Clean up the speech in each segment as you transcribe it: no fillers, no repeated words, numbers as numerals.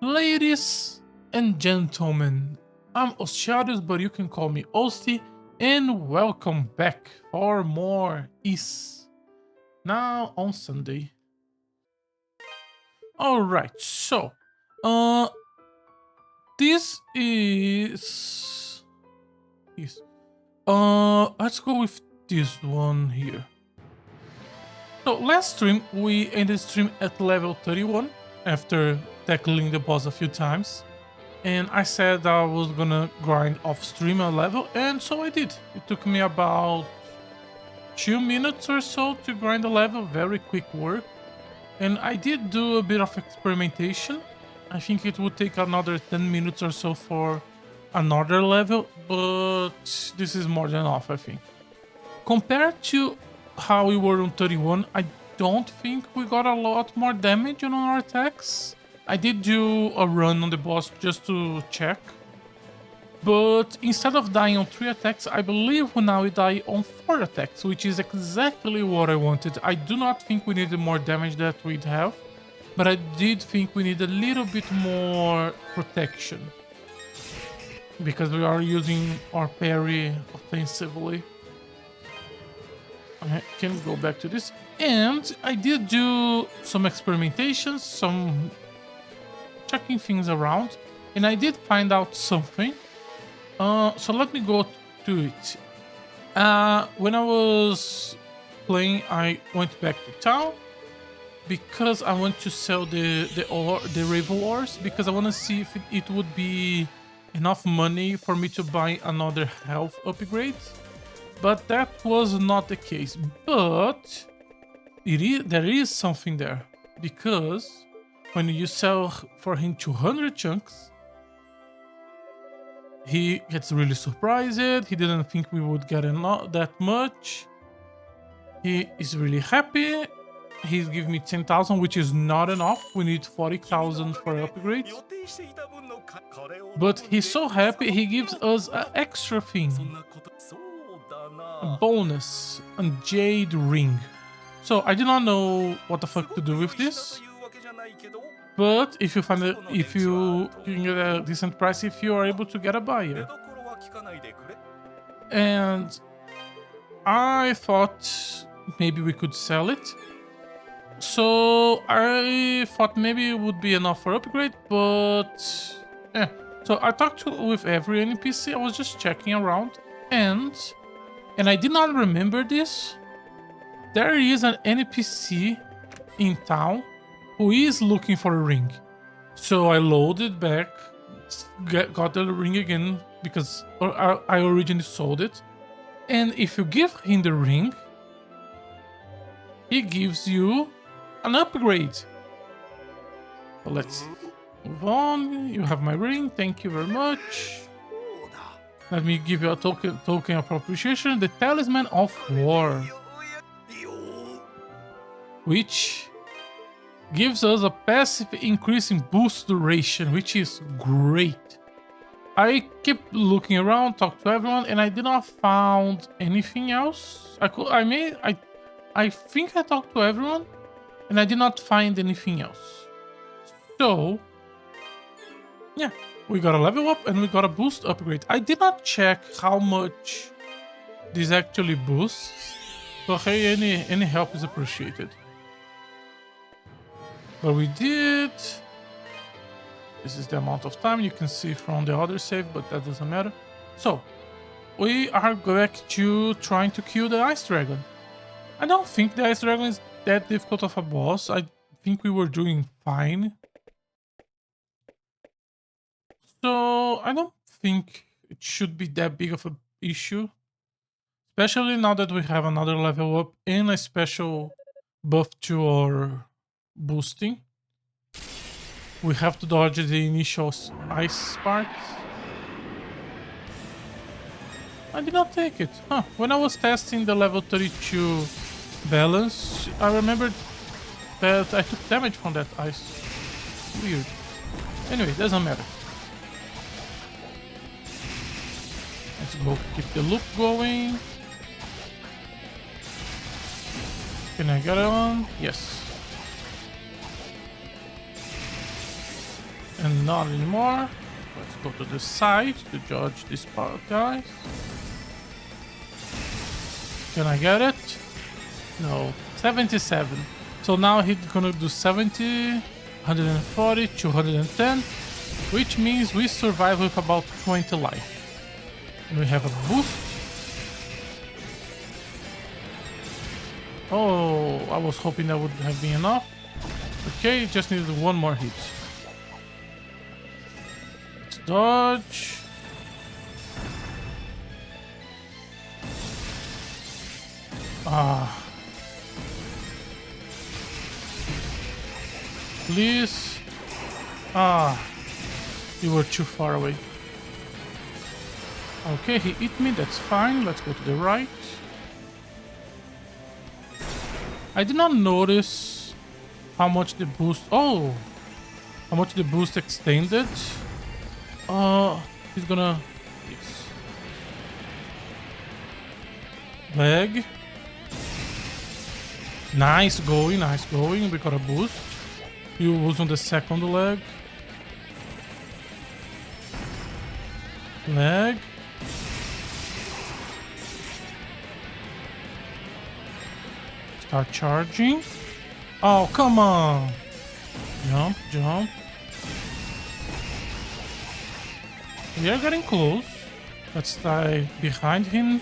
Ladies and gentlemen, I'm Osiarius, but you can call me Osti, and welcome back for more Is now on Sunday. Alright, so uh this is let's go with this one here. So last stream we ended stream at level 31 after tackling the boss a few times. And I said I was gonna grind off stream a level, and so I did. It took me about 2 minutes or so to grind a level, very quick work. And I did do a bit of experimentation. I think it would take another 10 minutes or so for another level, but this is more than enough, I think. Compared to how we were on 31, I don't think we got a lot more damage on our attacks. I did do a run on the boss just to check. But instead of dying on 3 attacks, I believe now we die on 4 attacks, which is exactly what I wanted. I do not think we needed more damage that we'd have, but I did think we need a little bit more protection. Because we are using our parry offensively. I can go back to this. And I did do some experimentations, some checking things around, and I did find out something. So let me go to it. When I was playing, I went back to town because I want to sell the rival ores, because I want to see if it would be enough money for me to buy another health upgrade. But that was not the case. But there is something there, because when you sell for him 200 chunks, he gets really surprised. He didn't think we would get that much. He is really happy. He's giving me 10,000, which is not enough. We need 40,000 for upgrades. But he's so happy, he gives us an extra thing. A bonus, a jade ring. So I do not know what the fuck to do with this. But if you can get a decent price, if you are able to get a buyer. And I thought maybe we could sell it. So I thought maybe it would be enough for upgrade, but yeah. So I talked with every NPC. I was just checking around, and I did not remember this. There is an NPC in town who is looking for a ring. So I loaded back, got the ring again, because I originally sold it. And if you give him the ring, he gives you an upgrade. So let's move on. You have my ring, thank you very much. Let me give you a token of appreciation, the Talisman of War, which gives us a passive increase in boost duration, which is great. I kept looking around, talked to everyone, and I did not find anything else. I think I talked to everyone, and I did not find anything else. So yeah, we got a level up and we got a boost upgrade. I did not check how much this actually boosts, so hey, any help is appreciated. But we did. This is the amount of time you can see from the other save, but that doesn't matter. So we are back to trying to kill the ice dragon. I don't think the ice dragon is that difficult of a boss. I think we were doing fine. So I don't think it should be that big of an issue. Especially now that we have another level up and a special buff to our boosting. We have to dodge the initial ice sparks. I did not take it. Huh. When I was testing the level 32 balance, I remembered that I took damage from that ice. Weird. Anyway, doesn't matter. Let's go keep the loop going. Can I get it on? Yes. And not anymore. Let's go to the side to judge this part, guys. Can I get it? No. 77. So now he's gonna do 70, 140, 210, which means we survive with about 20 life. And we have a boost. Oh, I was hoping that would have been enough. Okay, just needed one more hit. Let's dodge. Ah. Please. Ah. You were too far away. Okay, he hit me, that's fine. Let's go to the right. I did not notice how much the boost... Oh! How much the boost extended. He's gonna... Yes. Leg. Nice going, nice going. We got a boost. You was on the second leg. Leg. Start charging. Oh, come on. Jump, jump. We are getting close. Let's stay behind him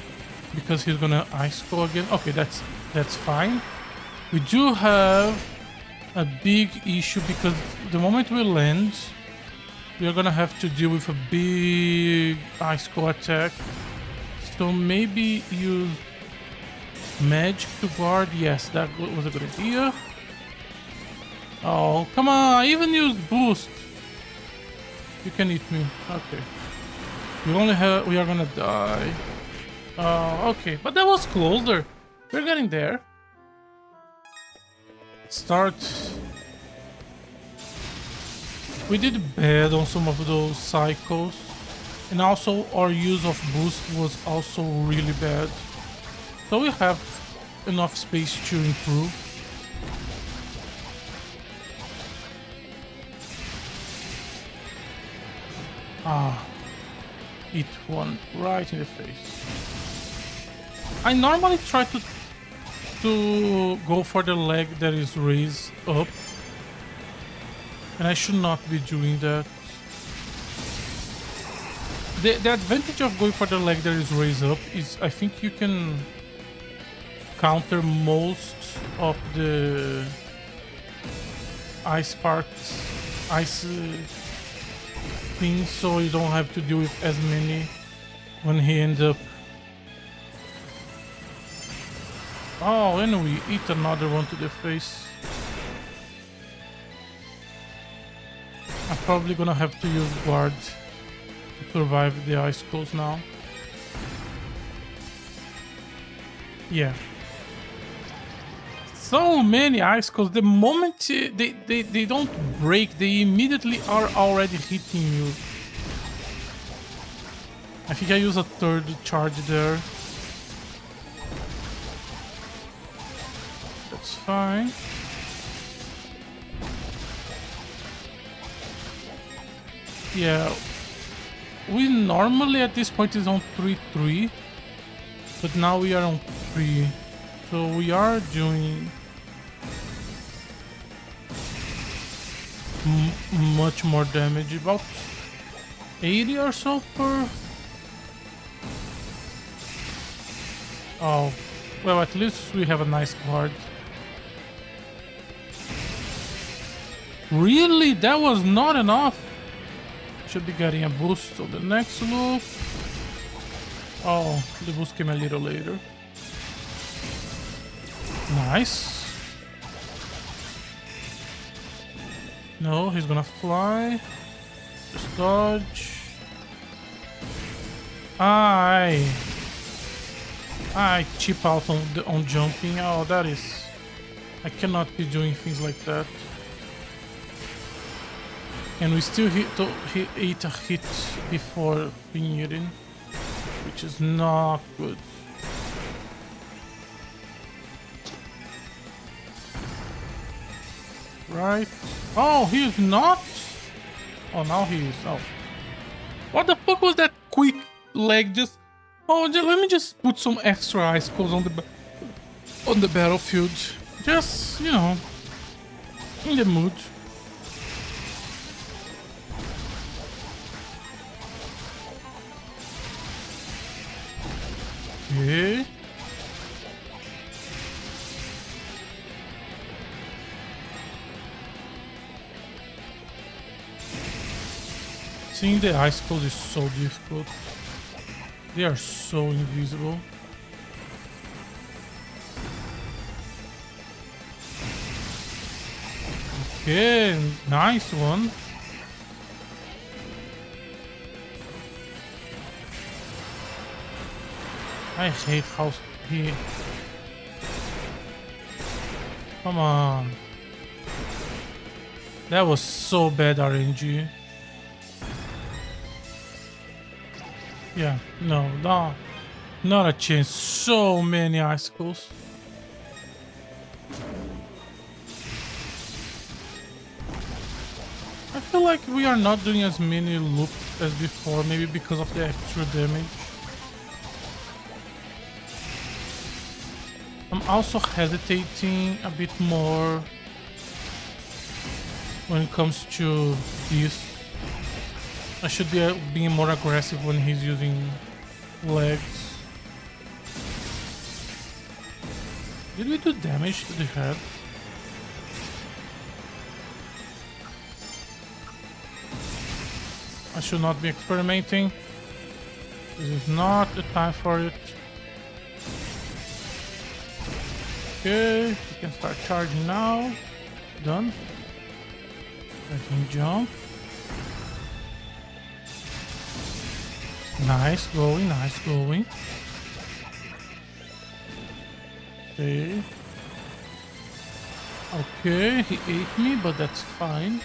because he's gonna ice go again. Okay, that's fine. We do have a big issue because the moment we land, we are gonna have to deal with a big ice core attack. So maybe use magic to guard. Yes, that was a good idea. Oh, come on! I even used boost. You can eat me. Okay. We are gonna die. Oh, okay. But that was closer. We're getting there. Start. We did bad on some of those cycles. And also our use of boost was also really bad. So we have enough space to improve. Ah. Hit one right in the face. I normally try to go for the leg that is raised up. And I should not be doing that. The advantage of going for the leg that is raised up is I think you can counter most of the ice things, so you don't have to deal with as many when he ends up. Oh, and we eat another one to the face. I'm probably gonna have to use guard to survive the ice cold now. Yeah. So many ice codes. The moment they don't break, they immediately are already hitting you. I think I use a third charge there. That's fine. Yeah. We normally at this point is on 3-3. But now we are on 3. So we are doing much more damage, about 80 or so per. Oh, well, at least we have a nice guard. Really? That was not enough? Should be getting a boost on the next loop. Oh, the boost came a little later. Nice. No, he's gonna fly. Just dodge. I chip out on jumping. Oh, that is... I cannot be doing things like that. And we still hit a hit before being eaten, which is not good. Right. Oh, he's not? Oh, now he is. Oh. What the fuck was that quick leg? Just... Oh, let me just put some extra icicles on the battlefield. Just, you know, in the mood. Okay. Seeing the icicles is so difficult. They are so invisible. Okay, nice one. I hate how he... Come on. That was so bad RNG. Yeah, no, not a chance. So many icicles. I feel like we are not doing as many loops as before, maybe because of the extra damage. I'm also hesitating a bit more when it comes to this. I should be being more aggressive when he's using legs. Did we do damage to the head? I should not be experimenting. This is not the time for it. Okay, we can start charging now. Done. I can jump. Nice going, nice going. Okay. Okay, he ate me, but that's fine.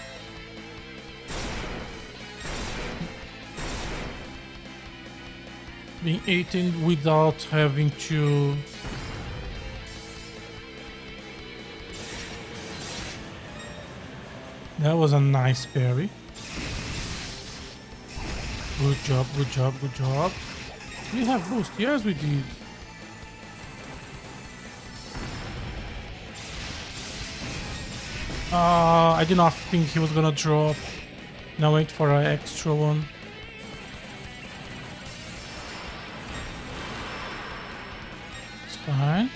Being eaten without having to... That was a nice parry. Good job, good job, good job. We have boost. Yes, we did. I did not think he was gonna drop. Now wait for an extra one. It's fine.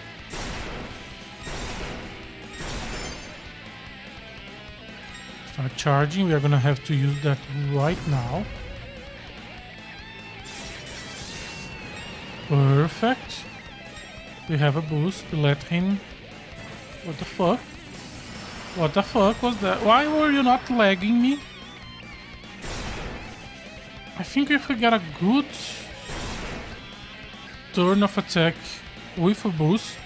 Start charging. We are gonna have to use that right now. Perfect. We have a boost to let him... What the fuck? What the fuck was that? Why were you not lagging me? I think if we get a good turn of attack with a boost...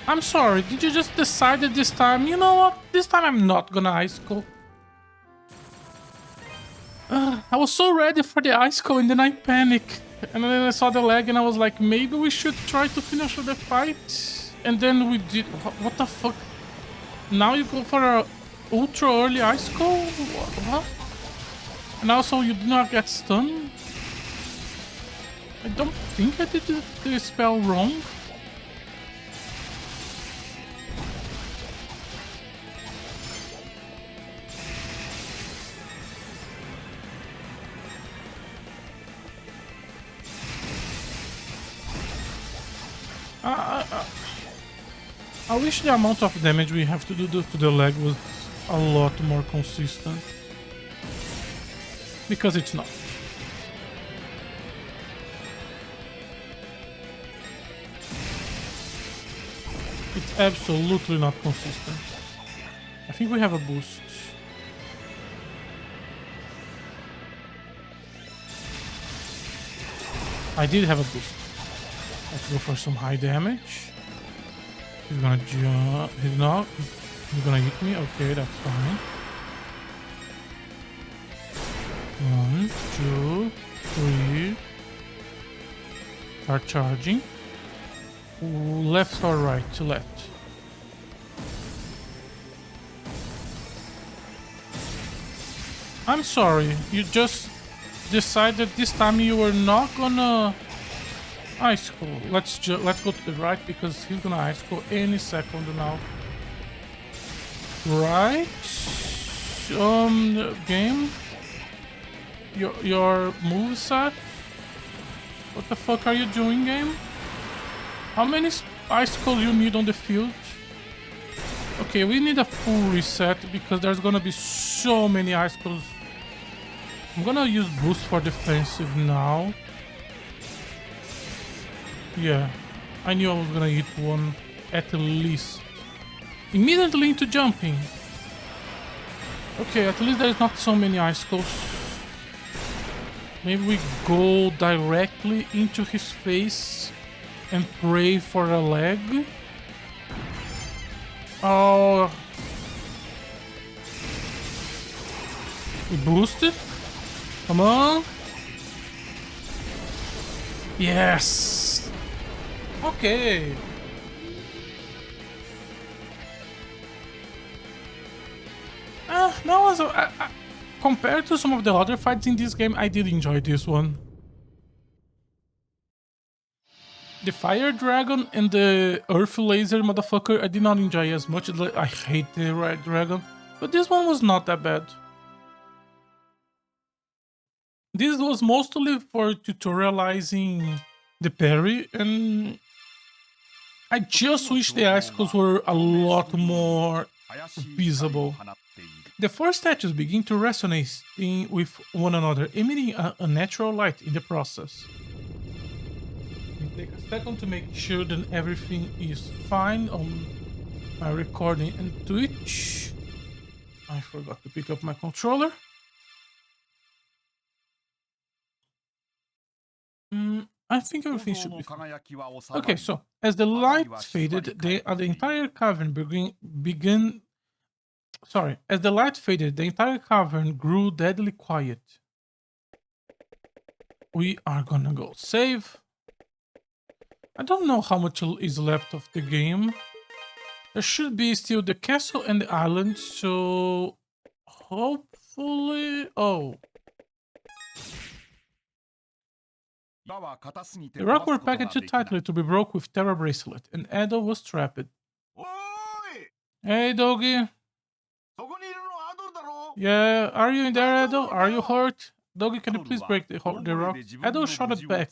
I'm sorry, did you just decide that this time, you know what? This time I'm not gonna icicle. I was so ready for the icicle and then I panicked. And then I saw the lag and I was like, maybe we should try to finish the fight. And then we did... What the fuck? Now you go for a ultra early icicle? What? And also you did not get stunned? I don't think I did the spell wrong. I wish the amount of damage we have to do to the leg was a lot more consistent. Because it's not. It's absolutely not consistent. I think we have a boost. I did have a boost. Let's go for some high damage. He's gonna jump. He's not. He's gonna hit me. Okay, that's fine. 1, 2, 3. Start charging. Left or right? To left. I'm sorry. You just decided this time you were not gonna ice cool. Let's go to the right because he's gonna ice cool any second now. Right? Game. Your moveset. What the fuck are you doing, game? How many ice cool you need on the field? Okay, we need a full reset because there's gonna be so many ice cools. I'm gonna use boost for defensive now. Yeah, I knew I was gonna hit one at least. Immediately into jumping. Okay, at least there's not so many icicles. Maybe we go directly into his face and pray for a leg. Oh. We boosted. Come on. Yes. Okay. That was compared to some of the other fights in this game, I did enjoy this one. The fire dragon and the earth laser motherfucker, I did not enjoy as much. I hate the red dragon, but this one was not that bad. This was mostly for tutorializing the parry, and I just wish the icicles were a lot more visible. The four statues begin to resonate with one another, emitting a natural light in the process. Take a second to make sure that everything is fine on my recording and Twitch. I forgot to pick up my controller. I think everything should be fine. Okay, so as the light faded, the entire cavern as the light faded, the entire cavern grew deadly quiet. We are gonna go save. I don't know how much is left of the game. There should be still the castle and the island, so hopefully... Oh. The rock were packed too tightly to be broke with Terra Bracelet, and Edo was trapped. Hey, doggy. Yeah, are you in there, Edo? Are you hurt? Doggy, can you please break the rock? Edo shouted back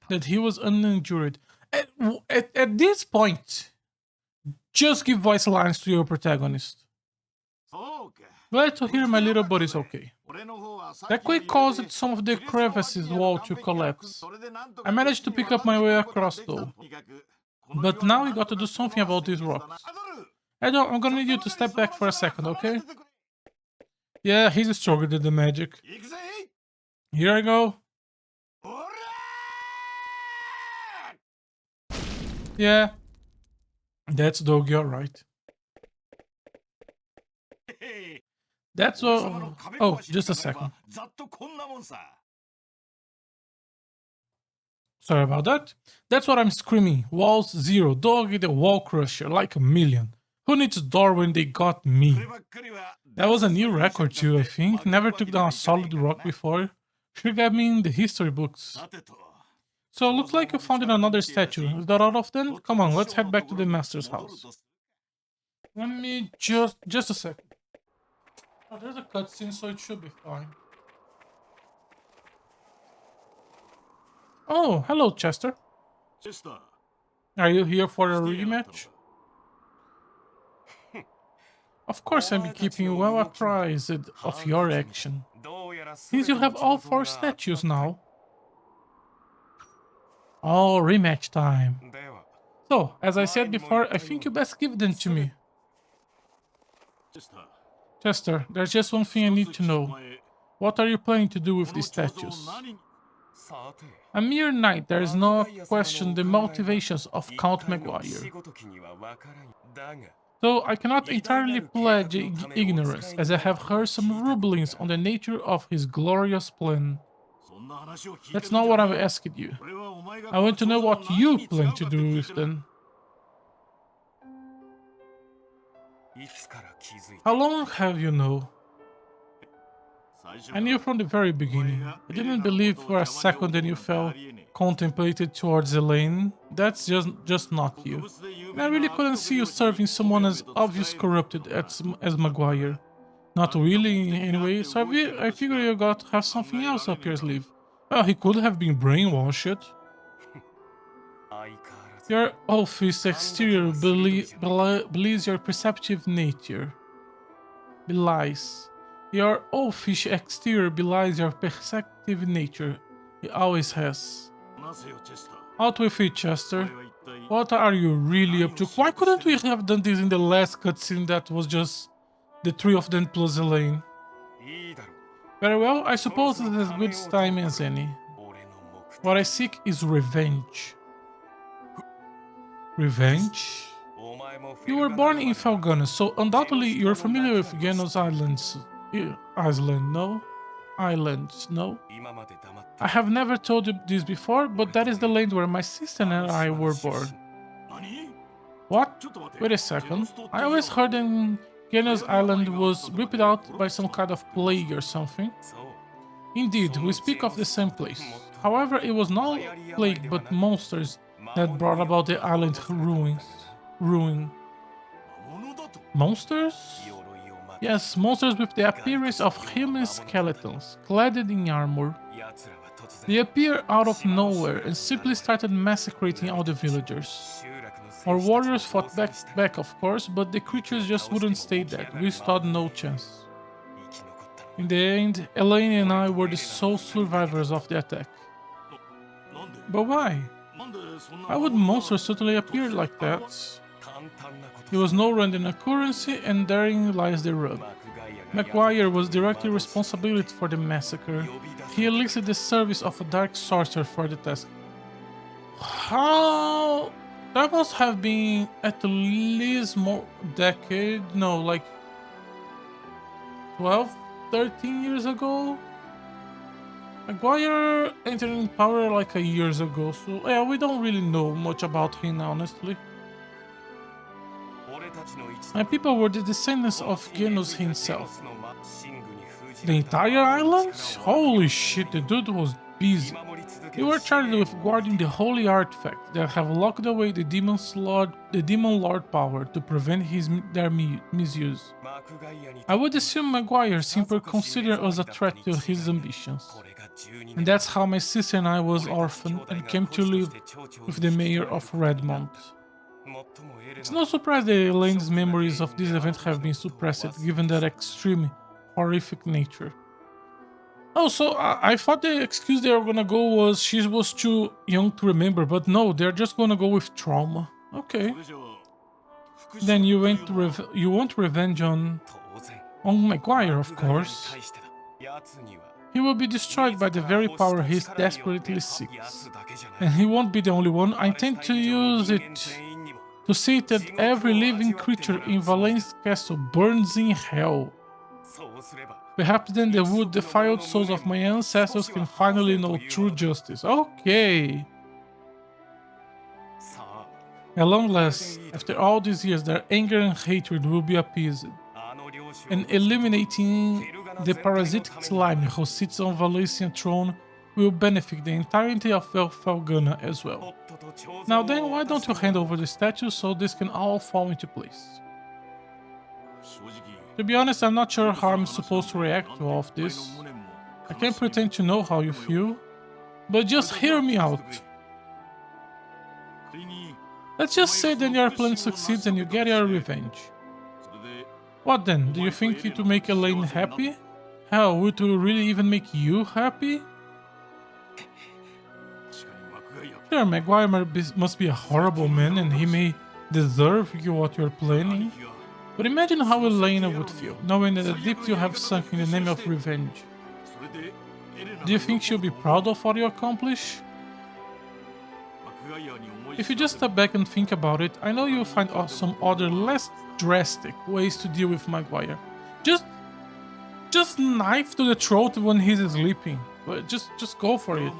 that he was uninjured. At this point, just give voice lines to your protagonist. Glad to hear my little buddy's okay. That quake caused some of the crevices wall to collapse. I managed to pick up my way across though. But now we got to do something about these rocks. Edo, I'm gonna need you to step back for a second, okay? Yeah, he's stronger than the magic. Here I go. Yeah. That's Doggy, alright. That's all. Oh, just a second. Sorry about that. That's what I'm screaming. Walls 0. Doggy the wall crusher, like a million. Who needs door when they got me? That was a new record too, I think. Never took down a solid rock before. Should get me in the history books. So, looks like you found another statue. Is that all of them? Come on, let's head back to the master's house. Let me just a second. Oh, there's a cutscene, so it should be fine. Oh, hello, Chester. Are you here for a rematch? Of course, I'm keeping you well apprised of your action. Since you have all 4 statues now. Oh, rematch time. So, as I said before, I think you best give them to me. Chester, there's just one thing I need to know. What are you planning to do with these statues? A mere knight, there is no question the motivations of Count Maguire. Though I cannot entirely pledge ignorance, as I have heard some rumblings on the nature of his glorious plan. That's not what I've asked you. I want to know what you plan to do with them. How long have you known? I knew from the very beginning. I didn't believe for a second that you felt contemplated towards Elaine. That's just not you. And I really couldn't see you serving someone as obvious corrupted as Maguire. Not really, anyway, so I figure you got to have something else up your sleeve. Well, he could have been brainwashed. Your office exterior belies your perceptive nature. Belies. Your office exterior belies your perceptive nature. It always has. Out with it, Chester. What are you really up to? Why couldn't we have done this in the last cutscene that was just the three of them plus Elaine? Very well, I suppose it's as good time as any. What I seek is revenge. Revenge? You were born in Falgana, so undoubtedly you're familiar with Genos Islands. Island, no? Islands, no? I have never told you this before, but that is the land where my sister and I were born. What? Wait a second. I always heard that Genos Island was ripped out by some kind of plague or something. Indeed, we speak of the same place. However, it was not plague but monsters that brought about the island ruin. Monsters? Yes, monsters with the appearance of human skeletons, clad in armor. They appeared out of nowhere and simply started massacring all the villagers. Our warriors fought back of course, but the creatures just wouldn't stay there. We stood no chance. In the end, Elaine and I were the sole survivors of the attack. But why? Why would monsters suddenly appear like that? It was no random occurrence, and therein lies the rub. Maguire was directly responsible for the massacre. He enlisted the service of a dark sorcerer for the task. How? That must have been at least more decade, no, like 12, 13 years ago? Maguire entered in power like a years ago, so yeah, we don't really know much about him, honestly. My people were the descendants of Genos himself. The entire island? Holy shit, the dude was busy. They were charged with guarding the holy artifact that have locked away the demon lord power to prevent their misuse. I would assume Maguire simply considered us a threat to his ambitions. And that's how my sister and I was orphaned and came to live with the mayor of Redmond. It's no surprise that Elaine's memories of this event have been suppressed given their extreme, horrific nature. Oh, so I thought the excuse they were gonna go was she was too young to remember, but no, they're just gonna go with trauma. Okay. Then you want revenge on Maguire, of course. He will be destroyed by the very power he desperately seeks. And he won't be the only one. I intend to use it to see that every living creature in Valestein Castle burns in hell. Perhaps then the defiled souls of my ancestors can finally know true justice. Okay. At long last, after all these years, their anger and hatred will be appeased. And eliminating the parasitic slime who sits on Valestein throne will benefit the entirety of Falgana as well. Now then, why don't you hand over the statue so this can all fall into place? To be honest, I'm not sure how I'm supposed to react to all of this. I can't pretend to know how you feel, but just hear me out. Let's just say that your plan succeeds and you get your revenge. What then? Do you think it will make Elaine happy? Hell, would it really even make you happy? Sure, Maguire must be a horrible man and he may deserve what you're planning. But imagine how Elena would feel, knowing that the deep you have sunk in the name of revenge. Do you think she'll be proud of what you accomplish? If you just step back and think about it, I know you'll find some other less drastic ways to deal with Maguire. Just knife to the throat when he's sleeping. But just go for it.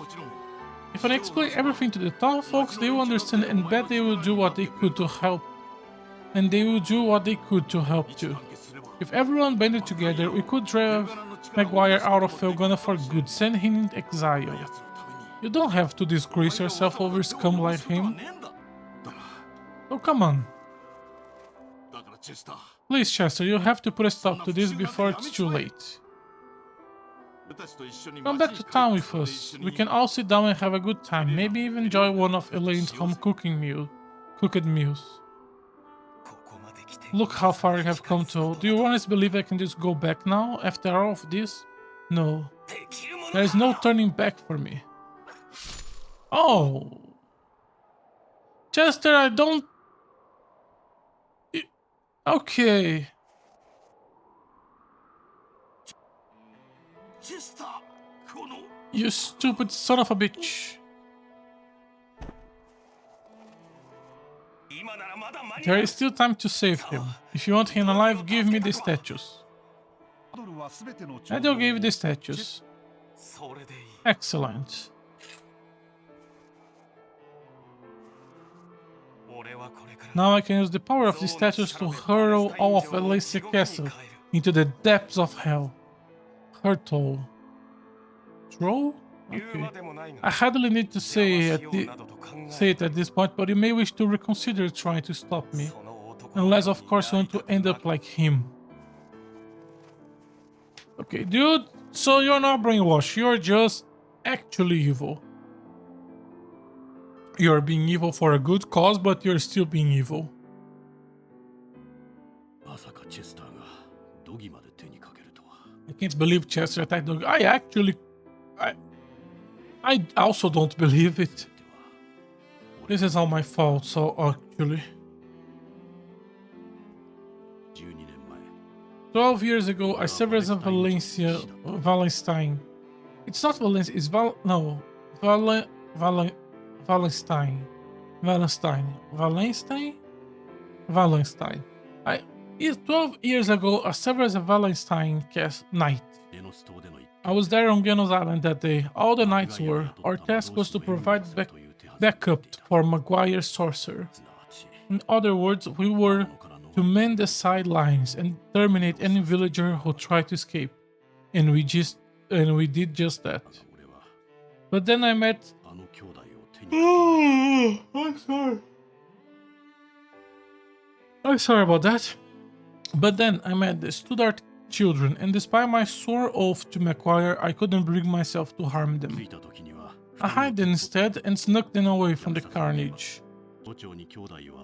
If I explain everything to the town folks, they will understand and bet they will do what they could to help. And they will do what they could to help too. If everyone banded together, we could drive Maguire out of Felgana for good. Send him in exile. You don't have to disgrace yourself over scum like him. Oh, come on. Please, Chester, you have to put a stop to this before it's too late. Come back to town with us. We can all sit down and have a good time. Maybe even enjoy one of Elaine's cooked meals. Look how far I have come to. Do you honestly believe I can just go back now after all of this? No. There is no turning back for me. Oh. Chester, I don't... Okay. You stupid son of a bitch. There is still time to save him. If you want him alive, give me the statues. And I'll give you the statues. Excellent. Now I can use the power of the statues to hurl all of Valestein Castle into the depths of hell. Hurtle. Throw? Okay. I hardly need to say it at this point, but you may wish to reconsider trying to stop me. Unless, of course, you want to end up like him. Okay, dude, so you're not brainwashed, you're just actually evil. You're being evil for a good cause, but you're still being evil. I can't believe Chester attacked Doggy. I also don't believe it. This is all my fault, so actually. 12 years ago, I served as a Valestein. It's not Valencia, it's Valestein. Valestein. 12 years ago, I served as a Valestein knight. I was there on Genos Island that day. All the knights were. Our task was to provide backup for Maguire's sorcerer. In other words, we were to mend the sidelines and terminate any villager who tried to escape. And we did just that. But then I met... Oh, I'm sorry. I'm sorry about that. But then I met the Studart children, and despite my sore oath to Maguire, I couldn't bring myself to harm them. I hid them instead and snuck them away from the carnage.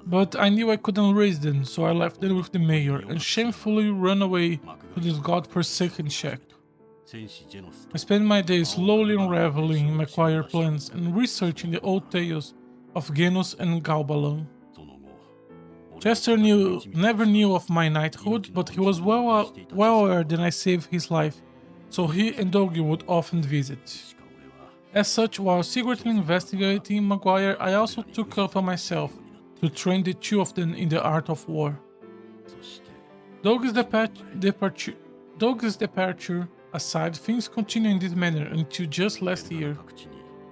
But I knew I couldn't raise them, so I left them with the mayor and shamefully ran away to this god-forsaken shack. I spent my days slowly unraveling Maguire's plans and researching the old tales of Genos and Galbalan. Chester never knew of my knighthood, but he was well aware that I saved his life, so he and Doggy would often visit. As such, while secretly investigating Maguire, I also took upon myself to train the two of them in the art of war. Doggy's departure aside, things continued in this manner until just last year.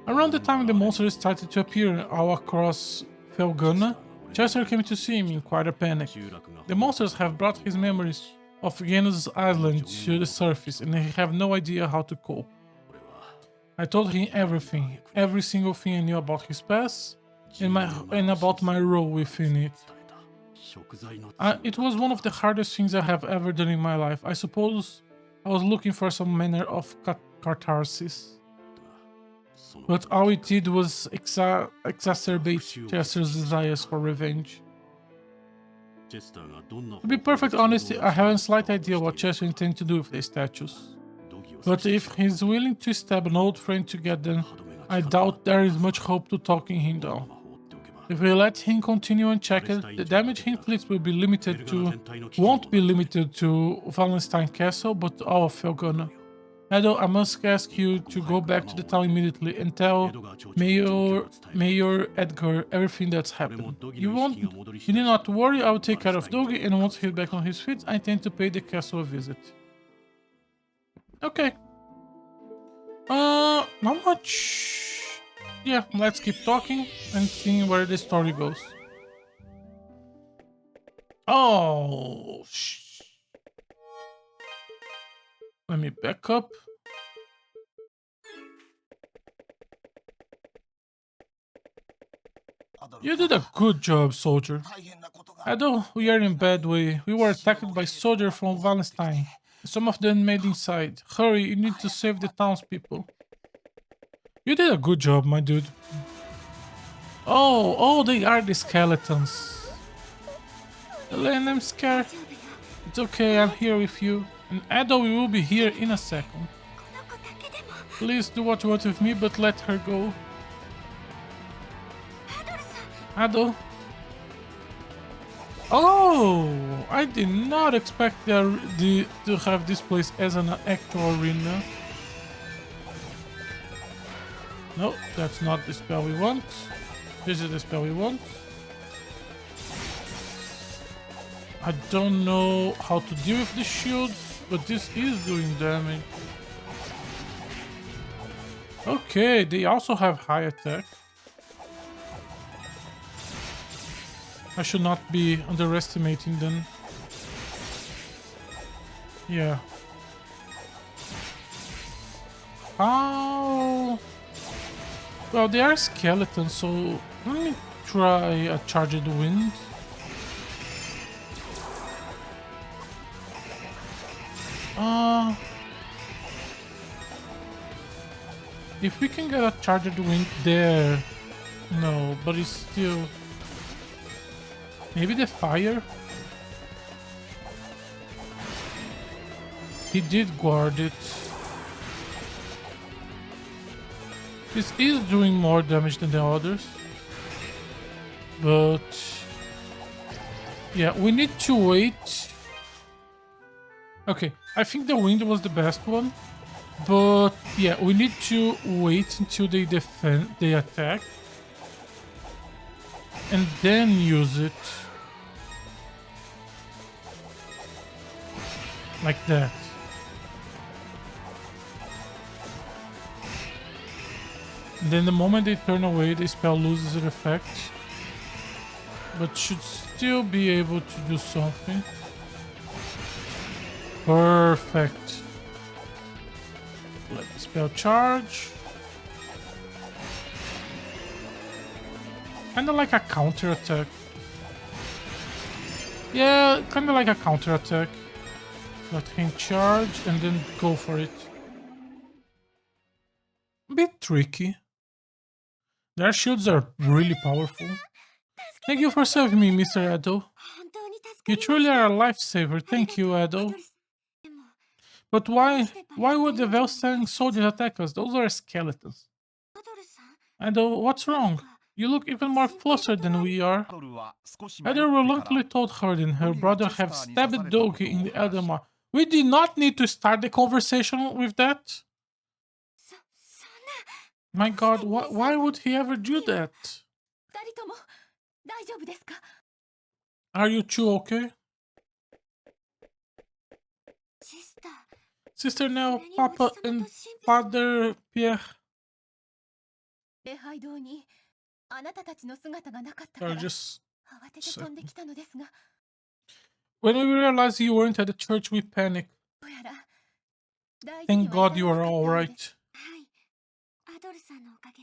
Around the time the monsters started to appear all across Felgana, Chester came to see me in quite a panic. The monsters have brought his memories of Genos Island to the surface, and I have no idea how to cope. I told him everything, every single thing I knew about his past, and about my role within it. It was one of the hardest things I have ever done in my life. I suppose I was looking for some manner of catharsis. But all it did was exacerbate Chester's desires for revenge. To be perfectly honest, I haven't a slight idea what Chester intends to do with the statues. But if he's willing to stab an old friend to get them, I doubt there is much hope to talking him down. If we let him continue unchecked, the damage he inflicts won't be limited to Valestein Castle, but all of Felgana. Edo, I must ask you to go back to the town immediately and tell Mayor Edgar everything that's happened. You need not to worry, I will take care of Doggy, and once he's back on his feet, I intend to pay the castle a visit. Okay. Not much. Yeah, let's keep talking and seeing where the story goes. Oh, Let me back up. You did a good job, soldier. Although we are in bad way, we were attacked by soldiers from Valestein. Some of them made inside. Hurry, you need to save the townspeople. You did a good job, my dude. Oh, they are the skeletons. Elaine, I'm scared. It's okay, I'm here with you. And Ado, we will be here in a second. Please do what you want with me, but let her go. Ado. Oh, I did not expect to have this place as an actual arena. No, that's not the spell we want. This is the spell we want. I don't know how to deal with the shields, but this is doing damage. Okay, they also have high attack. I should not be underestimating them. Yeah. How? Well, they are skeletons, so let me try a Charged Wind. If we can get a Charged Wind there... No, but it's still... Maybe the fire? He did guard it. This is doing more damage than the others. But... Yeah, we need to wait. Okay, I think the wind was the best one. But yeah, we need to wait until they attack. And then use it. Like that. And then the moment they turn away, the spell loses its effect. But should still be able to do something. Perfect. Let the spell charge. Kinda like a counter attack. Yeah, kinda like a counter attack. Let him charge and then go for it. A bit tricky. Their shields are really powerful. Thank you for saving me, Mr. Edo. You truly are a lifesaver. Thank you, Edo. But why would the Valestein soldiers attack us? Those are skeletons. Edo, what's wrong? You look even more flustered than we are. Edo reluctantly told her and her brother have stabbed Dogi in the Eldamar. We did not need to start the conversation with that. My god, why would he ever do that? Are you two okay? Sister Nell, Papa, and Father Pierre are just... When we realized you weren't at the church, we panicked. Thank God you are alright.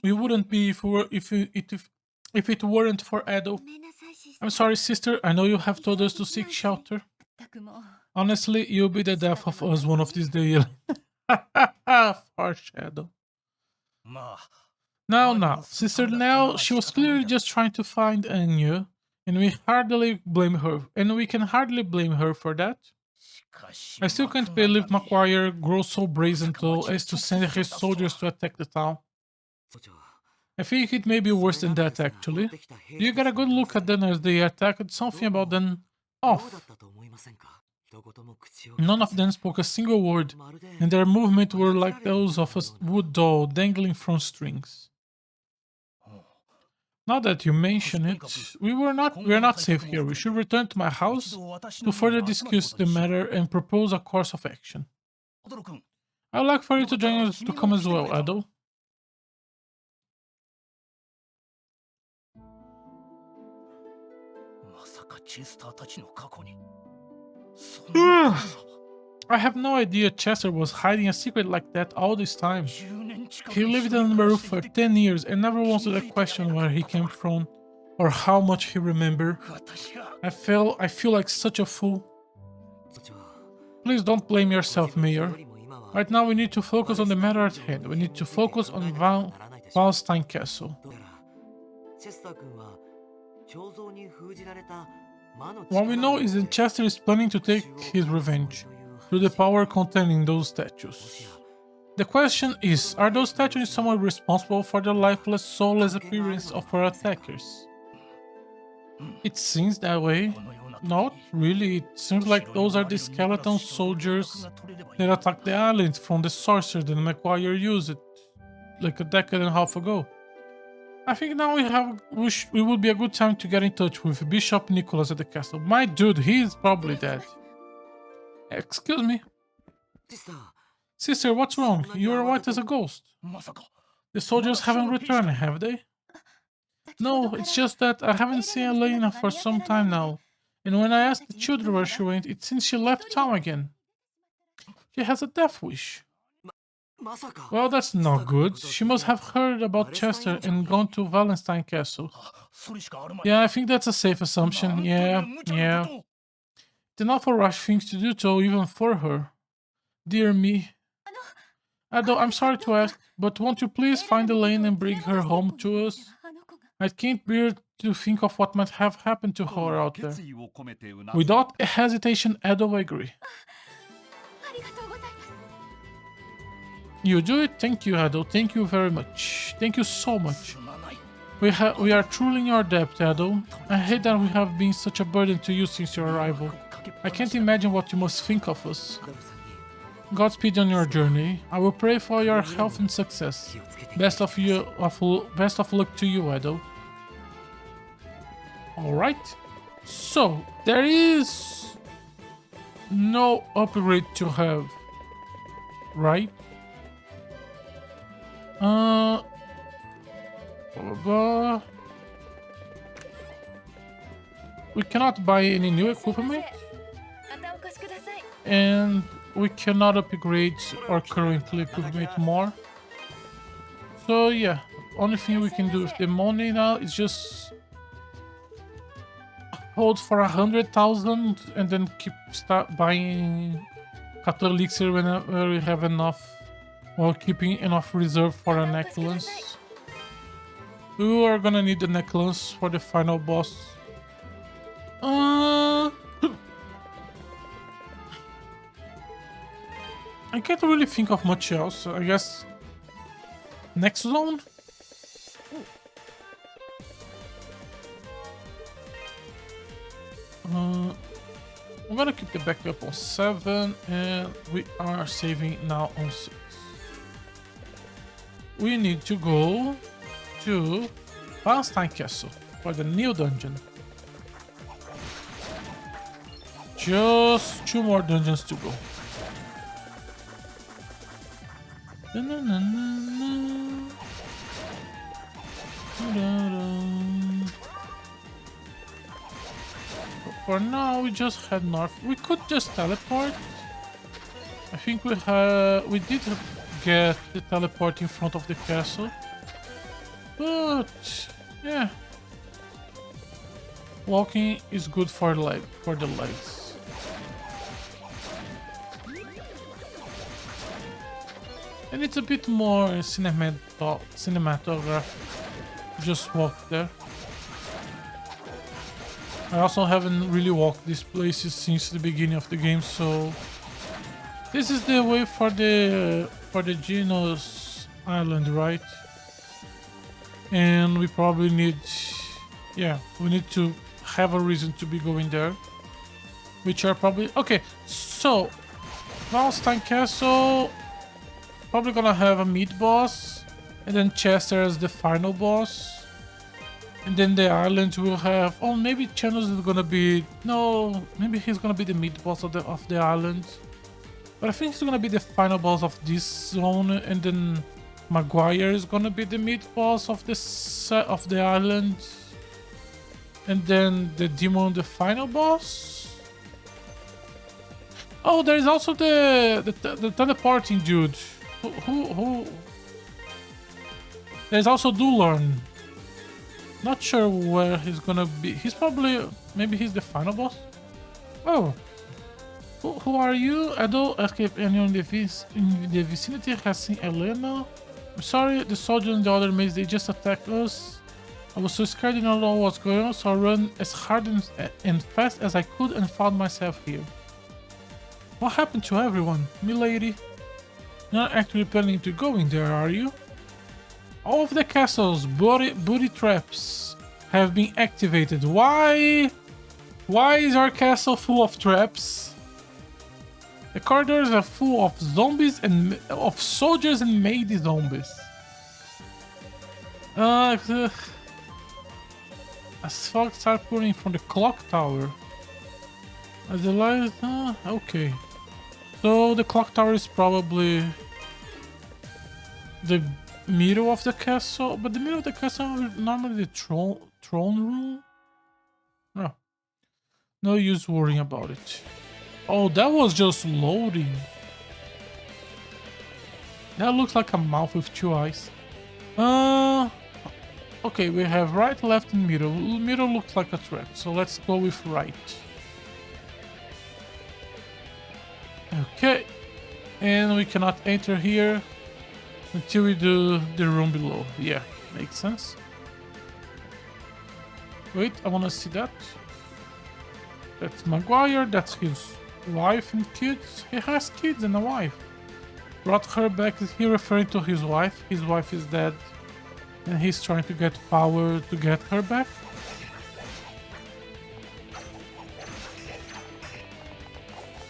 We wouldn't be if it weren't for Edo. I'm sorry, sister. I know you have told us to seek shelter. Honestly, you'll be the death of us one of these days. Foreshadow. Now, Sister Nell, she was clearly just trying to find Anya, and we can hardly blame her for that. I still can't believe Macquarie grows so brazen as to send his soldiers to attack the town. I think it may be worse than that, actually. You got a good look at them as they attacked, something about them off. None of them spoke a single word, and their movements were like those of a wood doll dangling from strings. Now that you mention it, we are not safe here. We should return to my house to further discuss the matter and propose a course of action. I'd like for you to join us to come as well, Ado. I have no idea Chester was hiding a secret like that all this time. He lived under the roof for 10 years and never once did I question where he came from or how much he remembered. I feel like such a fool. Please don't blame yourself, Mayor. Right now we need to focus on the matter at hand. We need to focus on Valestein Castle. What we know is that Chester is planning to take his revenge through the power contained in those statues. The question is, are those statues in some way responsible for the lifeless, soulless appearance of our attackers? It seems that way. Not really, it seems like those are the skeleton soldiers that attacked the island from the sorcerer that Maguire used it like a decade and a half ago. I think now we would be a good time to get in touch with Bishop Nicholas at the castle. My dude, he is probably dead. Excuse me? Sister, what's wrong? You are white as a ghost. The soldiers haven't returned, have they? No, it's just that I haven't seen Elena for some time now. And when I asked the children where she went, it seems she left town again. She has a death wish. Well, that's not good. She must have heard about Chester and gone to Valestein Castle. Yeah, I think that's a safe assumption. Yeah. It's an awful rush thing to do, though, even for her. Dear me. Ado, I'm sorry to ask, but won't you please find Elaine and bring her home to us? I can't bear to think of what might have happened to her out there. Without hesitation, Ado agreed. You do it? Thank you, Ado. Thank you very much. Thank you so much. We are truly in your debt, Ado. I hate that we have been such a burden to you since your arrival. I can't imagine what you must think of us. Godspeed on your journey. I will pray for your health and success. Best of luck to you, Edo. Alright. So, there is no upgrade to have. Right? We cannot buy any new equipment. And we cannot upgrade our current equipment more. So yeah, only thing we can do with the money now is just hold for 100,000 and then start buying Catholic elixir whenever we have enough, while keeping enough reserve for a necklace. We are gonna need the necklace for the final boss. I can't really think of much else. I guess next zone? I'm gonna keep the backup on 7 and we are saving now on 6. We need to go to Valestein Castle for the new dungeon. Just 2 more dungeons to go. For now, we just head north. We could just teleport. I think we did get the teleport in front of the castle, but yeah, walking is good for the legs. And it's a bit more cinematographic. Just walk there. I also haven't really walked these places since the beginning of the game, so this is the way for the Genos Island, right? And we probably need, we need to have a reason to be going there, which are probably okay. So Valestein Castle. Probably gonna have a mid boss, and then Chester as the final boss, and then the island will have. Oh, maybe Chanos is gonna be maybe he's gonna be the mid boss of the island, but I think he's gonna be the final boss of this zone, and then Maguire is gonna be the mid boss of the island, and then the demon the final boss. Oh, there is also the teleporting dude. Who? There's also Dulorn. Not sure where he's gonna be. He's probably, maybe he's the final boss. Oh, who are you? I don't escape anyone in the vicinity has seen Elena. I'm sorry, the soldiers and the other maids, they just attacked us. I was so scared, I didn't know what's going on, so I ran as hard and fast as I could and found myself here. What happened to everyone, milady? You're not actually planning to go in there, are you? All of the castle's booty traps have been activated. Why? Why is our castle full of traps? The corridors are full of zombies and of soldiers and maid zombies. As fog starts pouring from the clock tower. As the light, okay. So the clock tower is probably the middle of the castle, but the middle of the castle is normally the throne room. No, no use worrying about it. Oh, that was just loading. That looks like a mouth with two eyes. Okay, we have right, left, and middle. Middle looks like a trap, so let's go with right. Okay, and we cannot enter here until we do the room below. Yeah, makes sense. Wait, I want to see that. That's Maguire, that's his wife and kids. He has kids and a wife. Brought her back, is he referring to his wife? His wife is dead and he's trying to get power to get her back.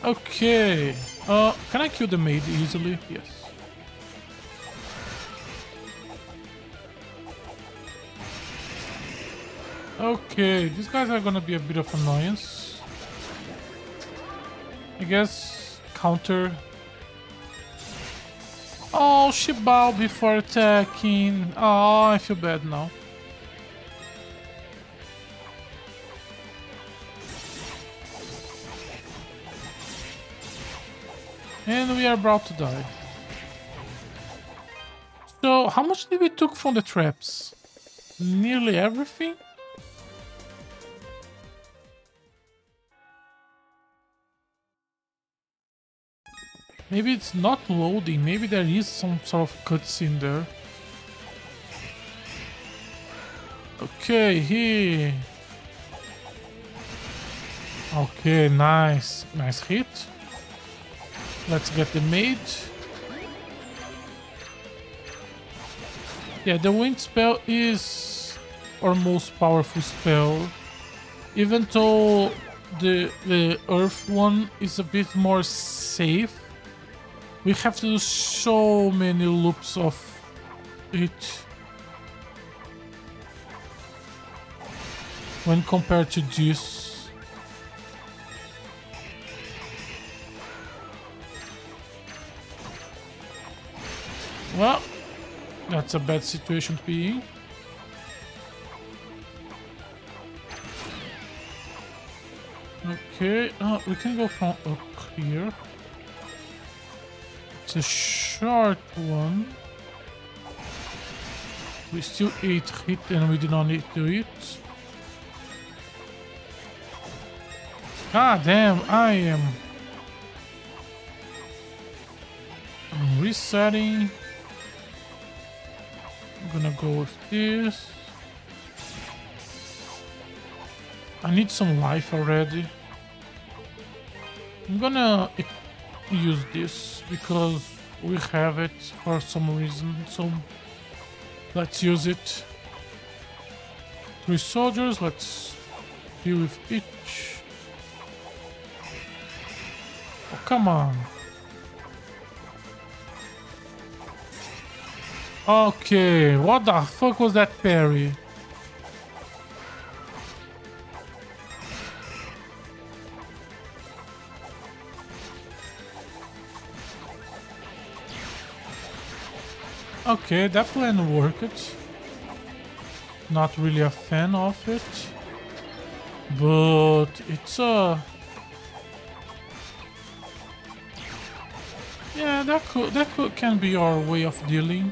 Okay, can I kill the maid easily? Yes. Okay, these guys are gonna be a bit of annoyance. I guess counter. Oh, she bowed before attacking. Oh, I feel bad now. And we are about to die. So, how much did we took from the traps? Nearly everything? Maybe it's not loading. Maybe there is some sort of cutscene there. Okay, here. Okay, nice. Nice hit. Let's get the maid. Yeah, the wind spell is our most powerful spell. Even though the earth one is a bit more safe. We have to do so many loops of it when compared to this. Well, that's a bad situation to be in. Okay, we can go from up here. It's a short one. We still ate hit and we did not need to eat. Ah, damn, I'm resetting. I'm gonna go with this. I need some life already. I'm gonna use this because we have it for some reason, so let's use it. 3 soldiers, let's deal with each. Oh, come on. Okay, what the fuck was that parry? Okay, that plan worked. Not really a fan of it, but it's Yeah, that can be our way of dealing.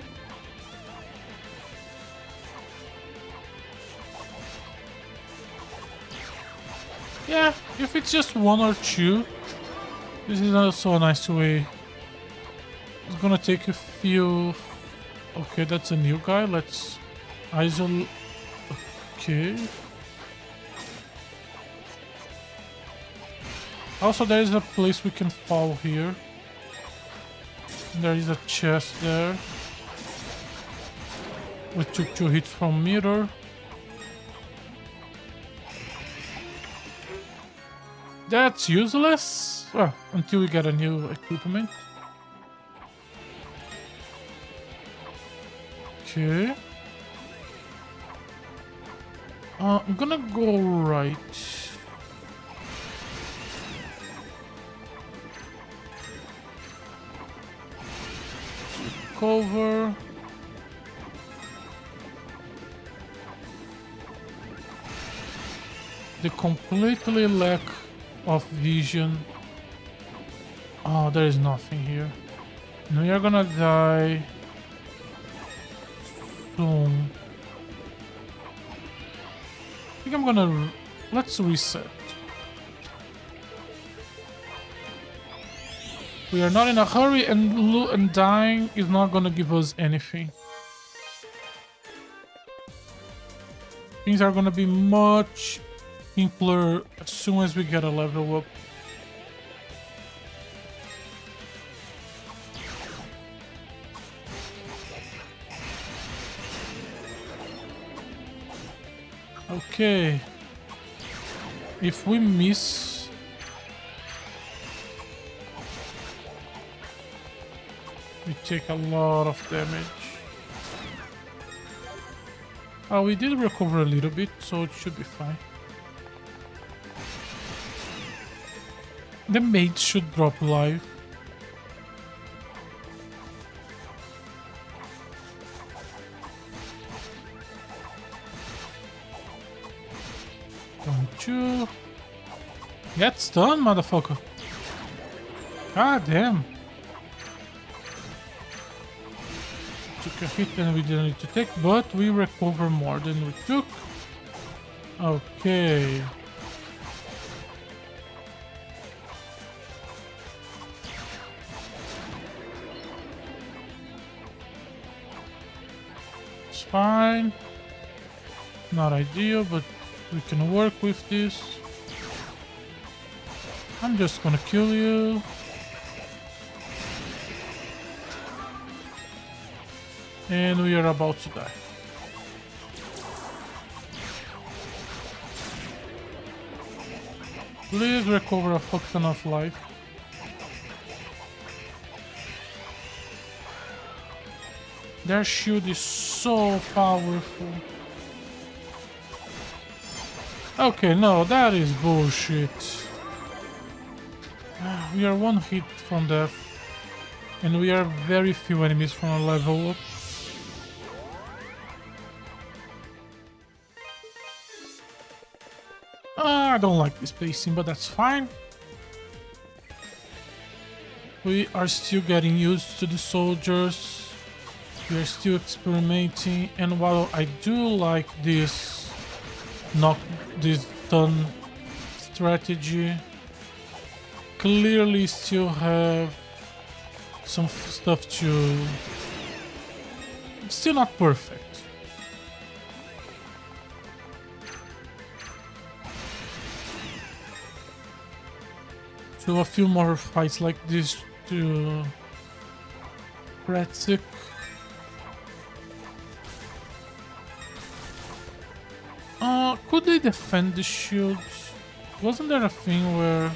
Yeah, if it's just one or two, this is also a nice way. It's gonna take a few. Okay, that's a new guy. Let's isolate. Okay. Also, there is a place we can fall here. There is a chest there. We took 2 hits from mirror. That's useless. Well, until we get a new equipment. Okay. I'm gonna go right. Cover. They completely lack of vision. Oh, there is nothing here. And we are gonna die soon. I think I'm gonna... Let's reset. We are not in a hurry, and dying is not gonna give us anything. Things are gonna be much simpler as soon as we get a level up. Okay. If we miss... we take a lot of damage. Oh, we did recover a little bit, so it should be fine. The mate should drop life. Don't you get stunned, motherfucker? God damn. Took a hit and we didn't need to take, but we recover more than we took. Okay. It's fine. Not ideal, but we can work with this. I'm just gonna kill you. And we are about to die. Please recover a fuck ton of life. Their shield is so powerful. Okay, no, that is bullshit. We are 1 hit from death. And we are very few enemies from a level up. I don't like this pacing, but that's fine. We are still getting used to the soldiers. We are still experimenting, and while I do like this stun strategy, clearly still have some stuff to... It's still not perfect. So a few more fights like this to practice. Could they defend the shields? Wasn't there a thing where...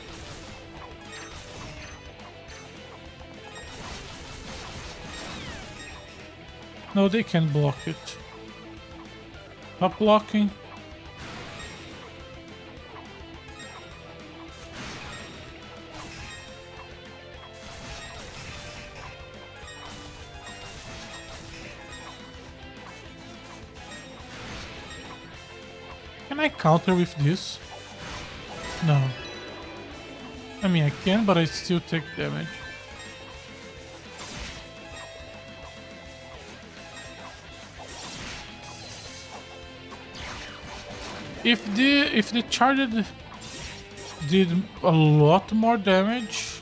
No, they can block it. Stop blocking. Can I counter with this? No. I mean, I can, but I still take damage. If the charger did a lot more damage,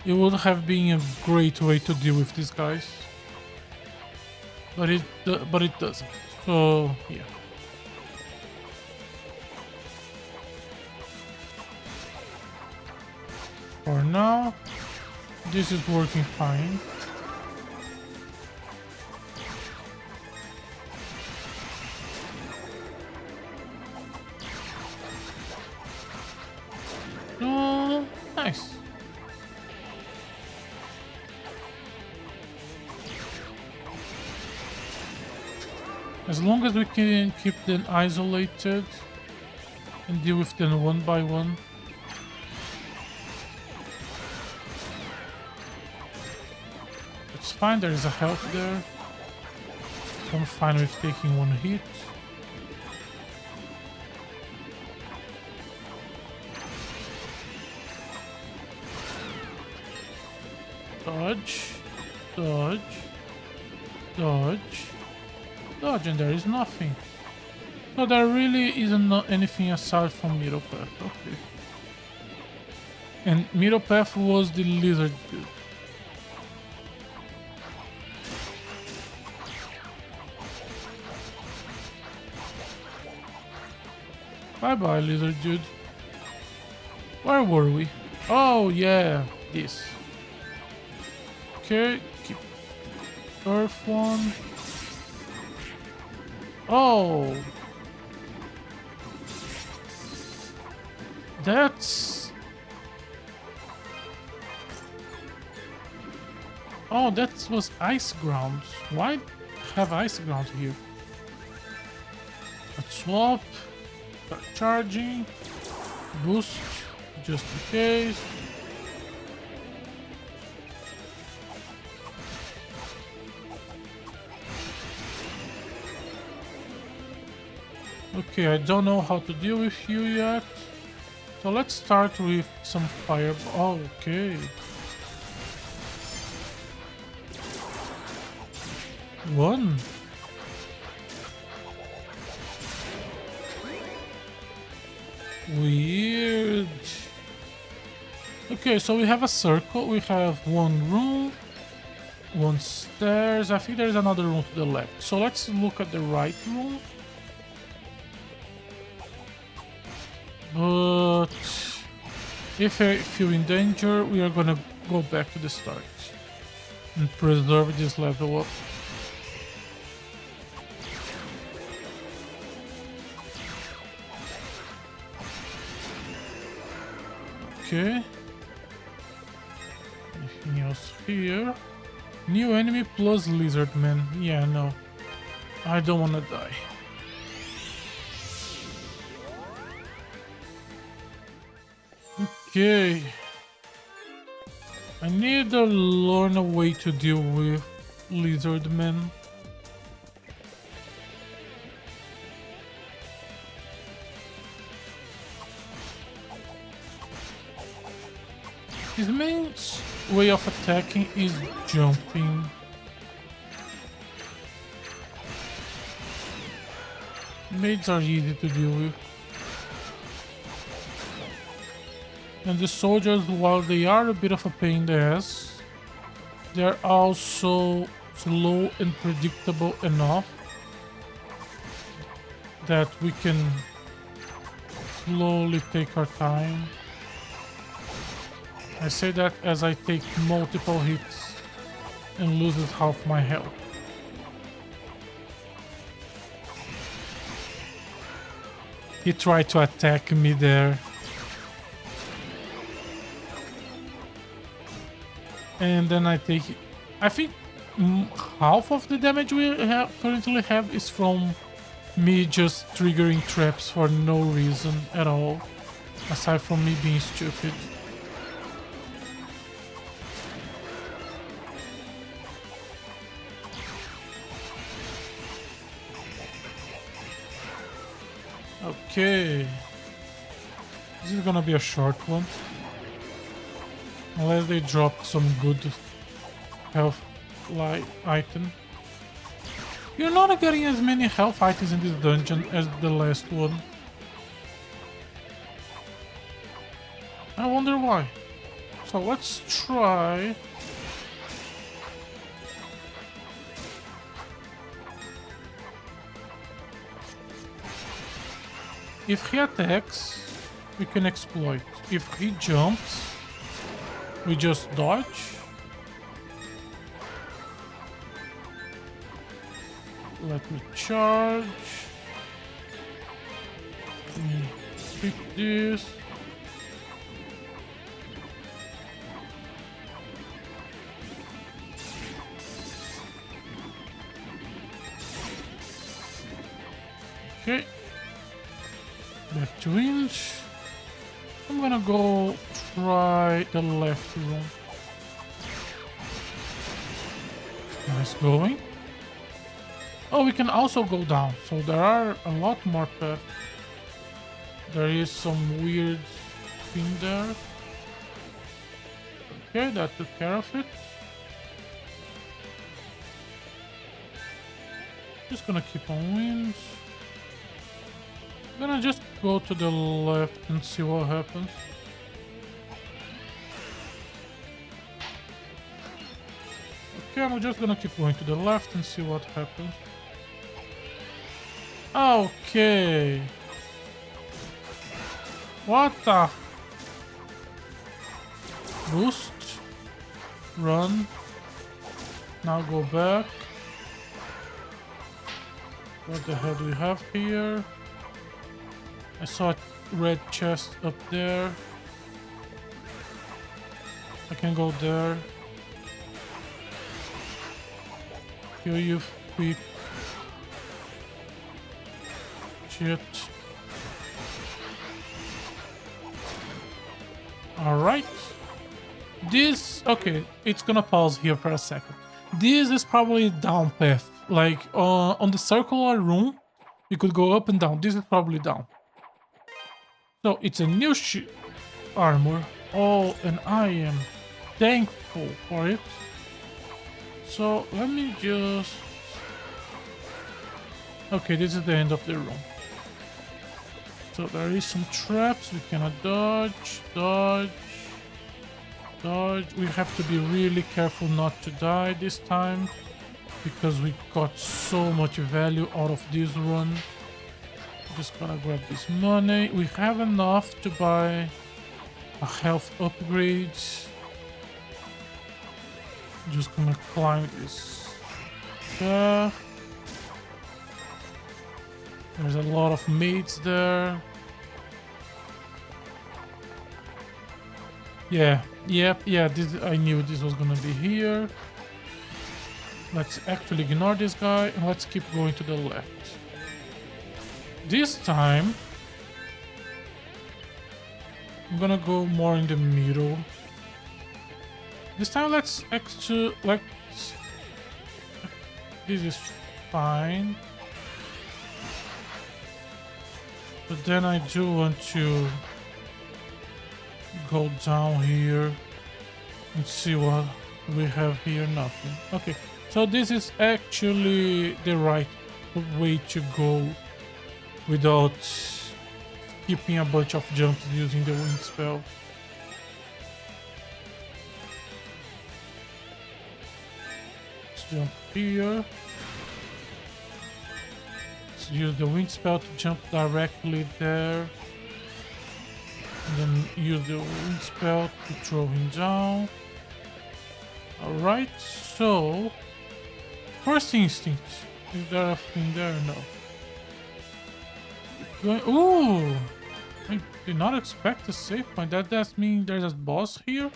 it would have been a great way to deal with these guys. But it doesn't. So yeah. For now, this is working fine. Oh, nice. As long as we can keep them isolated and deal with them one by one. It's fine, there is a health there. So I'm fine with taking one hit. Dodge, dodge, dodge, dodge, and there is nothing. So there really isn't anything aside from Middle Path. Okay. And Middle Path was the lizard dude. Bye bye, lizard dude. Where were we? Oh yeah, this. Okay, keep Earth one. Oh, that's. Oh, that was ice ground. Why have ice ground here? Let's swap. Start charging. Boost, just in case. Okay, I don't know how to deal with you yet. So let's start with some fire. Oh, okay. One. Weird. Okay, so we have a circle. We have one room, one stairs. I think there's another room to the left. So let's look at the right room. But if I feel in danger, we are gonna go back to the start and preserve this level up. Okay. Anything else here? New enemy plus lizard man. Yeah, no. I don't wanna die. Okay. I need to learn a way to deal with lizard men. His main way of attacking is jumping. Maids are easy to deal with. And the soldiers, while they are a bit of a pain in the ass, they're also slow and predictable enough that we can slowly take our time. I say that as I take multiple hits and loses half my health. He tried to attack me there. And then I take it. I think half of the damage we currently have is from me just triggering traps for no reason at all, aside from me being stupid. Okay, this is gonna be a short one. Unless they drop some good health item. You're not getting as many health items in this dungeon as the last one. I wonder why. So let's try. If he attacks, we can exploit. If he jumps, we just dodge. Let me charge. Let me pick this. Okay. Back to inch. I'm gonna go try the left room. Nice going. Oh, we can also go down. So there are a lot more paths. There is some weird thing there. Okay, that took care of it. Just gonna keep on winds. I'm gonna just go to the left and see what happens. Okay, I'm just gonna keep going to the left and see what happens. Okay. What the? Boost. Run. Now go back. What the hell do we have here? I saw a red chest up there. I can go there. Kill you quick. Shit. Alright. This... Okay, it's gonna pause here for a second. This is probably down path. Like, on the circular room, you could go up and down. This is probably down. So, it's a new armor. Oh, and I am thankful for it. So, let me just... Okay, this is the end of the room. So, there is some traps. We cannot dodge, dodge, dodge. We have to be really careful not to die this time, because we got so much value out of this run. Just gonna grab this money. We have enough to buy a health upgrade. Just gonna climb this path. There's a lot of mates there. Yeah, I knew this was gonna be here. Let's actually ignore this guy and let's keep going to the left. This time, I'm gonna go more in the middle. This time, let's actually, this is fine. But then I do want to go down here and see what we have here. Nothing. Okay, so this is actually the right way to go without skipping a bunch of jumps using the wind spell. Let's jump here. Let's use the wind spell to jump directly there. And then use the wind spell to throw him down. Alright, so... First instinct. Is there a thing there? No. Ooh! I did not expect a save point. That does mean there's a boss here?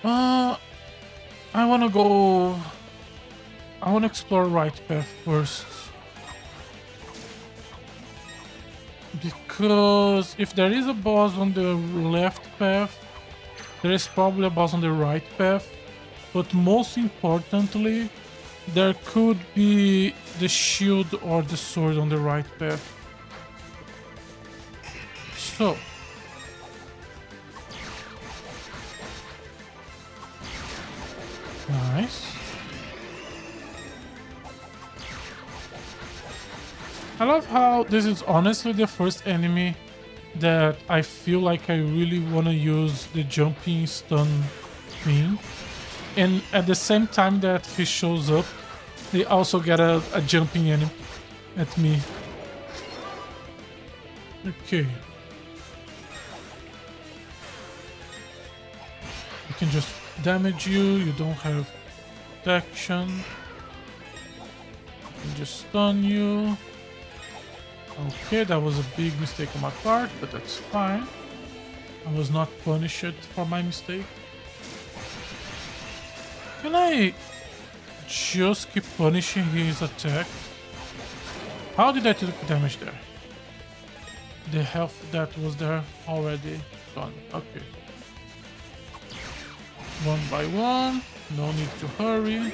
I wanna go... I wanna explore right path first. Because if there is a boss on the left path, there is probably a boss on the right path. But most importantly, there could be the shield or the sword on the right path. So... Nice. I love how this is honestly the first enemy that I feel like I really want to use the jumping stun thing. And at the same time that he shows up, they also get a jumping enemy at me. Okay. I can just damage you, you don't have protection. I can just stun you. Okay, that was a big mistake on my part, but that's fine. I was not punished for my mistake. Can I just keep punishing his attack? How did I take damage there? The health that was there already gone. Okay. One by one. No need to hurry.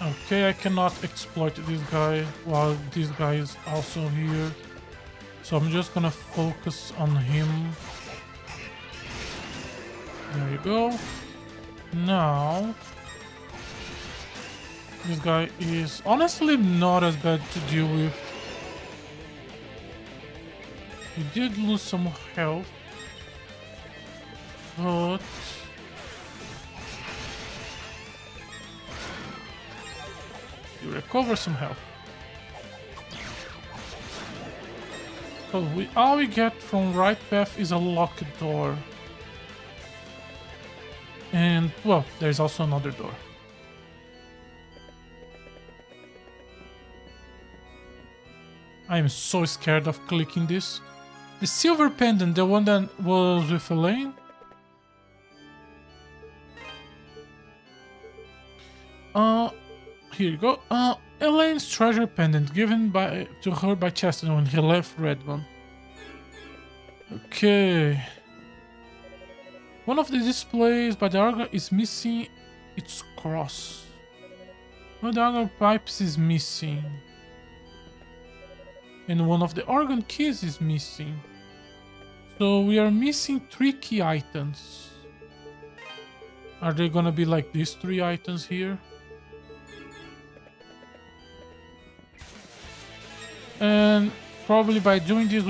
Okay, I cannot exploit this guy while this guy is also here. So I'm just gonna focus on him. There you go. Now, this guy is honestly not as bad to deal with. He did lose some health, but he recovers some health. So all we get from right path is a locked door. And, well, there's also another door. I am so scared of clicking this. The silver pendant, the one that was with Elaine? Here you go. Elaine's treasure pendant given to her by Chester when he left Redmond. Okay. One of the displays by the organ is missing its cross. One of the organ pipes is missing. And one of the organ keys is missing. So we are missing 3 key items. Are they gonna be like these 3 items here? And probably by doing this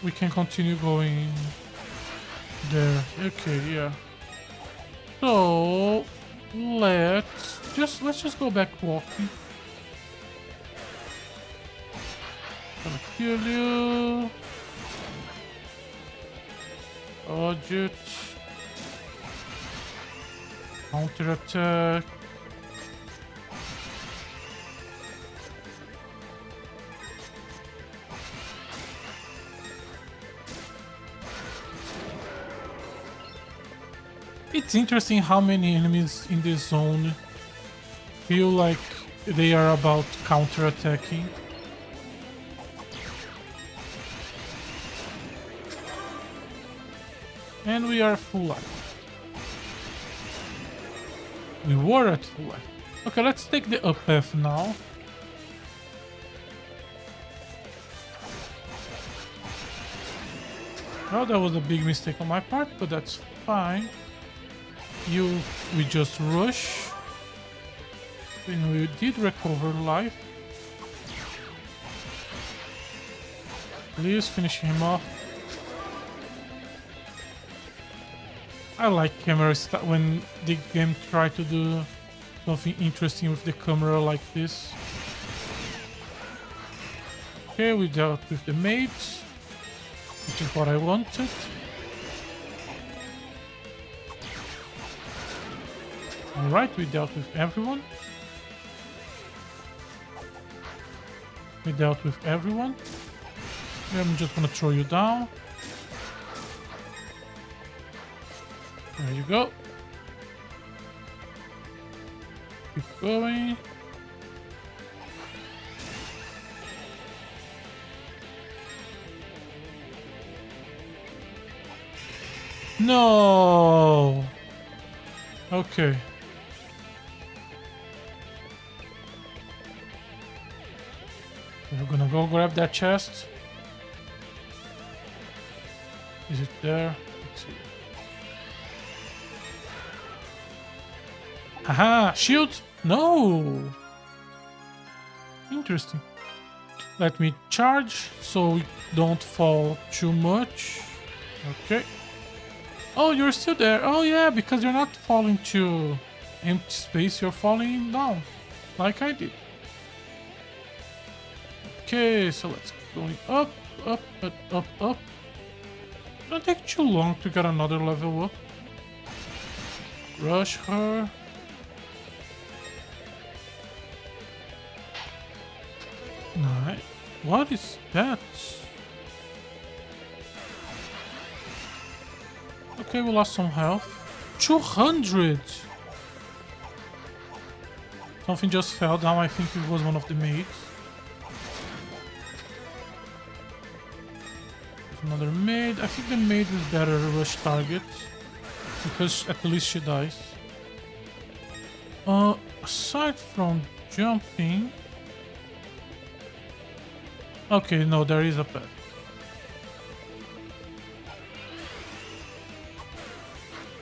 we can continue going there. Okay, yeah. So let's just go back walking. Gonna kill you. Dodge it. Counter attack. It's interesting how many enemies in this zone feel like they are about counter-attacking. And we are full life. We were at full life. Okay, let's take the up path now. Well, that was a big mistake on my part, but that's fine. We just rush. And we did recover life. Please finish him off. I like cameras when the game try to do something interesting with the camera like this. Okay, we dealt with the mates, which is what I wanted. Alright, we dealt with everyone. We dealt with everyone. I'm just gonna throw you down. There you go. Keep going. No. Okay. We're gonna go grab that chest. Is it there? Let's see. Haha, shield? No. Interesting. Let me charge so we don't fall too much. Okay. Oh, you're still there. Oh yeah, because you're not falling to empty space, you're falling down. Like I did. Okay, so let's go going up, up, up, up, up. Don't take too long to get another level up. Rush her. Nice. What is that? Okay, we lost some health. 200! Something just fell down. I think it was one of the maids. There's another maid. I think the maid is better to rush targets. Because at least she dies. Aside from jumping... Okay, no, there is a path.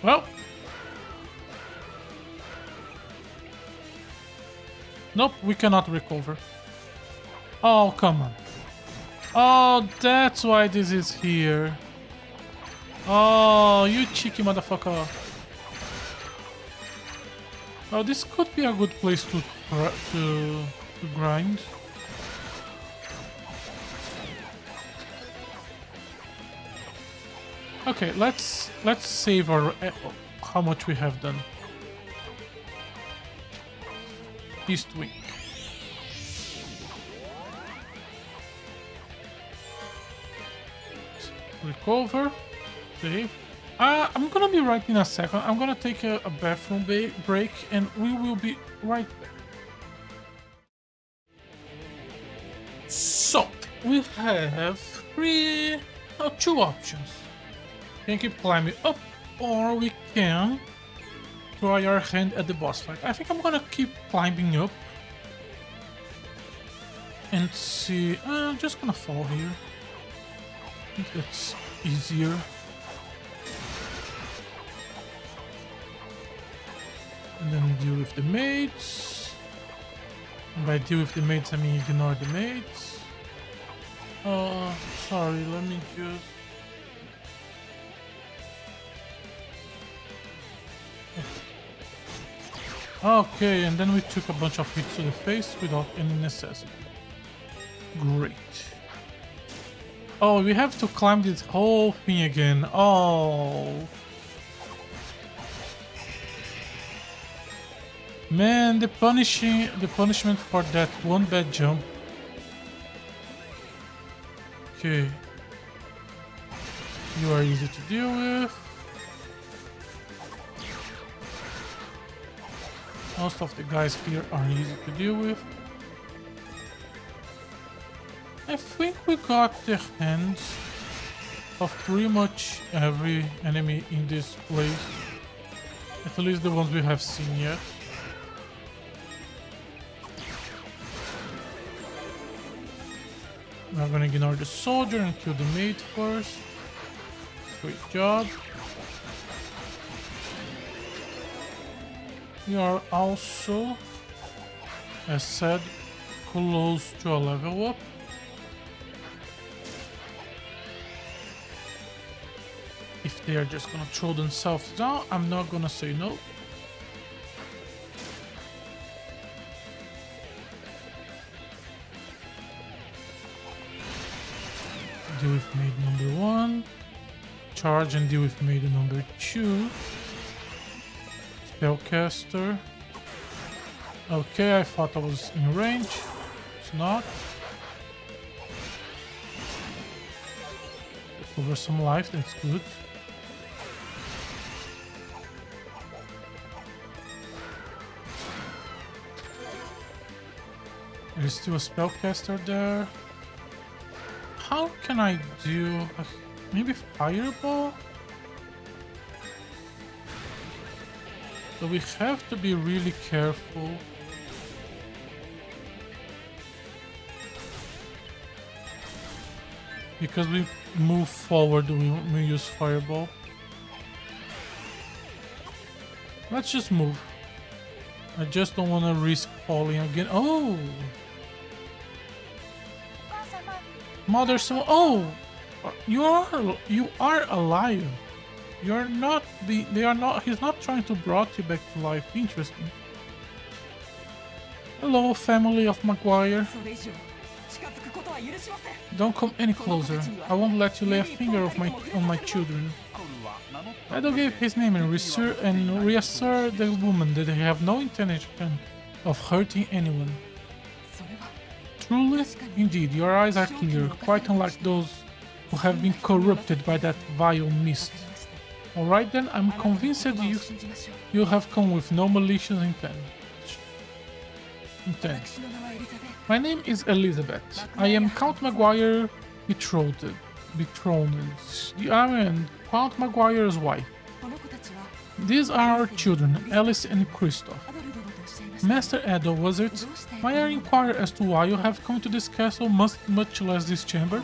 Well. Nope, we cannot recover. Oh, come on. Oh, that's why this is here. Oh, you cheeky motherfucker. Oh, this could be a good place to grind. Okay, let's save our how much we have done. East wing. Recover. Save. I'm gonna be right in a second. I'm gonna take a bathroom break and we will be right back. So, we have two options. We can keep climbing up, or we can try our hand at the boss fight. I think I'm gonna keep climbing up and see. I'm just gonna fall here. I think that's easier. And then deal with the maids. And by deal with the maids, I mean ignore the maids. Sorry, let me just... Okay, and then we took a bunch of hits to the face without any necessity. Great. Oh, we have to climb this whole thing again. Oh. Man, the punishment for that one bad jump. Okay. You are easy to deal with. Most of the guys here are easy to deal with. I think we got the hands of pretty much every enemy in this place. At least the ones we have seen yet. We're gonna ignore the soldier and kill the maid first. Great job. We are also, as said, close to a level up. If they are just gonna throw themselves down, I'm not gonna say no. Deal with maid number 1. Charge and deal with maid number 2. Spellcaster. Okay, I thought I was in range. It's not. Recover some life, that's good. There's still a spellcaster there. How can I do... maybe fireball? So we have to be really careful. Because we move forward, we use fireball. Let's just move. I just don't want to risk falling again. Oh, Mother Soul. Oh, you are alive. You're not the. They are not. He's not trying to brought you back to life. Interesting. Hello, family of Maguire. Don't come any closer. I won't let you lay a finger on my children. Edo gave his name and reassured the woman that they have no intention of hurting anyone. Truly, indeed, your eyes are clear, quite unlike those who have been corrupted by that vile mist. Alright then, I'm convinced that you have come with no malicious intent. My name is Elizabeth. I am Count Maguire betrothed. I am Count Maguire's wife. These are our children, Alice and Christoph. Master Edo, was it? May I inquire as to why you have come to this castle, much less this chamber?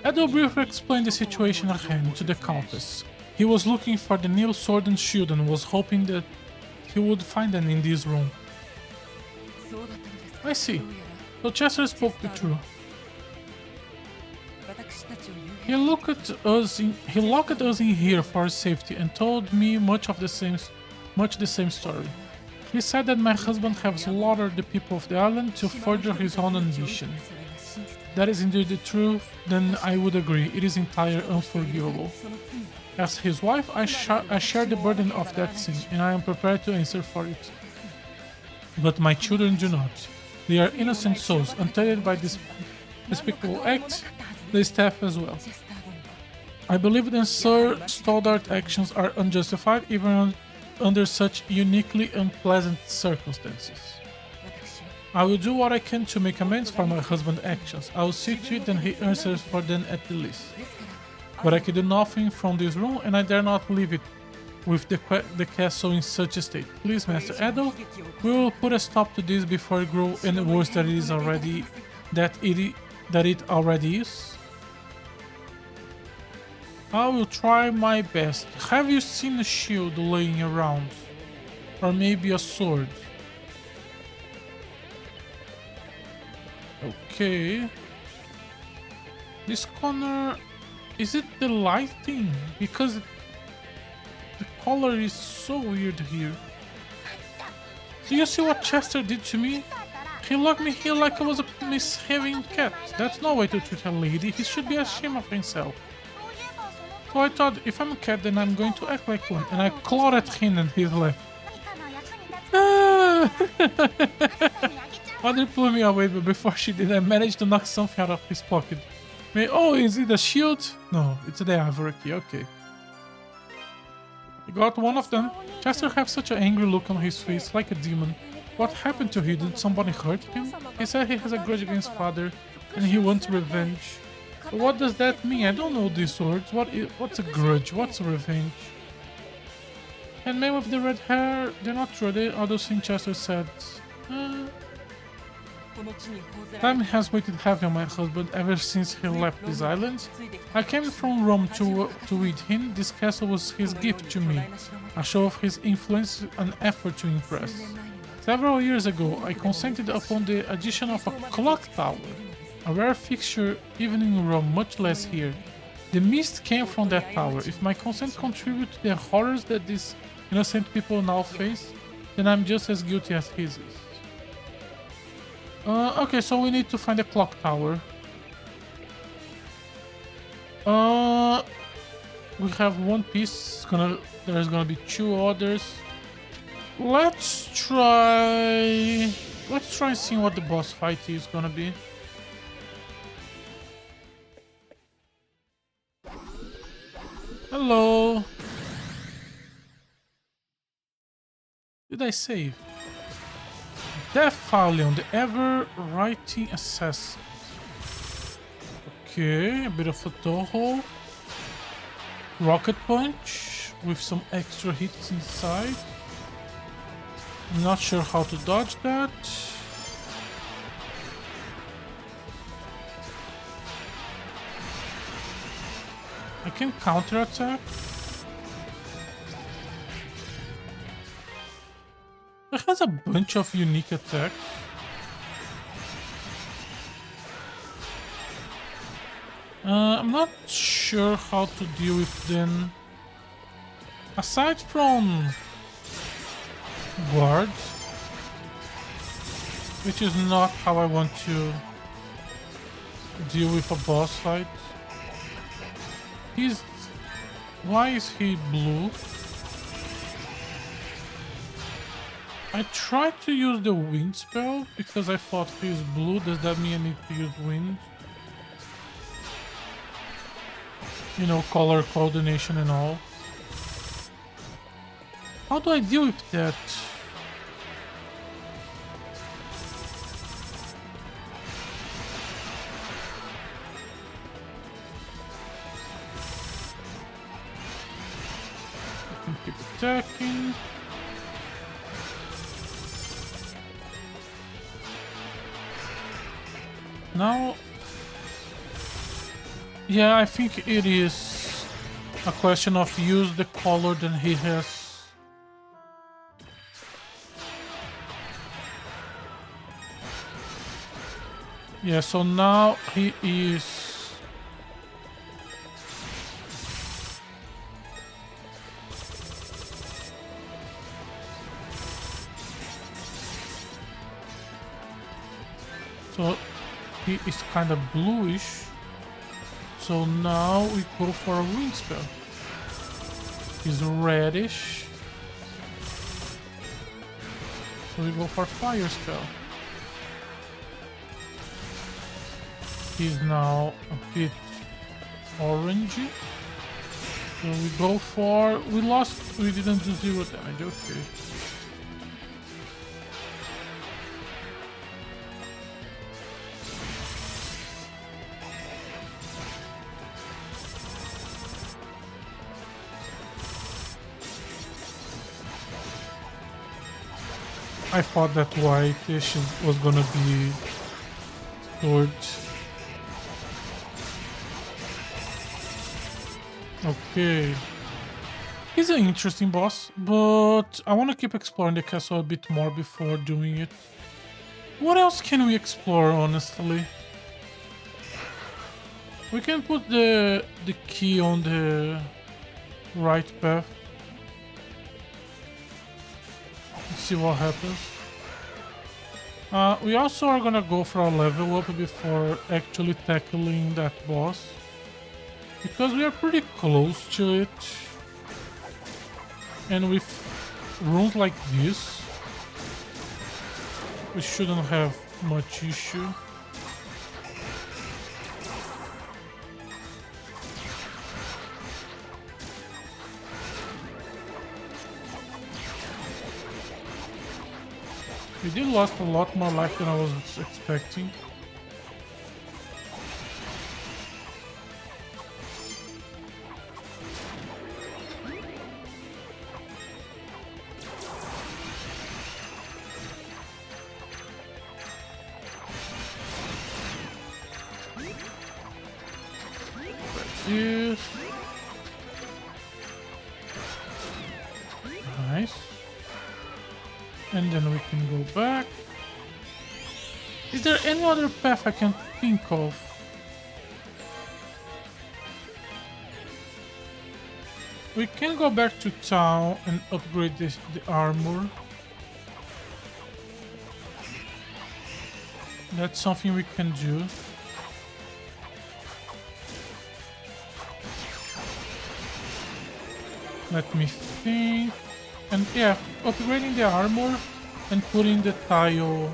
Edo briefly explained the situation at hand to the Countess. He was looking for the new sword and shield and was hoping that he would find them in this room. I see. So Chester spoke the truth. He locked us in here for safety and told me much the same story. He said that my husband has slaughtered the people of the island to further his own ambition. That is indeed the truth, then I would agree, it is entirely unforgivable. As his wife, I share the burden of that sin, and I am prepared to answer for it. But my children do not. They are innocent souls, untainted by this despicable act, the staff as well. I believe that Sir Stoddart's actions are unjustified even under such uniquely unpleasant circumstances. I will do what I can to make amends for my husband's actions. I will see to it that he answers for them at the least. But I can do nothing from this room and I dare not leave it with the castle in such a state. Please, Master Edo, we will put a stop to this before it grows any worse than it already is. I will try my best. Have you seen a shield laying around? Or maybe a sword? Okay. This corner... Is it the lighting? Because the color is so weird here. Do you see what Chester did to me? He locked me here like I was a misbehaving cat. That's no way to treat a lady. He should be ashamed of himself. So I thought, if I'm a cat, then I'm going to act like one. And I clawed at him and he left. Mother pulled me away, but before she did, I managed to knock something out of his pocket. Oh, is it a shield? No, it's the ivory key, okay. I got one of them. Chester has such an angry look on his face, like a demon. What happened to him? Did somebody hurt him? He said he has a grudge against father, and he wants revenge. But what does that mean? I don't know these words. What's a grudge? What's a revenge? And men with the red hair, they're not true, they are those things Chester said. Time has waited heavy on my husband ever since he left this island. I came from Rome to meet him. This castle was his gift to me, a show of his influence and effort to impress. Several years ago, I consented upon the addition of a clock tower, a rare fixture even in Rome, much less here. The mist came from that tower. If my consent contributed to the horrors that these innocent people now face, then I'm just as guilty as he is. Okay, so we need to find a clock tower. We have one piece. There's gonna be two others. Let's try seeing what the boss fight is gonna be. Hello. Did I save? Death Falion, the ever-writing assassin. Okay, a bit of a Toho. Rocket Punch with some extra hits inside. I'm not sure how to dodge that. I can counter-attack. It has a bunch of unique attacks. I'm not sure how to deal with them. Aside from guards, which is not how I want to deal with a boss fight. He's... Why is he blue? I tried to use the wind spell because I thought he's blue. Does that mean I need to use wind? You know, color coordination and all. How do I deal with that? I can keep attacking. Now... Yeah, I think it is a question of use the color that he has. Yeah, so now he is... So he is kind of bluish. So now we go for a wind spell. He's reddish. So we go for fire spell. He's now a bit orangey. So we go for... We lost... We didn't do 0 damage, okay. I thought that whitish was gonna be sword. Okay. He's an interesting boss, but I want to keep exploring the castle a bit more before doing it. What else can we explore, honestly? We can put the key on the right path. See what happens. We also are gonna go for a level up before actually tackling that boss, because we are pretty close to it, and with rooms like this we shouldn't have much issue. We did lost a lot more life than I was expecting. Yes. Nice. And then we can go back. Is there any other path I can think of? We can go back to town and upgrade the armor. That's something we can do. Let me think. And yeah, upgrading the armor and putting the tile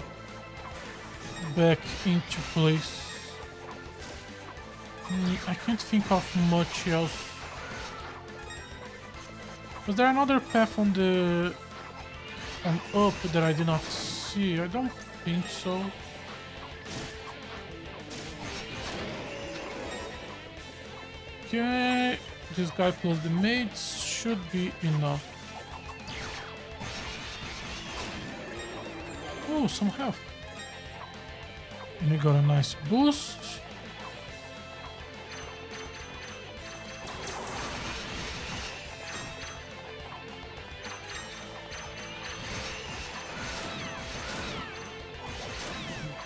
back into place. I can't think of much else. Was there another path on the up that I did not see? I don't think so. Okay, this guy plus the mates should be enough. Oh, some health. And we got a nice boost.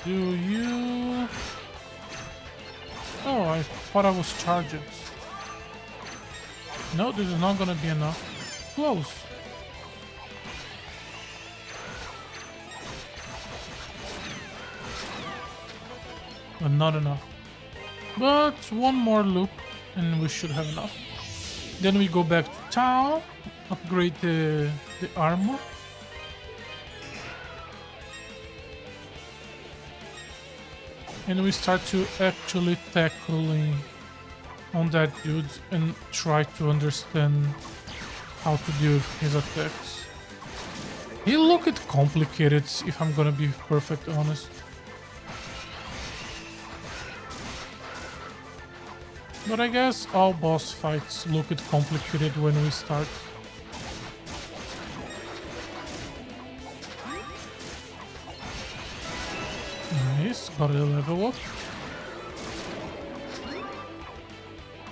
do you... Oh, I thought I was charged. No, this is not gonna be enough. Close. But not enough. But one more loop and we should have enough. Then we go back to town, upgrade the armor. And we start to actually tackling on that dude and try to understand how to deal with his attacks. He looked complicated, if I'm gonna be perfect honest. But I guess all boss fights look complicated when we start. Nice, got a level up.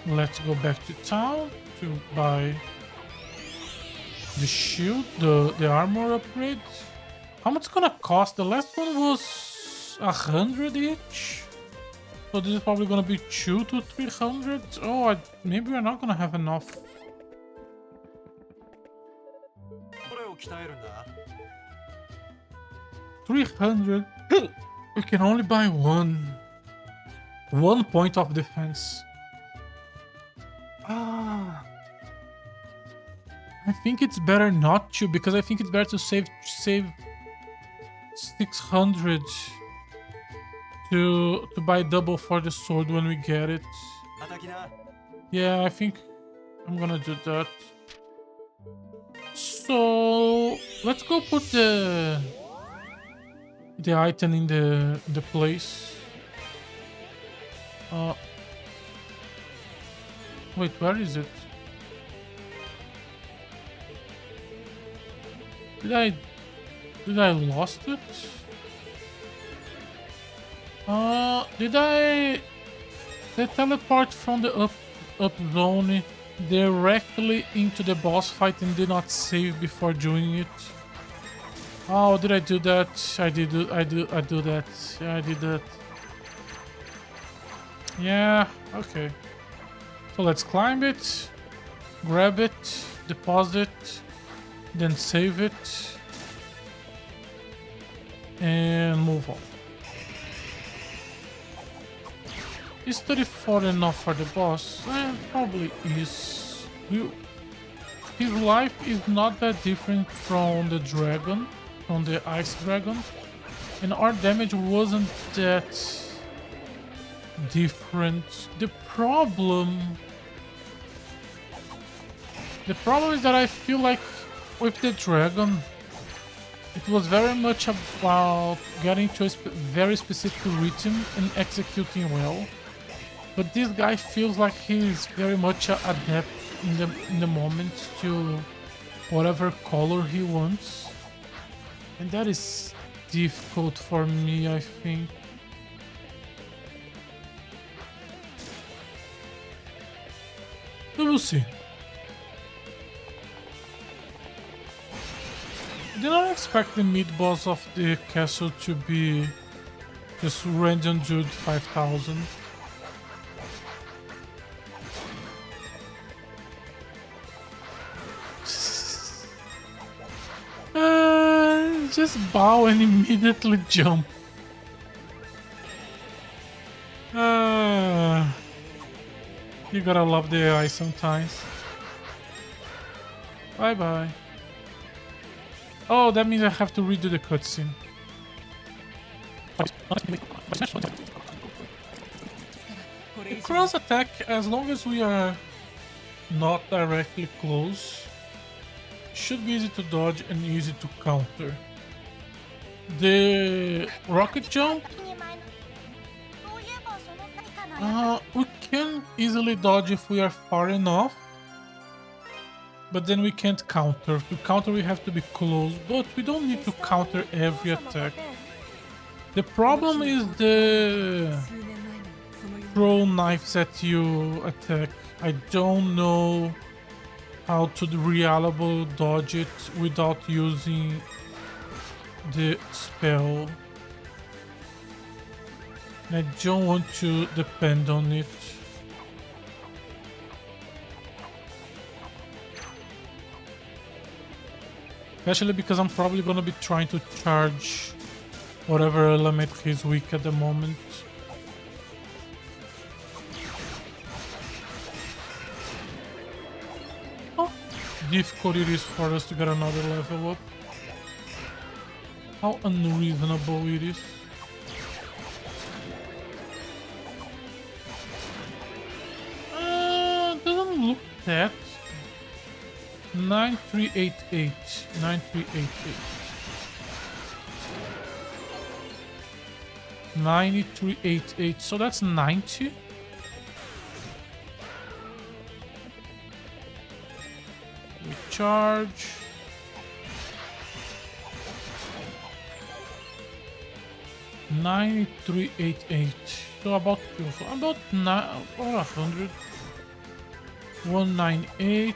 Let's go back to town to buy the shield, the armor upgrade. How much it's gonna cost? The last one was 100 each. So this is probably gonna be 200 to 300. Oh, maybe we're not gonna have enough. 300. We can only buy one point of defense. Ah, I think it's better not to, because I think it's better to save 600 to buy double for the sword when we get it. Yeah, I think I'm gonna do that. So let's go put the item in the place. Wait, where is it? Did I lost it? Did I teleport from the up zone directly into the boss fight and did not save before doing it? Oh, did I do that? I do that. Yeah, I did that. Yeah, okay. So let's climb it, grab it, deposit, then save it, and move on. Is 34 enough for the boss? It probably is. His life is not that different from the dragon, from the ice dragon, and our damage wasn't that different. The problem is that I feel like with the dragon, it was very much about getting to a very specific rhythm and executing well. But this guy feels like he's very much adept in the moment to whatever color he wants, and that is difficult for me, I think. We will see. I did not expect the mid-boss of the castle to be this random dude 5000. Just bow and immediately jump. You gotta love the AI sometimes. Bye bye. Oh, that means I have to redo the cutscene. The cross attack, as long as we are not directly close, should be easy to dodge and easy to counter. The rocket jump, we can easily dodge if we are far enough, but then we can't counter. To counter we have to be close, but we don't need to counter every attack. The problem is the throw knives at you attack. I don't know how to reliable dodge it without using the spell. And I don't want to depend on it. Especially because I'm probably gonna be trying to charge whatever element he's weak at the moment. Oh, difficult it is for us to get another level up. How unreasonable it is. Doesn't look that. 9388. 9388. 9388. So that's 90. We charge. $9388. So about 9 or 100. 198.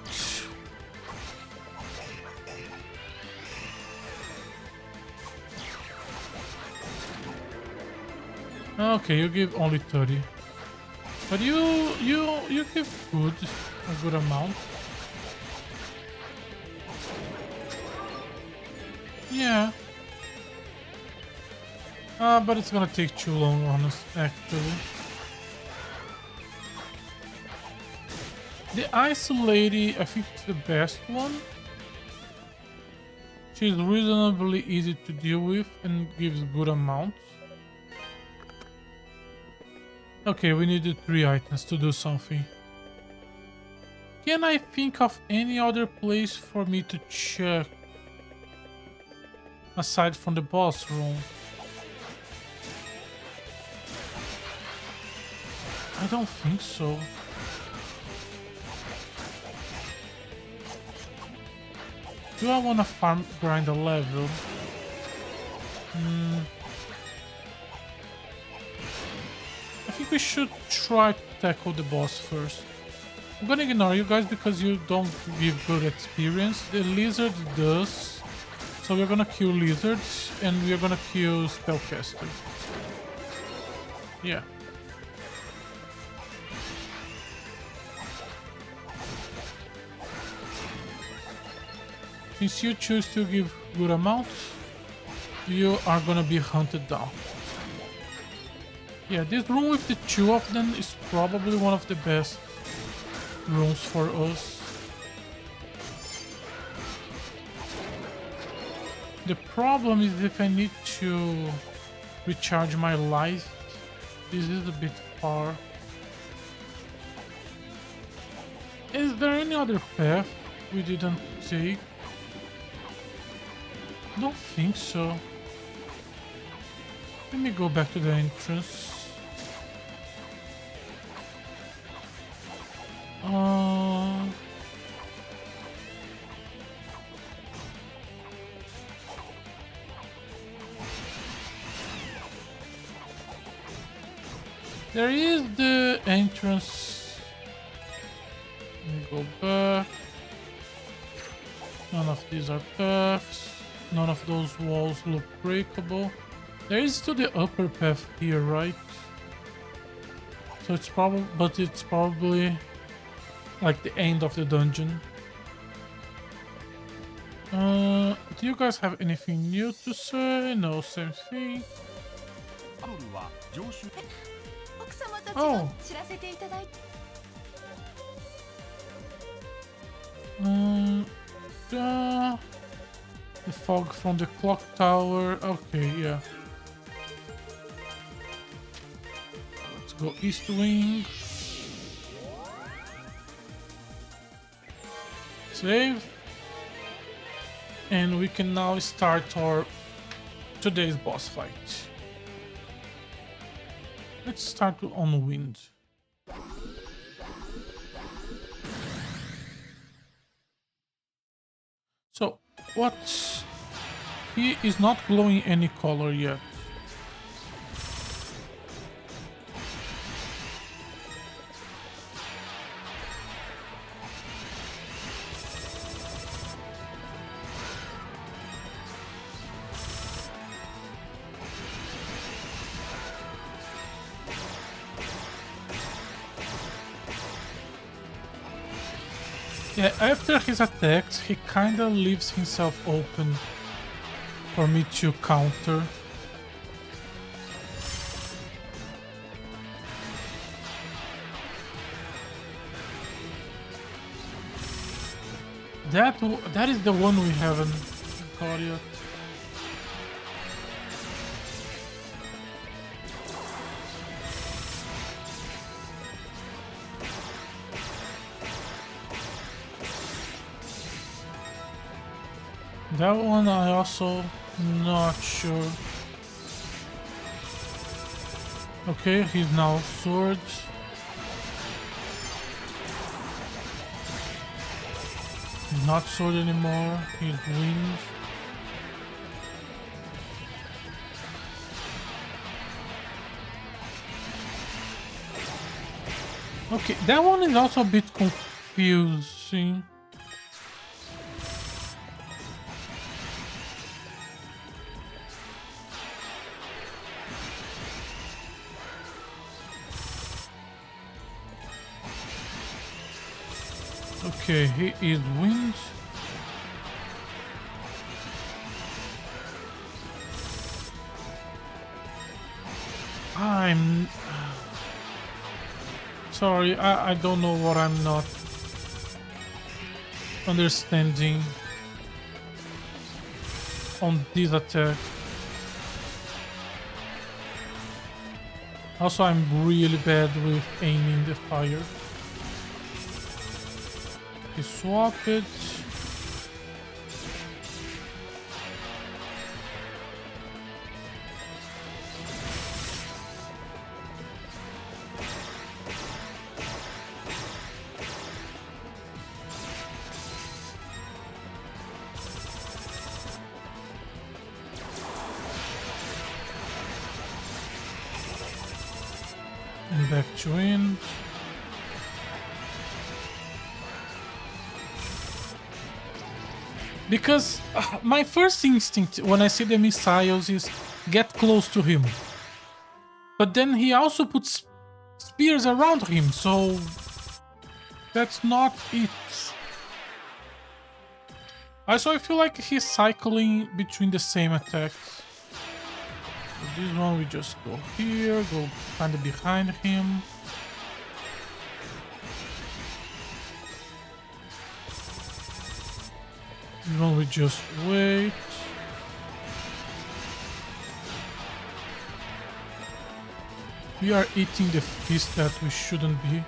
Okay, you give only 30. But you give a good amount. Yeah. But it's gonna take too long, actually. The Ice Lady, I think it's the best one. She's reasonably easy to deal with and gives good amounts. Okay, we needed 3 items to do something. Can I think of any other place for me to check? Aside from the boss room. I don't think so. Do I want to farm grind a level? I think we should try to tackle the boss first. I'm gonna ignore you guys because you don't give good experience. The lizard does. So we're gonna kill lizards and we're gonna kill spellcaster. Yeah. Since you choose to give good amounts, you are gonna be hunted down. Yeah, this room with the 2 of them is probably one of the best rooms for us. The problem is if I need to recharge my life, this is a bit far. Is there any other path we didn't take? Don't think so. Let me go back to the entrance. There is the entrance. Let me go back. None of these are paths. None of those walls look breakable. There is still the upper path here, right? So it's probably like the end of the dungeon. Do you guys have anything new to say? No, same thing. Oh. The fog from the clock tower. Okay, yeah. Let's go east wing. Save. And we can now start our today's boss fight. Let's start on wind. So, what? He is not glowing any color yet. Yeah, after his attacks, he kinda leaves himself open for me to counter. That is the one we haven't got yet. That one I also not sure. Okay, he's now swords. He's not sword anymore. He's wind. Okay, that one is also a bit confusing. Okay, he is wind. I'm sorry, I don't know what I'm not understanding on this attack. Also, I'm really bad with aiming the fire. You swap it. And back to wind. Because my first instinct when I see the missiles is get close to him. But then he also puts spears around him, so that's not it. Also, I feel like he's cycling between the same attacks. So this one we just go here, go kind of behind him. This one we just wait. We are eating the feast that we shouldn't be.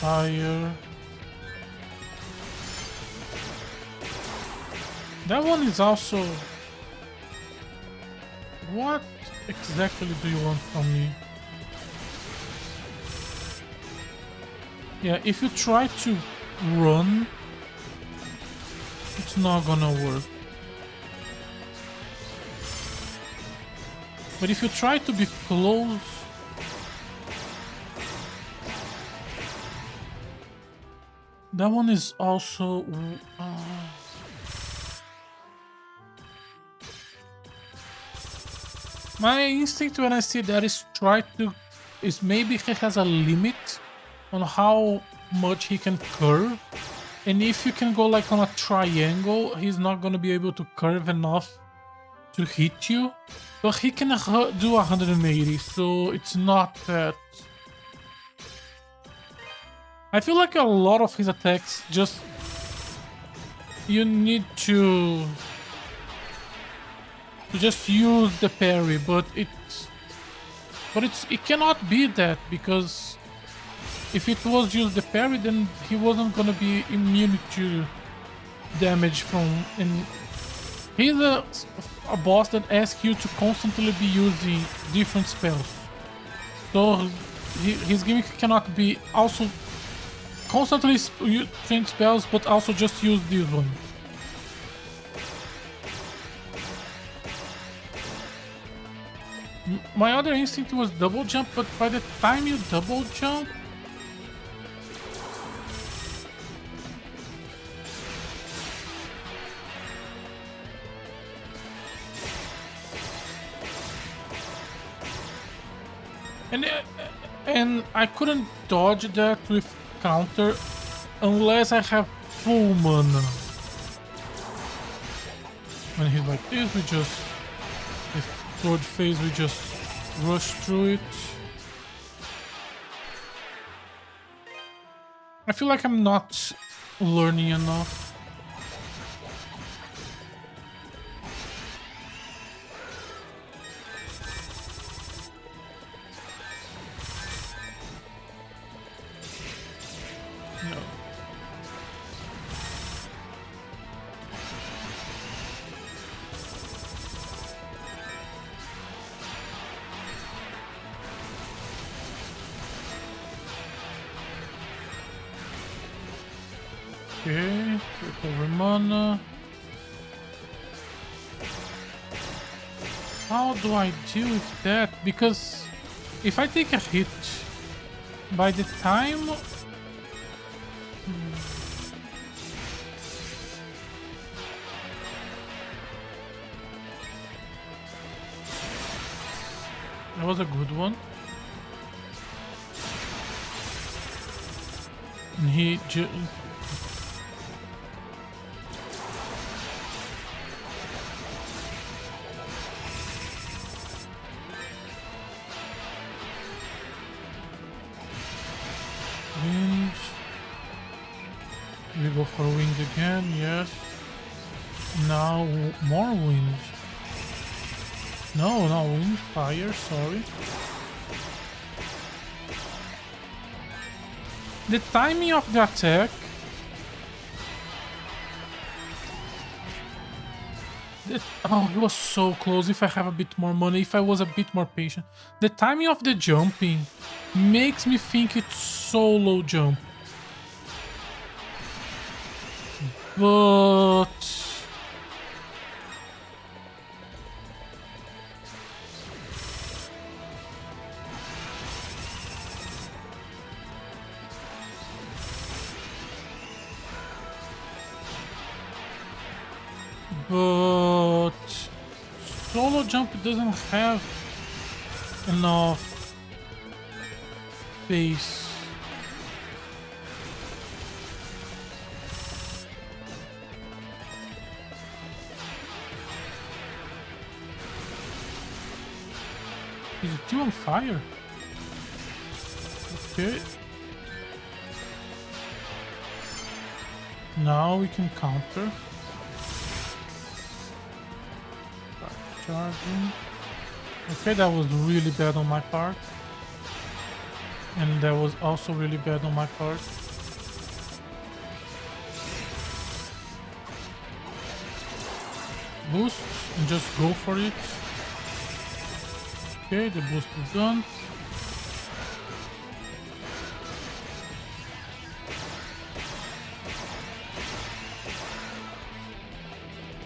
Fire. That one is also... What exactly do you want from me? Yeah, if you try to run, it's not gonna work. But if you try to be close... That one is also... My instinct when I see that is try to... is maybe he has a limit on how much he can curve. And if you can go like on a triangle, he's not gonna be able to curve enough to hit you. But he can do 180, so it's not that... I feel like a lot of his attacks just... You need to just use the parry, but it cannot be that, because if it was just the parry, then he wasn't gonna be immune to damage from... And he's a boss that asks you to constantly be using different spells. So his gimmick cannot be also constantly change spells, but also just use this one. My other instinct was double jump, but by the time you double jump... And And I couldn't dodge that with counter unless I have full mana. When he's like this, we just, with third phase, we just rush through it. I feel like I'm not learning enough. No. Okay, recover mana. How do I deal with that? Because if I take a hit, by the time... That was a good one. And he wind. We go for wind again, yes. Now more wind. No, not wind, fire, sorry. The timing of the attack... Oh, it was so close. If I have a bit more money, if I was a bit more patient. The timing of the jumping makes me think it's solo jump. But... solo jump doesn't have enough space. Is it still on fire? Okay. Now we can counter. Charging. Okay, that was really bad on my part. And that was also really bad on my part. Boost and just go for it. Okay, the boost is done.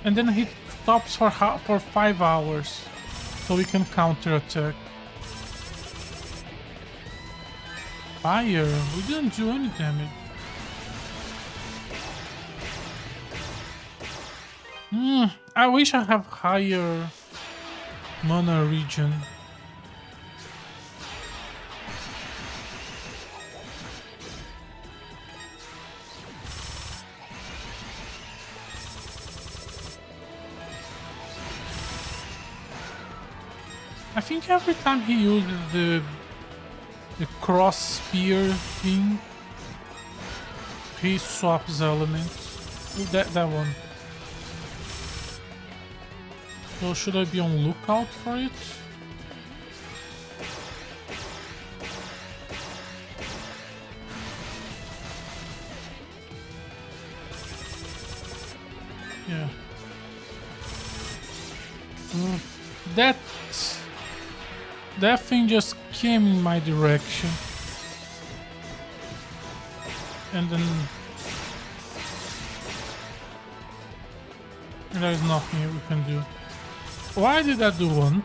And then he stops for 5 hours, so we can counter attack. Fire, we didn't do any damage. I wish I have higher mana regen. I think every time he uses the cross spear thing, he swaps elements. That one. So should I be on lookout for it? Yeah. That thing just came in my direction. And then there's nothing we can do. Why did I do one?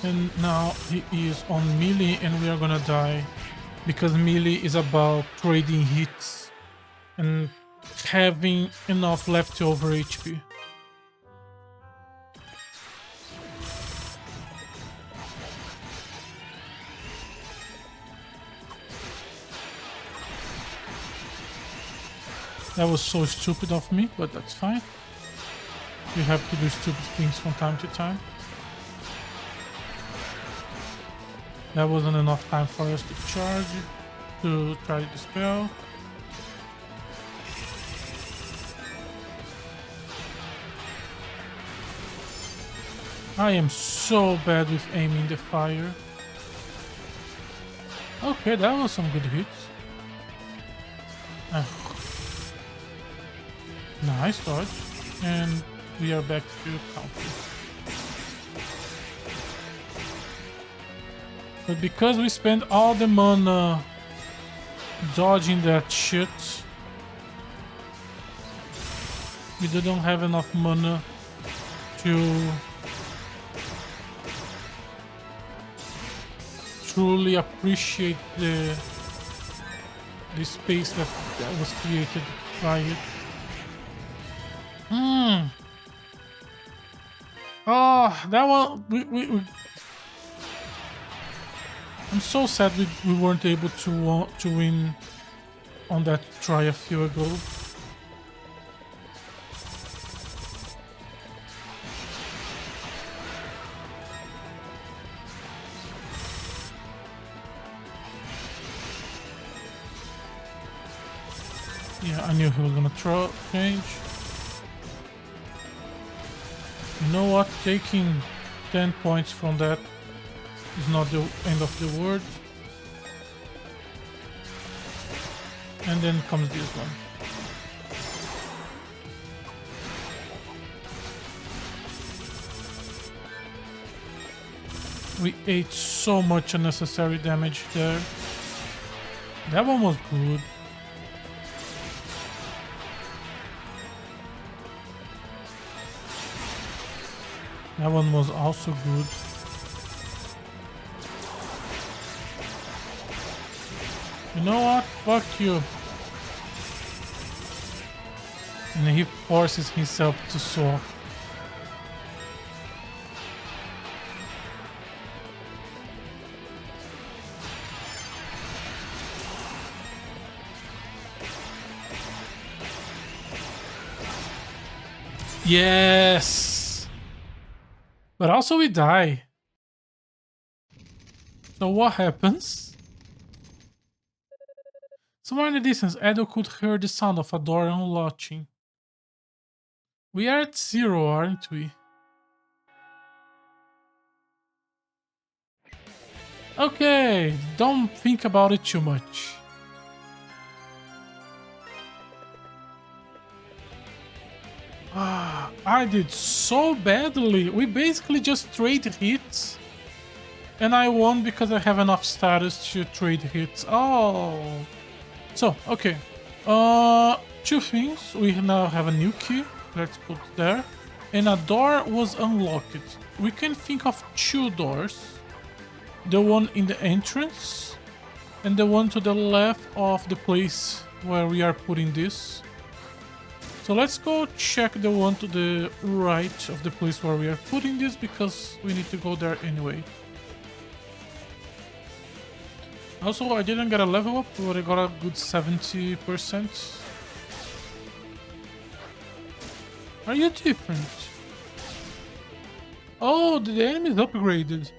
And now he is on melee and we are gonna die. Because melee is about trading hits and having enough leftover HP. That was so stupid of me, but that's fine. You have to do stupid things from time to time. That wasn't enough time for us to charge, to try the spell. I am so bad with aiming the fire. Okay, that was some good hits. Nice dodge. And we are back to counter. But because we spent all the mana dodging that shit, we didn't have enough mana to truly appreciate the space that was created by it. Oh, that one we I'm so sad we weren't able to win on that try a few ago. Yeah, I knew he was gonna change. You know what? Taking 10 points from that is not the end of the world. And then comes this one. We ate so much unnecessary damage there. That one was good. That one was also good. You know what? Fuck you. And he forces himself to soar. Yes! But also we die. So what happens? Somewhere in the distance, Edo could hear the sound of a door unlocking. We are at 0, aren't we? Okay, don't think about it too much. I did so badly. We basically just trade hits. And I won because I have enough status to trade hits. Oh. So, okay. Two things. We now have a new key. Let's put it there. And a door was unlocked. We can think of two doors. The one in the entrance. And the one to the left of the place where we are putting this. So let's go check the one to the right of the place where we are putting this, because we need to go there anyway. Also, I didn't get a level up, but I got a good 70%. Are you different? Oh, the enemy is upgraded.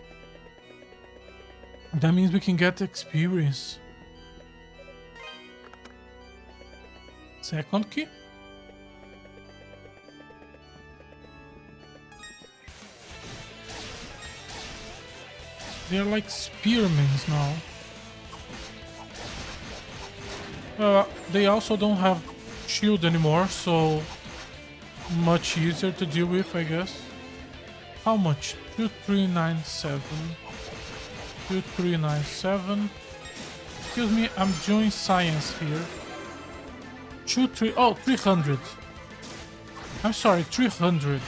That means we can get experience. Second key. They're like spearmen now. They also don't have shield anymore, so much easier to deal with, I guess. How much? 2397. 2397. Excuse me, I'm doing science here. 300. I'm sorry, 300.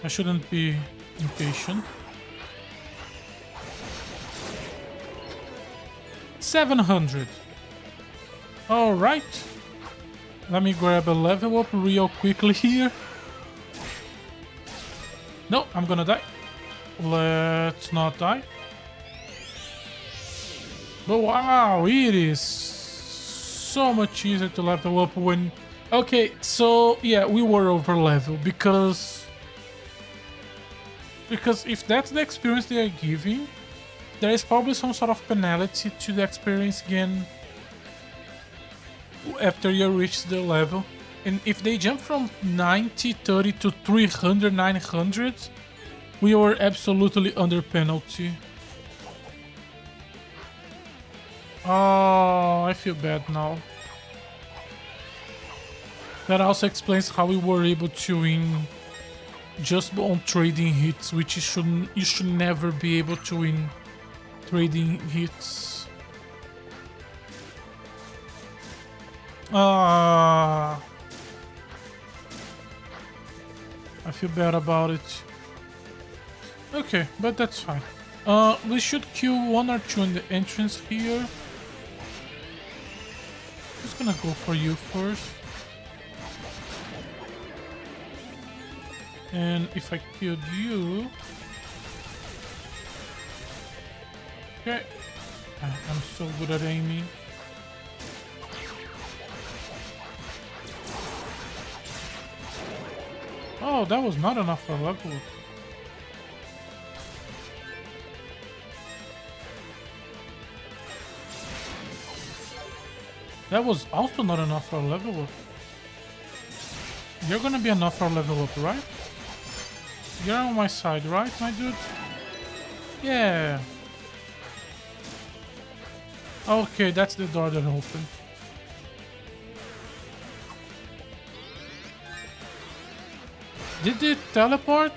I shouldn't be impatient. 700. All right. Let me grab a level up real quickly here. No, I'm gonna die. Let's not die. But wow, it is so much easier to level up when... Okay, so yeah, we were over level because if that's the experience they are giving, there is probably some sort of penalty to the experience gain after you reach the level. And if they jump from 90, 30 to 300, 900, we were absolutely under penalty. Oh, I feel bad now. That also explains how we were able to win just on trading hits, which you should never be able to win trading hits. I feel bad about it. Okay, but that's fine. We should kill one or two in the entrance here. Just gonna go for you first. And if I killed you... Okay. I'm so good at aiming. Oh, that was not enough for a level. That was also not enough for a level up. You're gonna be enough for a level up, right? You're on my side, right, my dude? Yeah. Okay, that's the door that opened. Did it teleport?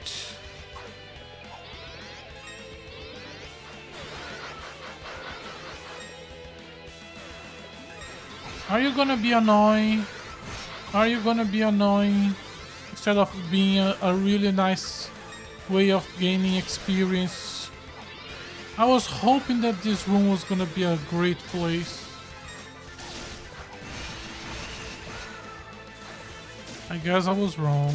Are you gonna be annoying? Are you gonna be annoying? Instead of being a really nice way of gaining experience. I was hoping that this room was gonna be a great place. I guess I was wrong.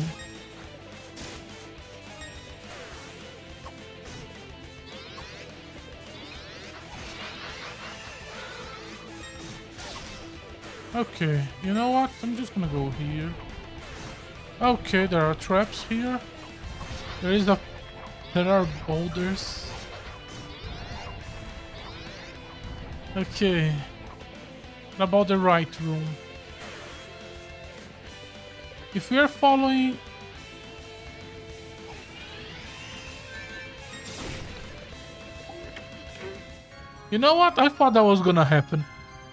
Okay, you know what? I'm just gonna go here. Okay, there are traps here. There are boulders. Okay. What about the right room? If we are following... You know what? I thought that was gonna happen.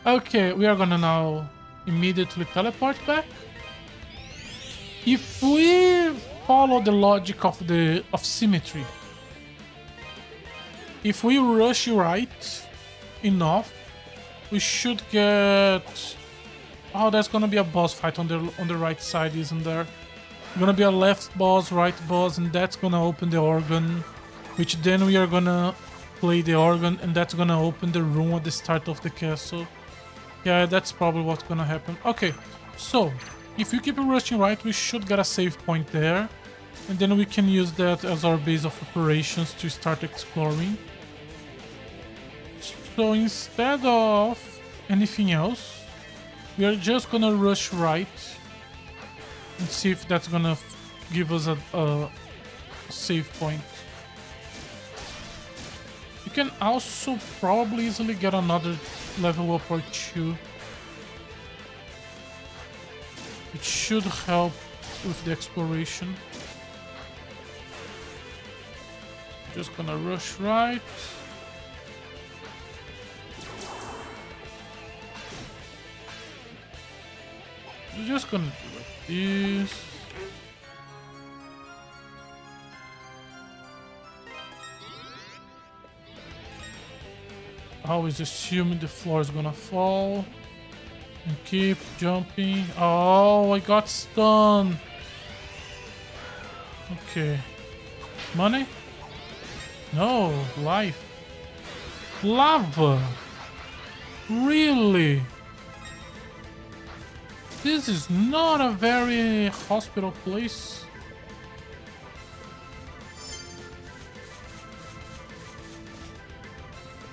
Okay, we are gonna now immediately teleport back. If we follow the logic of symmetry, if we rush right enough, we should get... Oh, there's gonna be a boss fight on the right side, isn't there? Gonna be a left boss, right boss, and that's gonna open the organ, which then we are gonna play the organ, and that's gonna open the room at the start of the castle. Yeah, that's probably what's gonna happen. Okay, so if we keep rushing right, we should get a save point there, and then we can use that as our base of operations to start exploring. So instead of anything else, we are just gonna rush right and see if that's gonna give us a save point. You can also probably easily get another level up or two. It should help with the exploration. Just gonna rush right. We're just gonna do like this. Always assuming the floor is gonna fall. And keep jumping. Oh, I got stunned. Okay. Money? No, life. Lava. Really? This is not a very hospital place.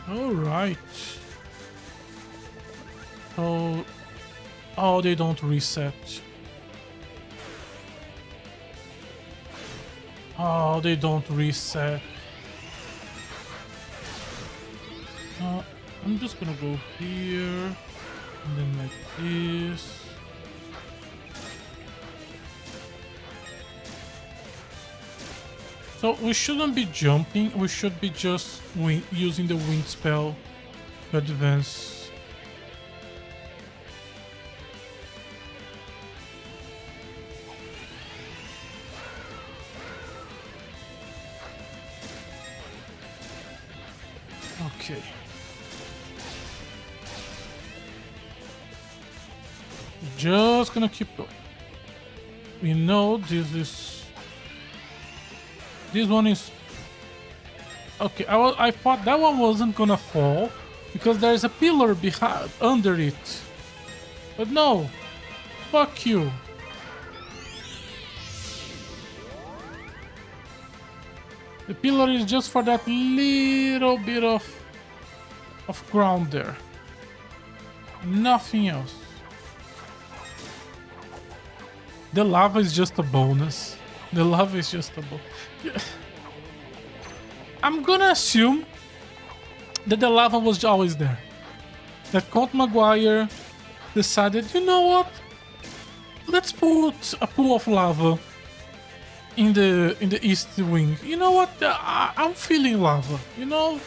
All right. So, oh, they don't reset. Oh, they don't reset. I'm just gonna go here, and then like this. So we shouldn't be jumping, we should be just using the wind spell to advance. Okay. Just gonna keep going. We know this one is okay. I thought that one wasn't gonna fall because there is a pillar behind under it, but no. Fuck you. The pillar is just for that little bit of ground there. Nothing else. The lava is just a bonus. The lava is just a bonus. I'm gonna assume that the lava was always there. That Count Maguire decided, you know what? Let's put a pool of lava in the east wing. You know what? I'm feeling lava. You know,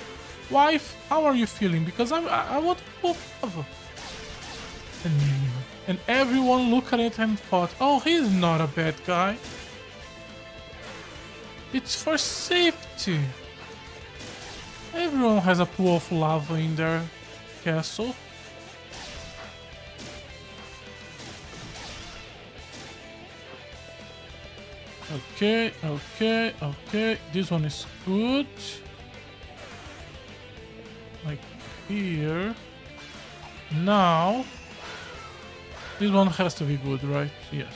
wife, how are you feeling? Because I want a pool of lava. And everyone looked at it and thought, oh, he's not a bad guy. It's for safety. Everyone has a pool of lava in their castle. Okay, okay, okay. This one is good. Like here. Now, this one has to be good, right? Yes.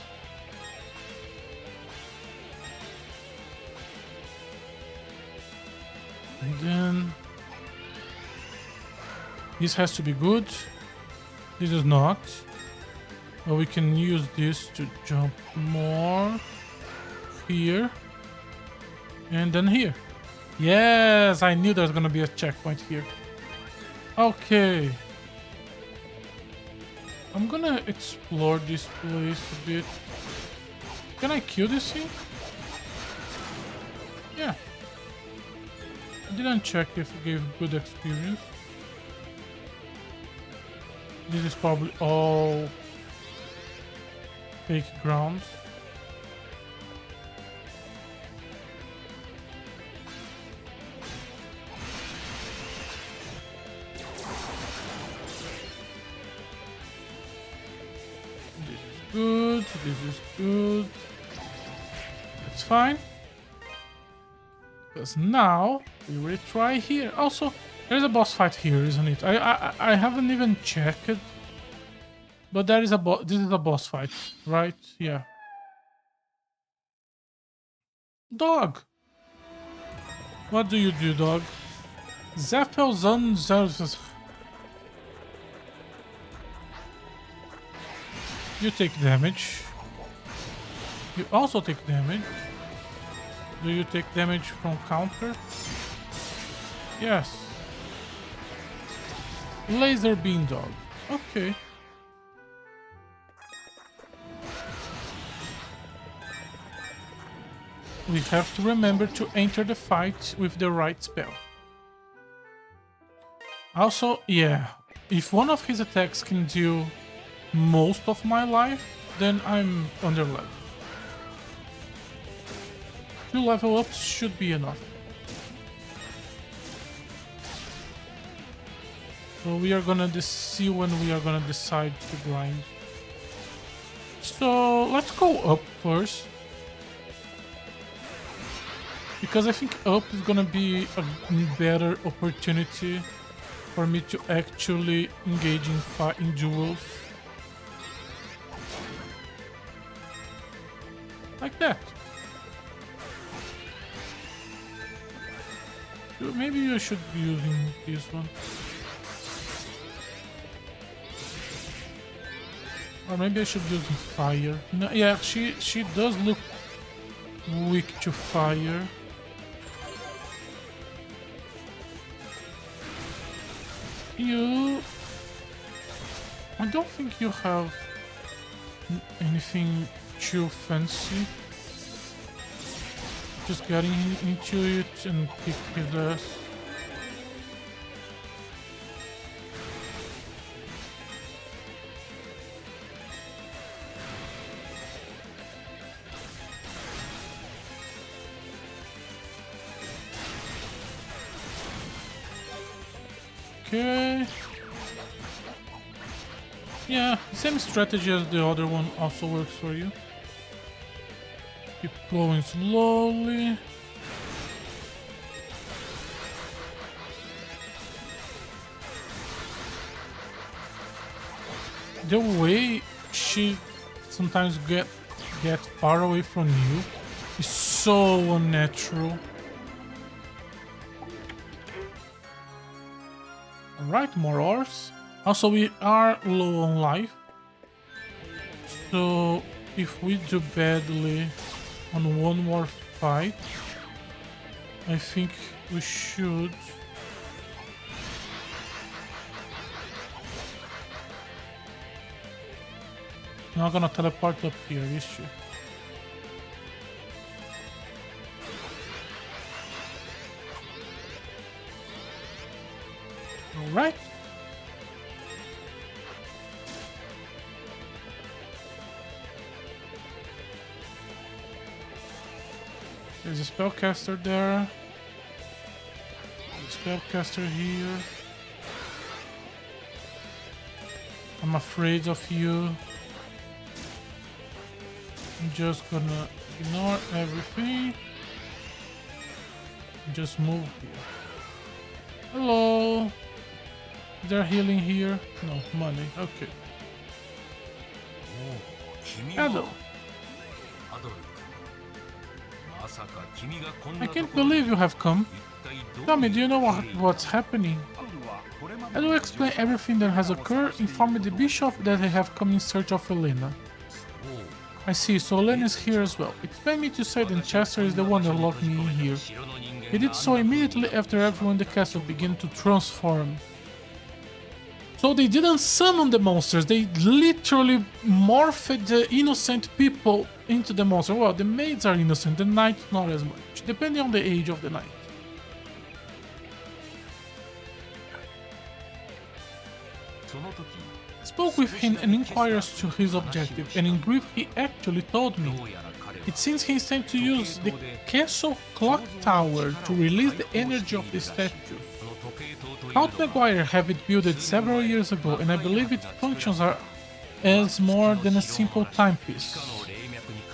And then this has to be good. This is not. But we can use this to jump more. Here. And then here. Yes, I knew there's gonna be a checkpoint here. Okay. I'm gonna explore this place a bit. Can I kill this thing? Yeah. I didn't check if it gave good experience. This is probably all fake ground. Good, this is good. That's fine. Because now we retry here. Also, there's a boss fight here, isn't it? I haven't even checked it. But there is this is a boss fight, right? Yeah. Dog! What do you do, dog? Zeppelzun. You take damage. You also take damage. Do you take damage from counter? Yes. Laser beam dog. Okay. We have to remember to enter the fight with the right spell. Also, yeah, if one of his attacks can deal most of my life, then I'm under level. 2 level ups should be enough. So we are gonna see when we are gonna decide to grind. So let's go up first. Because I think up is gonna be a better opportunity for me to actually engage in duels. Like that. So maybe I should be using this one. Or maybe I should use fire. No, yeah, she does look weak to fire. You... I don't think you have anything too fancy. Just getting into it and kick his ass. Okay. Yeah, same strategy as the other one also works for you. Keep going slowly. The way she sometimes get far away from you is so unnatural. Alright, more ores. Also, we are low on life. So, if we do badly on one more fight, I think we should... Not gonna teleport up here, is she? Alright. There's a spellcaster there. Spellcaster here. I'm afraid of you. I'm just gonna ignore everything. Just move here. Hello. Is there healing here? No, money. Okay. Hello. I can't believe you have come. Tell me, do you know what's happening? I will explain everything that has occurred. Inform the bishop that I have come in search of Elena. I see, so Elena is here as well. Explain me to Satan Chester is the one that locked me in here. He did so immediately after everyone in the castle began to transform. So they didn't summon the monsters, they literally morphed the innocent people into the monster. Well, the maids are innocent, the knights not as much, depending on the age of the knight. I spoke with him and inquired as to his objective, and in brief he actually told me. It seems he intends to use the castle clock tower to release the energy of the statues. Count Maguire had it built several years ago, and I believe its functions are as more than a simple timepiece.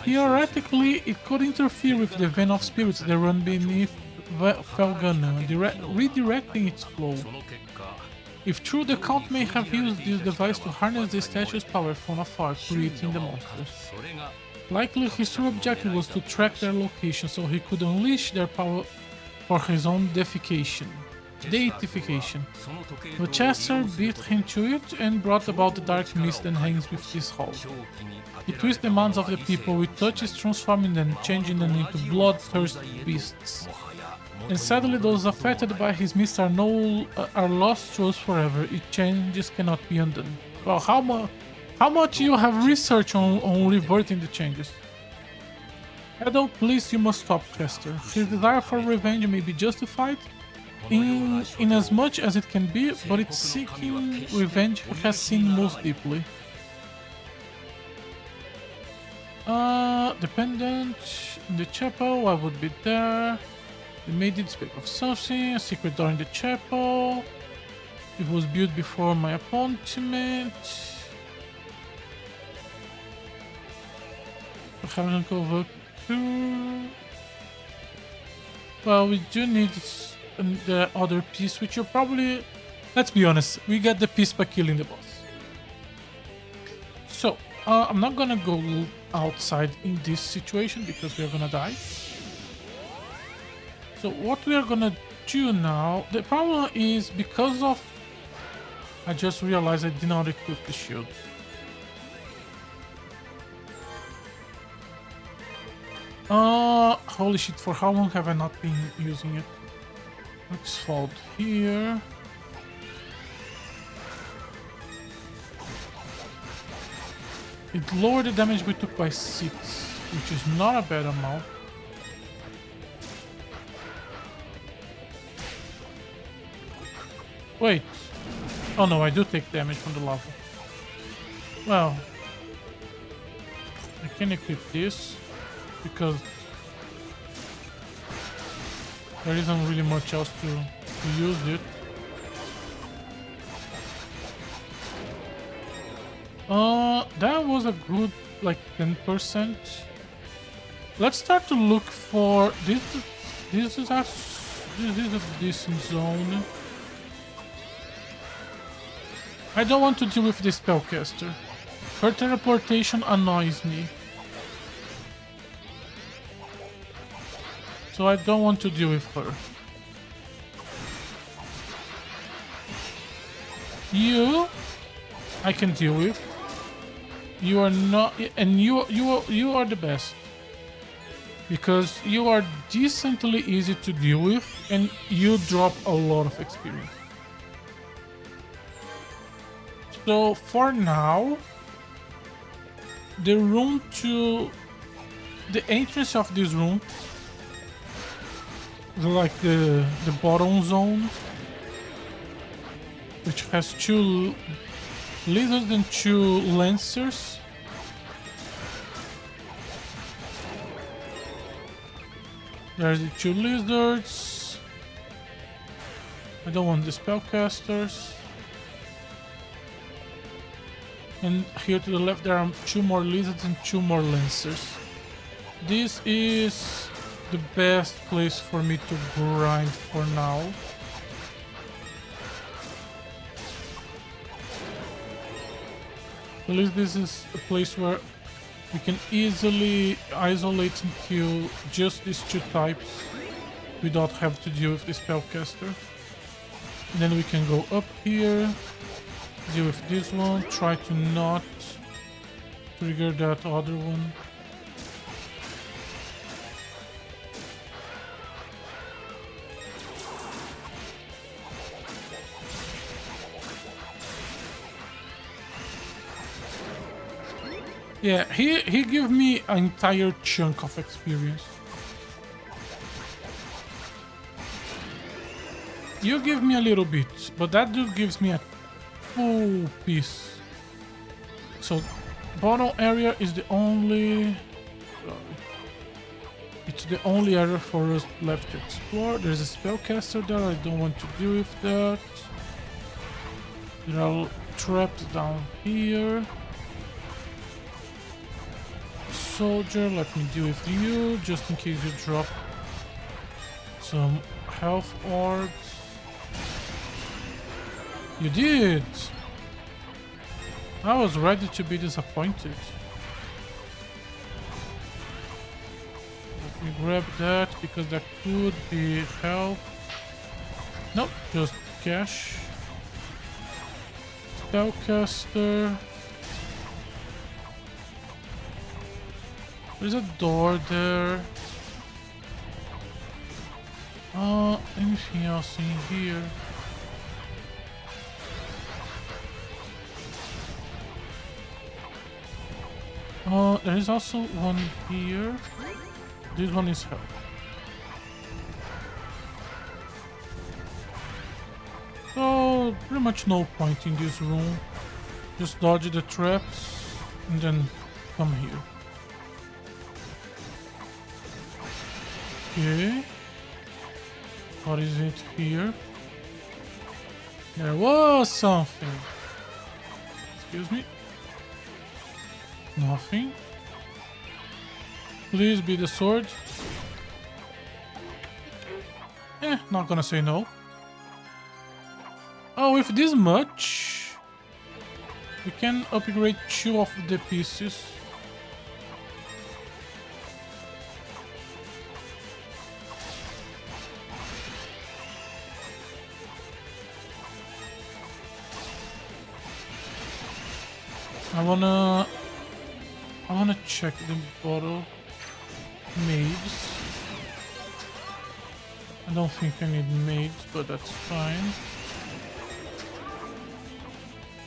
Theoretically, it could interfere with the vein of spirits that run beneath Felgana, redirecting its flow. If true, the Count may have used this device to harness the statue's power from afar, creating the monsters. Likely, his true objective was to track their location so he could unleash their power for his own deification. But Chester beat him to it and brought about the dark mist that hangs with this hall. He twists the minds of the people with touches, transforming them, changing them into bloodthirsty beasts. And sadly, those affected by his mist are lost to us forever. Its changes cannot be undone. Well, how much you have researched on reverting the changes? Shadow, please, you must stop Chester. His desire for revenge may be justified, in as much as it can be, but its seeking revenge has sinned most deeply. Dependent in the chapel, I would be there. The maid did speak of something, a secret door in the chapel. It was built before my appointment. I haven't covered two. Well, we do need the other piece, which you're probably... Let's be honest, we get the piece by killing the boss. So, I'm not gonna go outside in this situation because we are gonna die. So what we are gonna do now, the problem is because of, I just realized I did not equip the shield. Holy shit, for how long have I not been using it? Let's fall here. It lowered the damage we took by 6, which is not a bad amount. Wait. Oh no, I do take damage from the lava. Well, I can equip this because there isn't really much else to use it. That was a good like 10%. Let's start to look for this. This is a decent zone. I don't want to deal with the spellcaster. Her teleportation annoys me. So I don't want to deal with her. You, I can deal with. You are not, and you are the best. Because you are decently easy to deal with, and you drop a lot of experience. So for now, the room to the entrance of this room, like the bottom zone, which has 2 lizards and 2 lancers. There's the 2 lizards. I don't want the spellcasters. And here to the left there are 2 more lizards and 2 more lancers. This is the best place for me to grind for now. At least this is a place where we can easily isolate and kill just these 2 types without having to deal with the spellcaster. And then we can go up here, deal with this one, try to not trigger that other one. Yeah, he gave me an entire chunk of experience. You give me a little bit, but that dude gives me a full piece. So, bottom area is the only... It's the only area for us left to explore. There's a spellcaster there, I don't want to deal with that. There are traps down here. Soldier, let me deal with you, just in case you drop some health orbs. You did! I was ready to be disappointed. Let me grab that, because that could be health. Nope, just cash. Spellcaster. There's a door there. Anything else in here? There is also one here. This one is health. So, pretty much no point in this room. Just dodge the traps and then come here. Okay. What is it here? There was something. Excuse me. Nothing. Please be the sword. Not gonna say no. Oh, with this much, we can upgrade 2 of the pieces. I wanna check the bottle. Maids. I don't think I need maids, but that's fine.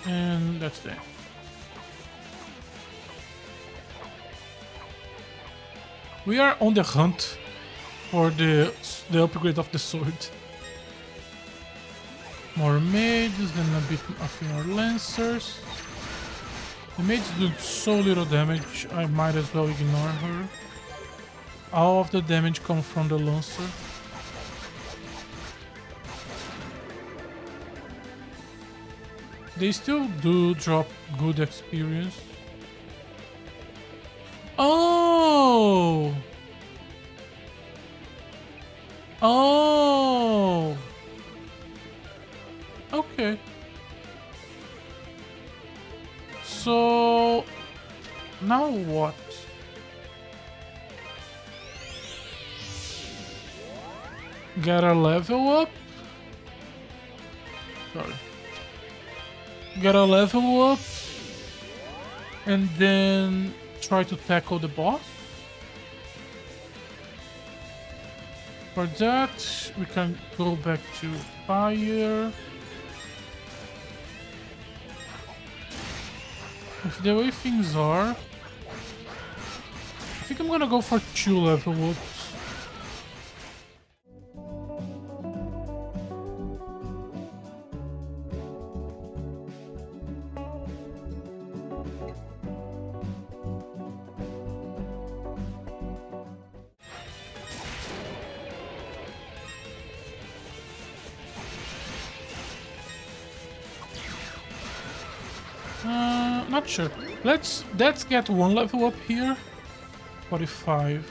And that's there. We are on the hunt for the upgrade of the sword. More maids, then a bit of more lancers. The maids do so little damage, I might as well ignore her. All of the damage comes from the lancer. They still do drop good experience. Oh! Oh! Okay. So now what? Gotta level up? Sorry. Gotta level up and then try to tackle the boss. For that, we can go back to fire. With the way things are, I think I'm gonna go for 2 level ups. Not sure. Let's get 1 level up here. 45.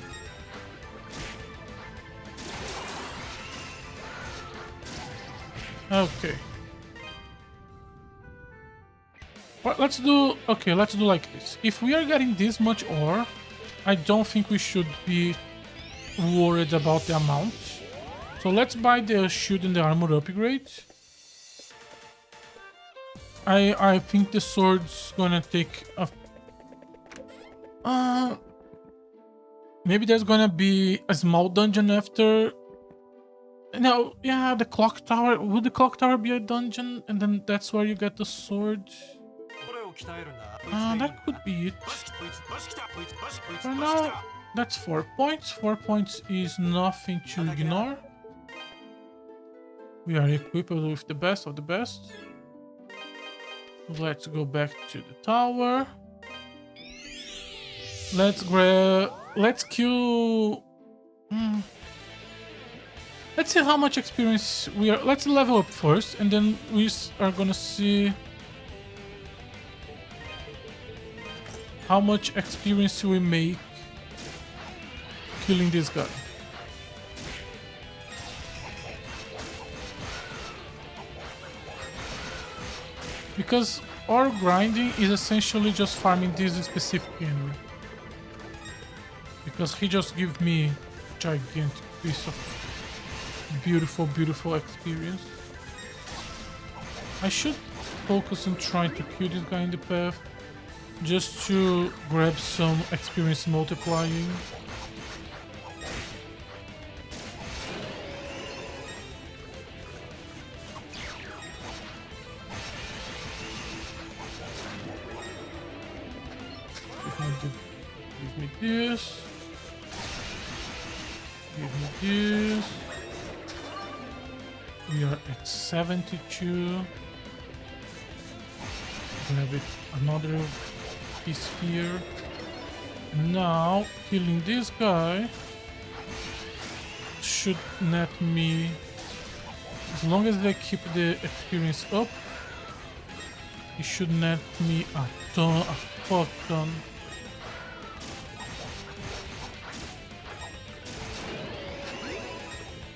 Okay. Well, let's do like this. If we are getting this much ore, I don't think we should be worried about the amount. So let's buy the shield and the armor upgrade. I think the sword's gonna take a... maybe there's gonna be a small dungeon after... No, yeah, the clock tower. Would the clock tower be a dungeon? And then that's where you get the sword? That could be it. For now, that's 4 points. 4 points is nothing to ignore. We are equipped with the best of the best. Let's go back to the tower. Let's kill... Let's see how much experience we are... Let's level up first, and then we are gonna see how much experience we make killing this guy. Because our grinding is essentially just farming this specific enemy. Because he just gives me a gigantic piece of beautiful, beautiful experience. I should focus on trying to kill this guy in the path, just to grab some experience multiplying. Give me this. Give me this. We are at 72. Grab it. Another piece here. Now, killing this guy should net me, as long as they keep the experience up, it should net me a fuck ton.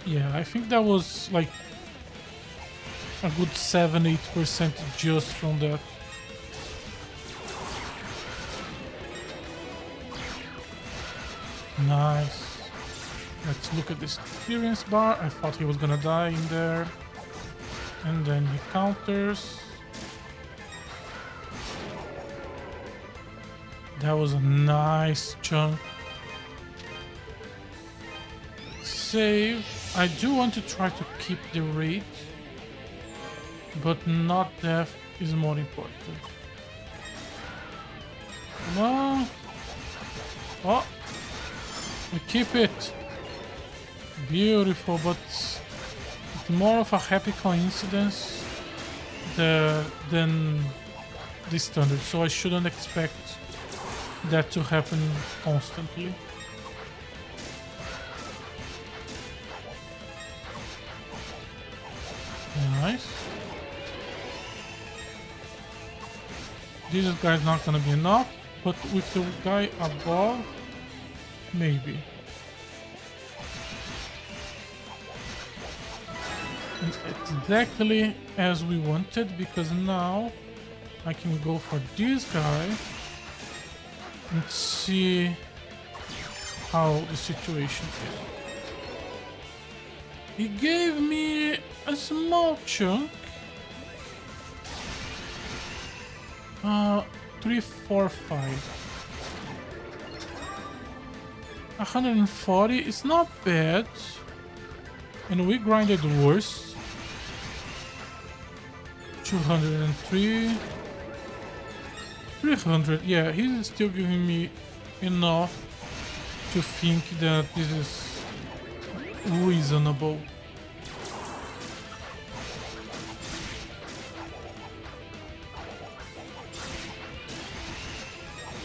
Yeah, I think that was like a good 7-8% just from that. Nice. Let's look at this experience bar. I thought he was gonna die in there. And then he counters. That was a nice chunk. Save. I do want to try to keep the rate, but not death is more important. Come on. Oh, we keep it. Beautiful, but it's more of a happy coincidence than the standard, so I shouldn't expect that to happen constantly. Nice. This guy's not gonna be enough, but with the guy above, maybe. And exactly as we wanted, because now I can go for this guy and see how the situation is. He gave me a small chunk. 3, 4, 5. 140 is not bad. And we grinded worse. 203. 300. Yeah, he's still giving me enough to think that this is reasonable.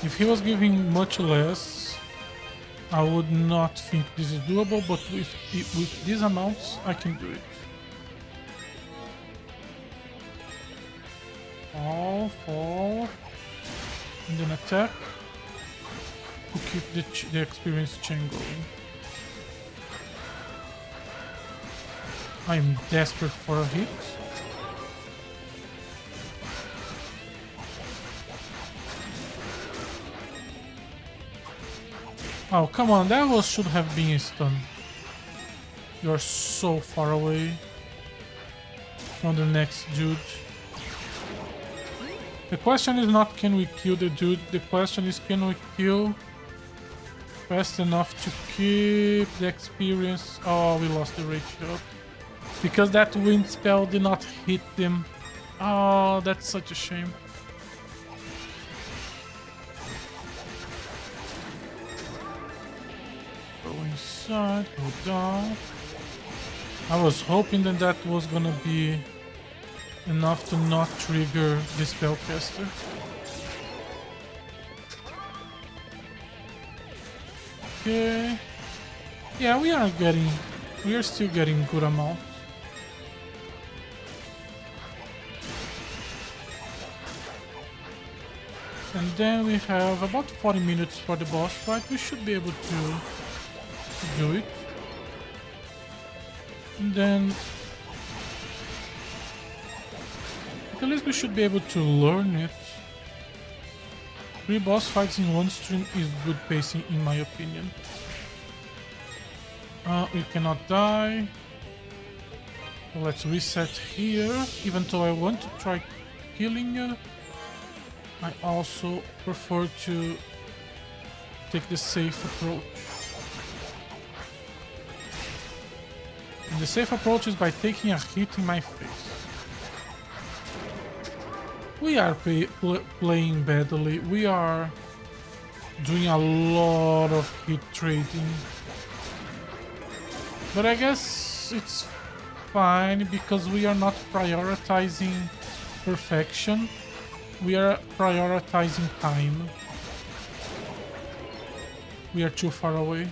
If he was giving much less, I would not think this is doable, but with these amounts, I can do it. Fall, and then attack to keep the experience chain going. I am desperate for a hit. Oh, come on, that should have been a stun. You're so far away from the next dude. The question is not can we kill the dude, the question is can we kill fast enough to keep the experience. Oh, we lost the ratio. Because that wind spell did not hit them. Oh, that's such a shame. Go inside, go down. I was hoping that that was gonna be enough to not trigger the spellcaster. Okay. Yeah, we are still getting good amounts. And then we have about 40 minutes for the boss fight. We should be able to do it. And then at least we should be able to learn it. 3 boss fights in one stream is good pacing in my opinion. We cannot die. So let's reset here. Even though I want to try killing you, I also prefer to take the safe approach. And the safe approach is by taking a hit in my face. We are playing badly. We are doing a lot of hit trading. But I guess it's fine because we are not prioritizing perfection. We are prioritizing time. We are too far away.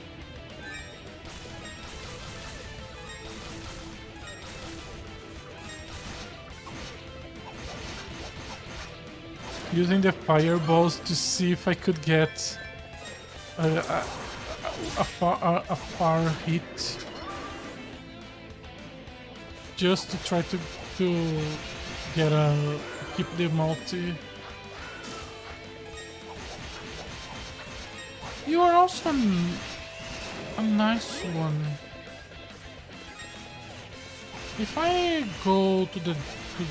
Using the fireballs to see if I could get a far hit. Just to try to get keep the multi. You are also a nice one. If I go to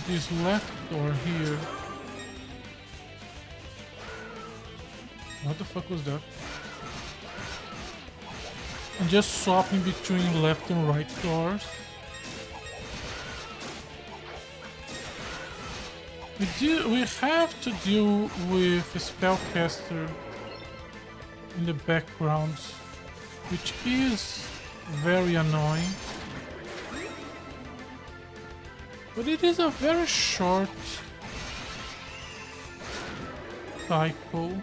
this left door here, What the fuck was that? And just swapping between left and right doors. We have to deal with a spellcaster in the background, which is very annoying. But it is a very short cycle.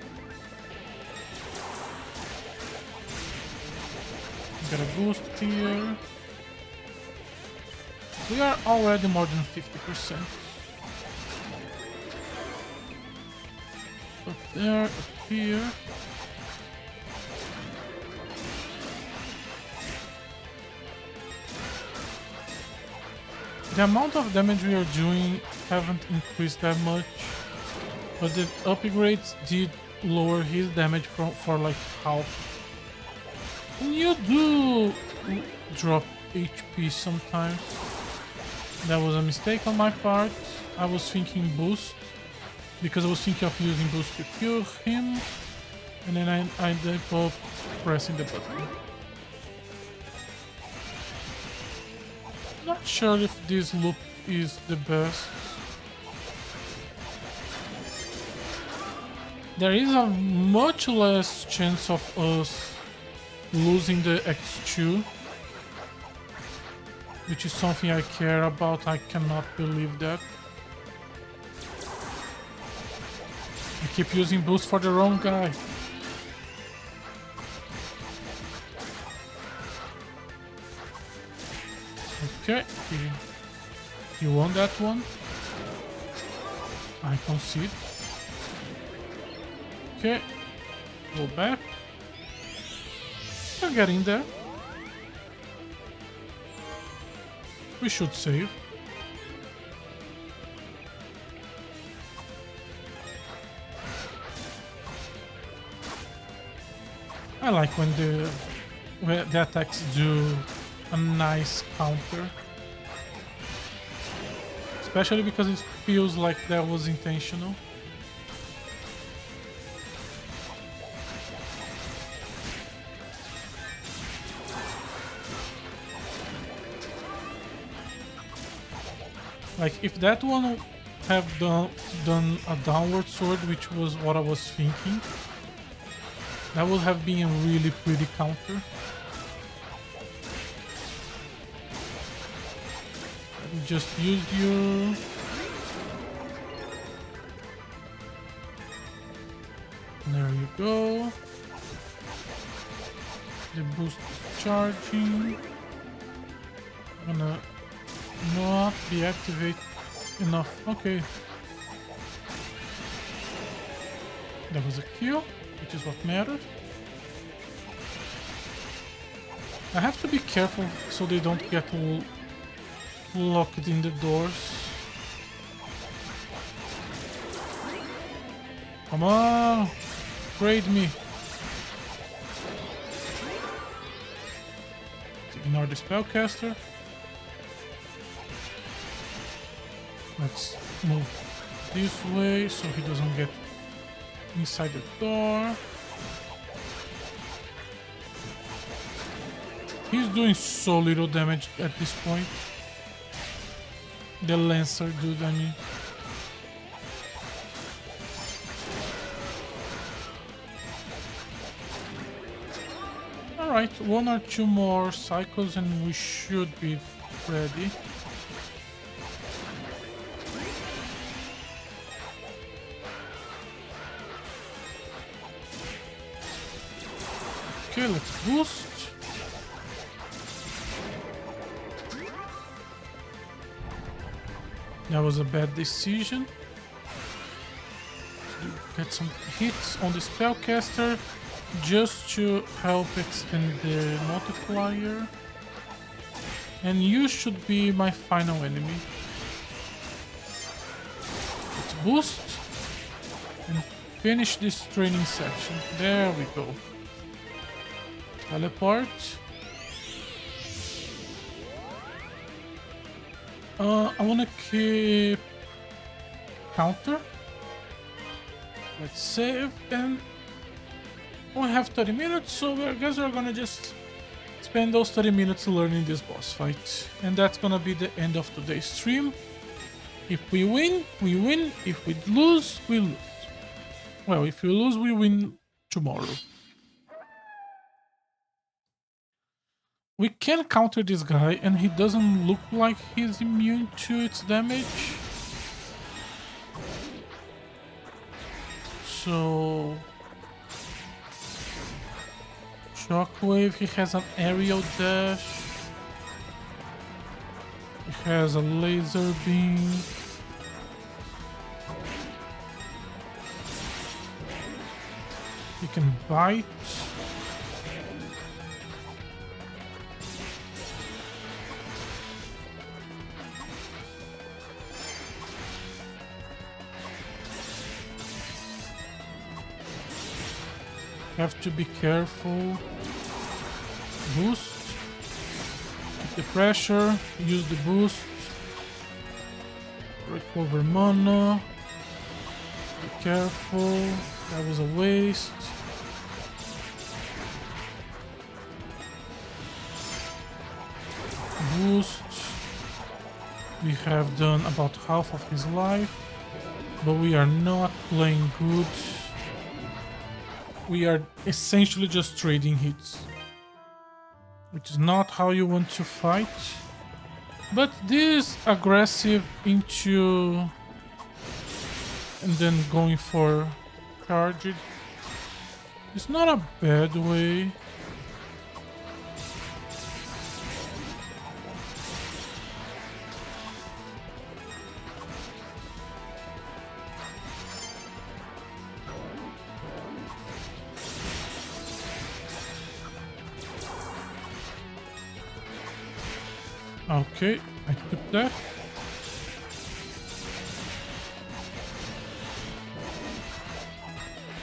Got a boost here. We are already more than 50%. Up there, up here. The amount of damage we are doing haven't increased that much, but the upgrades did lower his damage for like half. And you do drop HP sometimes. That was a mistake on my part. I was thinking boost, because I was thinking of using boost to kill him, and then I ended up pressing the button. Not sure if this loop is the best. There is a much less chance of us losing the X2, which is something I care about. I cannot believe that. I keep using boost for the wrong guy. Okay, he won that one. I concede. Okay, go back. We're getting there. We should save. I like when the attacks do a nice counter. Especially because it feels like that was intentional. Like, if that one have done a downward sword, which was what I was thinking, that would have been a really pretty counter. Just use you. There you go. The boost is charging. I'm gonna not deactivate enough. Okay. That was a kill, which is what matters. I have to be careful so they don't get locked in the doors. Come on! Grade me! Ignore the spellcaster. Let's move this way so he doesn't get inside the door. He's doing so little damage at this point. The Lancer dude, I mean. Alright, one or two more cycles and we should be ready. Okay, let's boost. That was a bad decision. Get some hits on the spellcaster just to help extend the multiplier. And you should be my final enemy. Let's boost and finish this training section. There we go. Teleport. I wanna keep counter. Let's save and We have 30 minutes, so I guess we're gonna just spend those 30 minutes learning this boss fight. And that's gonna be the end of today's stream. If we win, we win. If we lose, we lose. Well, if we lose, we win tomorrow. We can counter this guy, and he doesn't look like he's immune to its damage. So... Shockwave, he has an aerial dash. He has a laser beam. He can bite. Have to be careful. Boost. Keep the pressure. Use the boost. Recover mana. Be careful. That was a waste. Boost. We have done about half of his life, but we are not playing good. We are essentially just trading hits, which is not how you want to fight. But this aggressive into and then going for charge, it's not a bad way. Okay, I took that.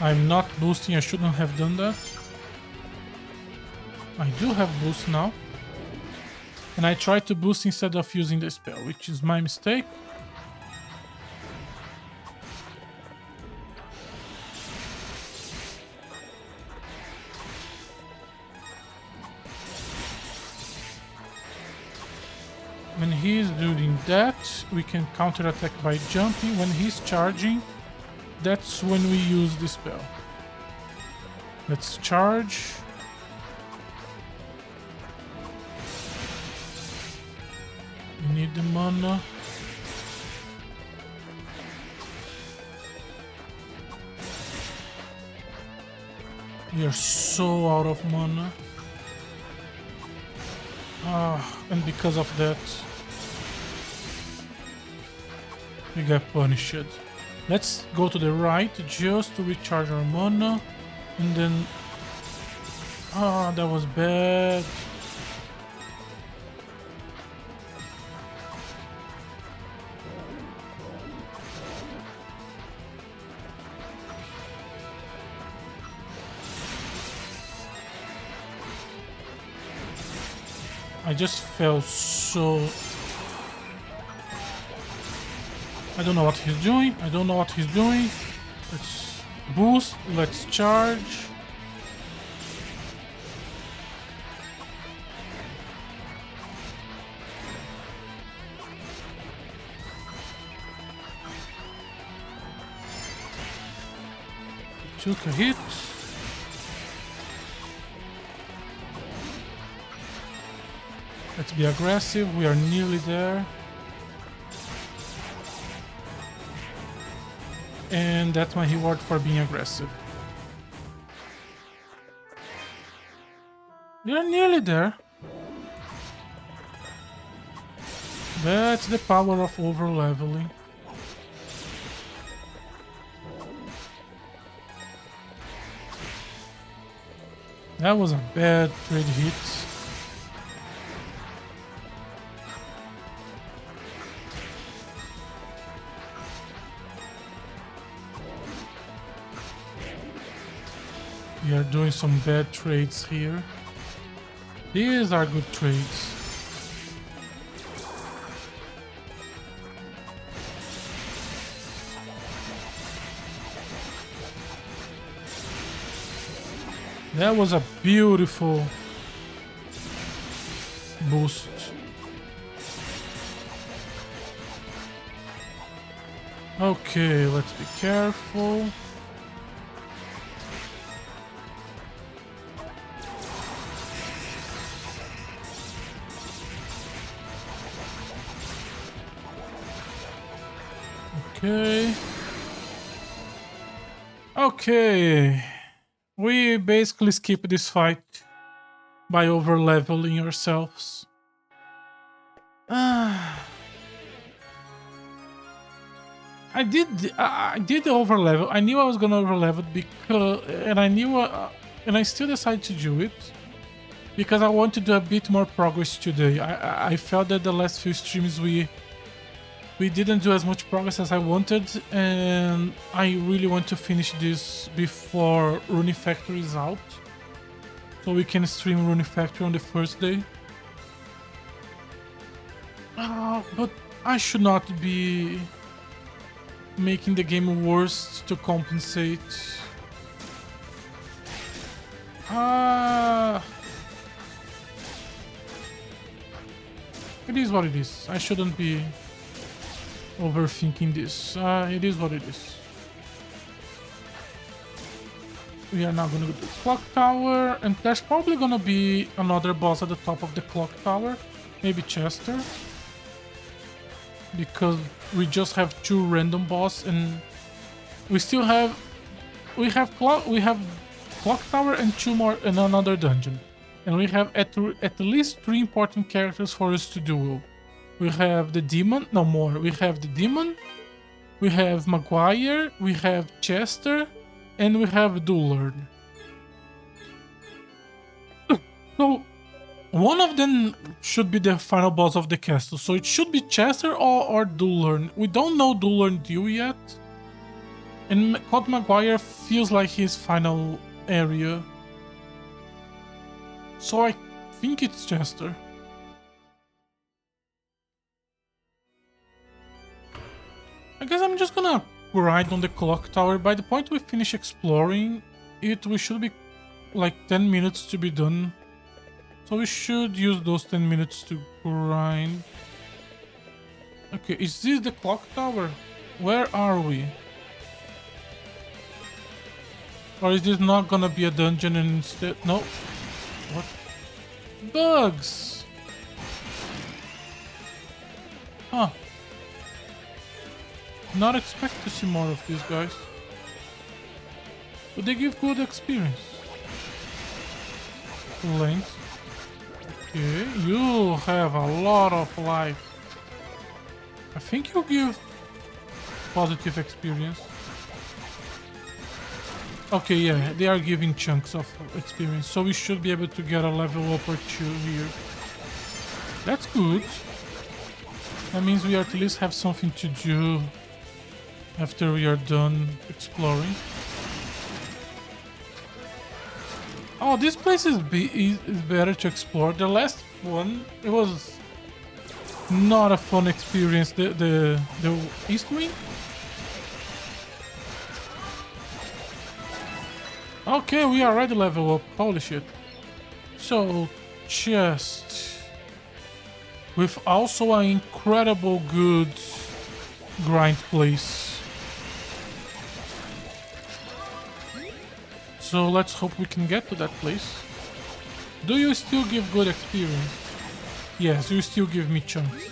I'm not boosting, I shouldn't have done that. I do have boost now. And I tried to boost instead of using the spell, which is my mistake. When he's doing that, we can counterattack by jumping. When he's charging, that's when we use the spell. Let's charge. We need the mana. We are so out of mana. And because of that, we got punished. Let's go to the right just to recharge our mana, and then... that was bad. I just fell so... I don't know what he's doing. Let's boost. Let's charge. Took a hit. Let's be aggressive. We are nearly there. And that's my reward for being aggressive. We are nearly there. That's the power of over-leveling. That was a bad trade hit. We are doing some bad trades here. These are good trades. That was a beautiful boost. Okay, let's be careful. Okay. Okay. We basically skip this fight by over-leveling ourselves. I did overlevel. I knew I was gonna overlevel because, and I knew, and I still decided to do it because I want to do a bit more progress today. I felt that the last few streams we didn't do as much progress as I wanted, and I really want to finish this before Rune Factory is out, so we can stream Rune Factory on the first day. But I should not be making the game worse to compensate. It is what it is. I shouldn't be overthinking this. It is what it is. We are now gonna go to the clock tower, and there's probably gonna be another boss at the top of the clock tower. Maybe Chester. Because we just have 2 random boss, and we still have clock tower and 2 more in another dungeon, and we have at least 3 important characters for us to duel. We have the demon, no more. We have the demon, we have Maguire, we have Chester, and we have Dullard. So one of them should be the final boss of the castle. So it should be Chester or Dullard. We don't know Dullard's due yet. And Count Maguire feels like his final area. So I think it's Chester. I guess I'm just gonna grind on the clock tower. By the point we finish exploring it, we should be like 10 minutes to be done. So we should use those 10 minutes to grind. Okay, is this the clock tower? Where are we? Or is this not gonna be a dungeon and instead... No. What? Bugs! Huh. Not expect to see more of these guys. But they give good experience. Length. Okay, you have a lot of life. I think you give positive experience. Okay, yeah, they are giving chunks of experience, so we should be able to get a level up or 2 here. That's good. That means we at least have something to do after we are done exploring. Oh, this place is better to explore. The last one, it was not a fun experience. The East Wing. Okay, we already level up. Holy shit. So, chest with also an incredible good grind place. So let's hope we can get to that place. Do you still give good experience? Yes, you still give me chunks.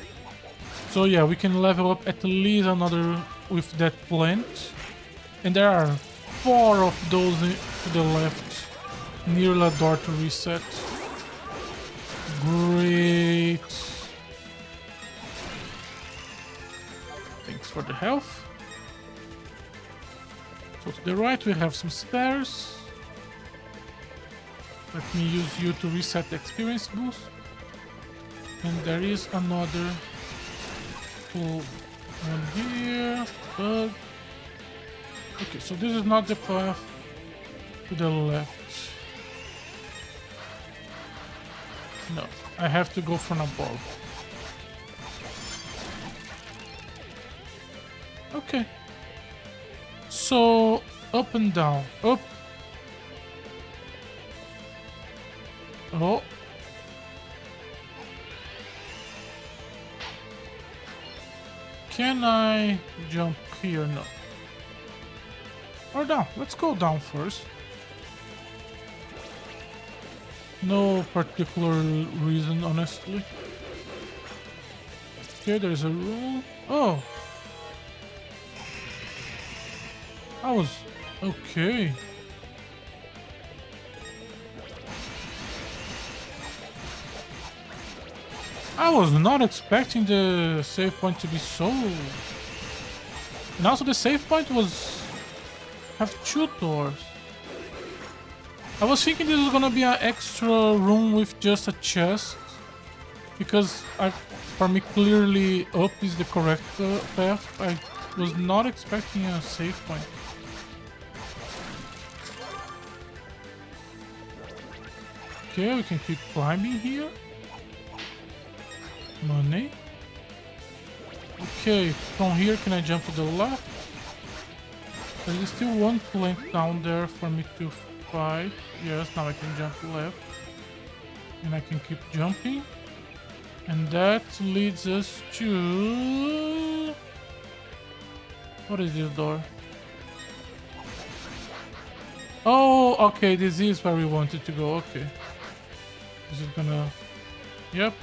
So yeah, we can level up at least another with that plant. And there are 4 of those to the left near the door to reset. Great. Thanks for the health. So to the right we have some spares. Let me use you to reset the experience boost. And there is another full one here. Bug. Okay, so this is not the path to the left. No, I have to go from above. Okay. So, up and down. Up. Oh. Can I jump here? No. Or down. Let's go down first. No particular reason, honestly. Okay, there's a room. Oh. I was... Okay. I was not expecting the save point to be so... And also the save point was... have 2 doors. I was thinking this was gonna be an extra room with just a chest. Because for me clearly up is the correct path. I was not expecting a save point. Okay, we can keep climbing here. Money. Okay, from here can I jump to the left? There's still one plank down there for me to fight. Yes, now I can jump left. And I can keep jumping. And that leads us to... What is this door? Oh, okay, this is where we wanted to go. Okay. This is gonna... Yep.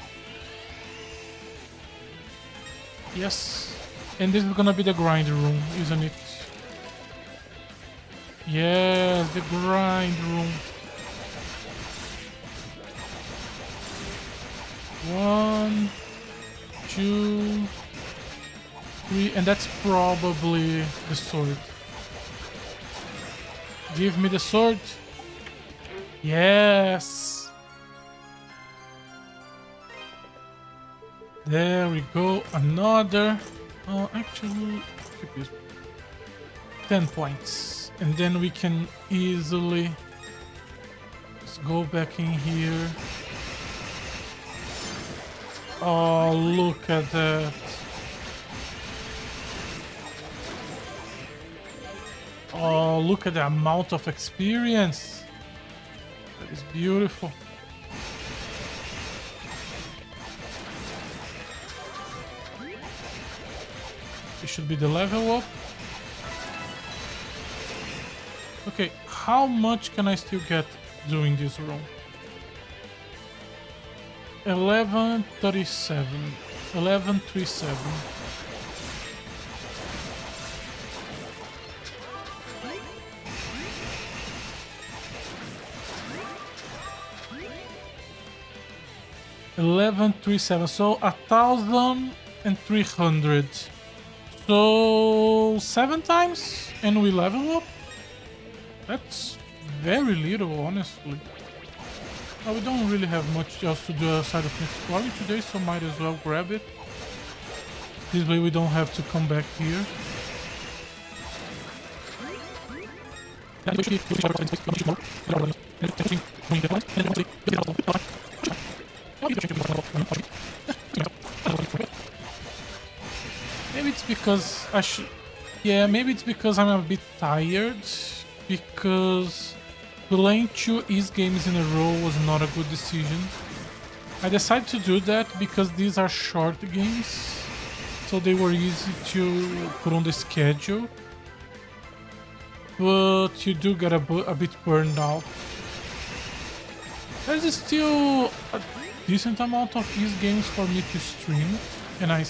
Yes. And this is gonna be the grind room, isn't it? Yes, the grind room. 1, 2, 3, and that's probably the sword. Give me the sword. Yes. There we go. Another. Actually, keep this. 10 points. And then we can easily just go back in here. Oh, look at that. Oh, look at the amount of experience. That is beautiful. It should be the level up. Okay, how much can I still get doing this room? 1137. 1137. So 1,300. So 7 times and we level up? That's very little, honestly. Well, we don't really have much else to do outside of exploring today, so might as well grab it. This way we don't have to come back here. Maybe it's because I should... Yeah, maybe it's because I'm a bit tired. Because playing 2 East games in a row was not a good decision. I decided to do that because these are short games. So they were easy to put on the schedule. But you do get a bit burned out. There's still a decent amount of East games for me to stream. And I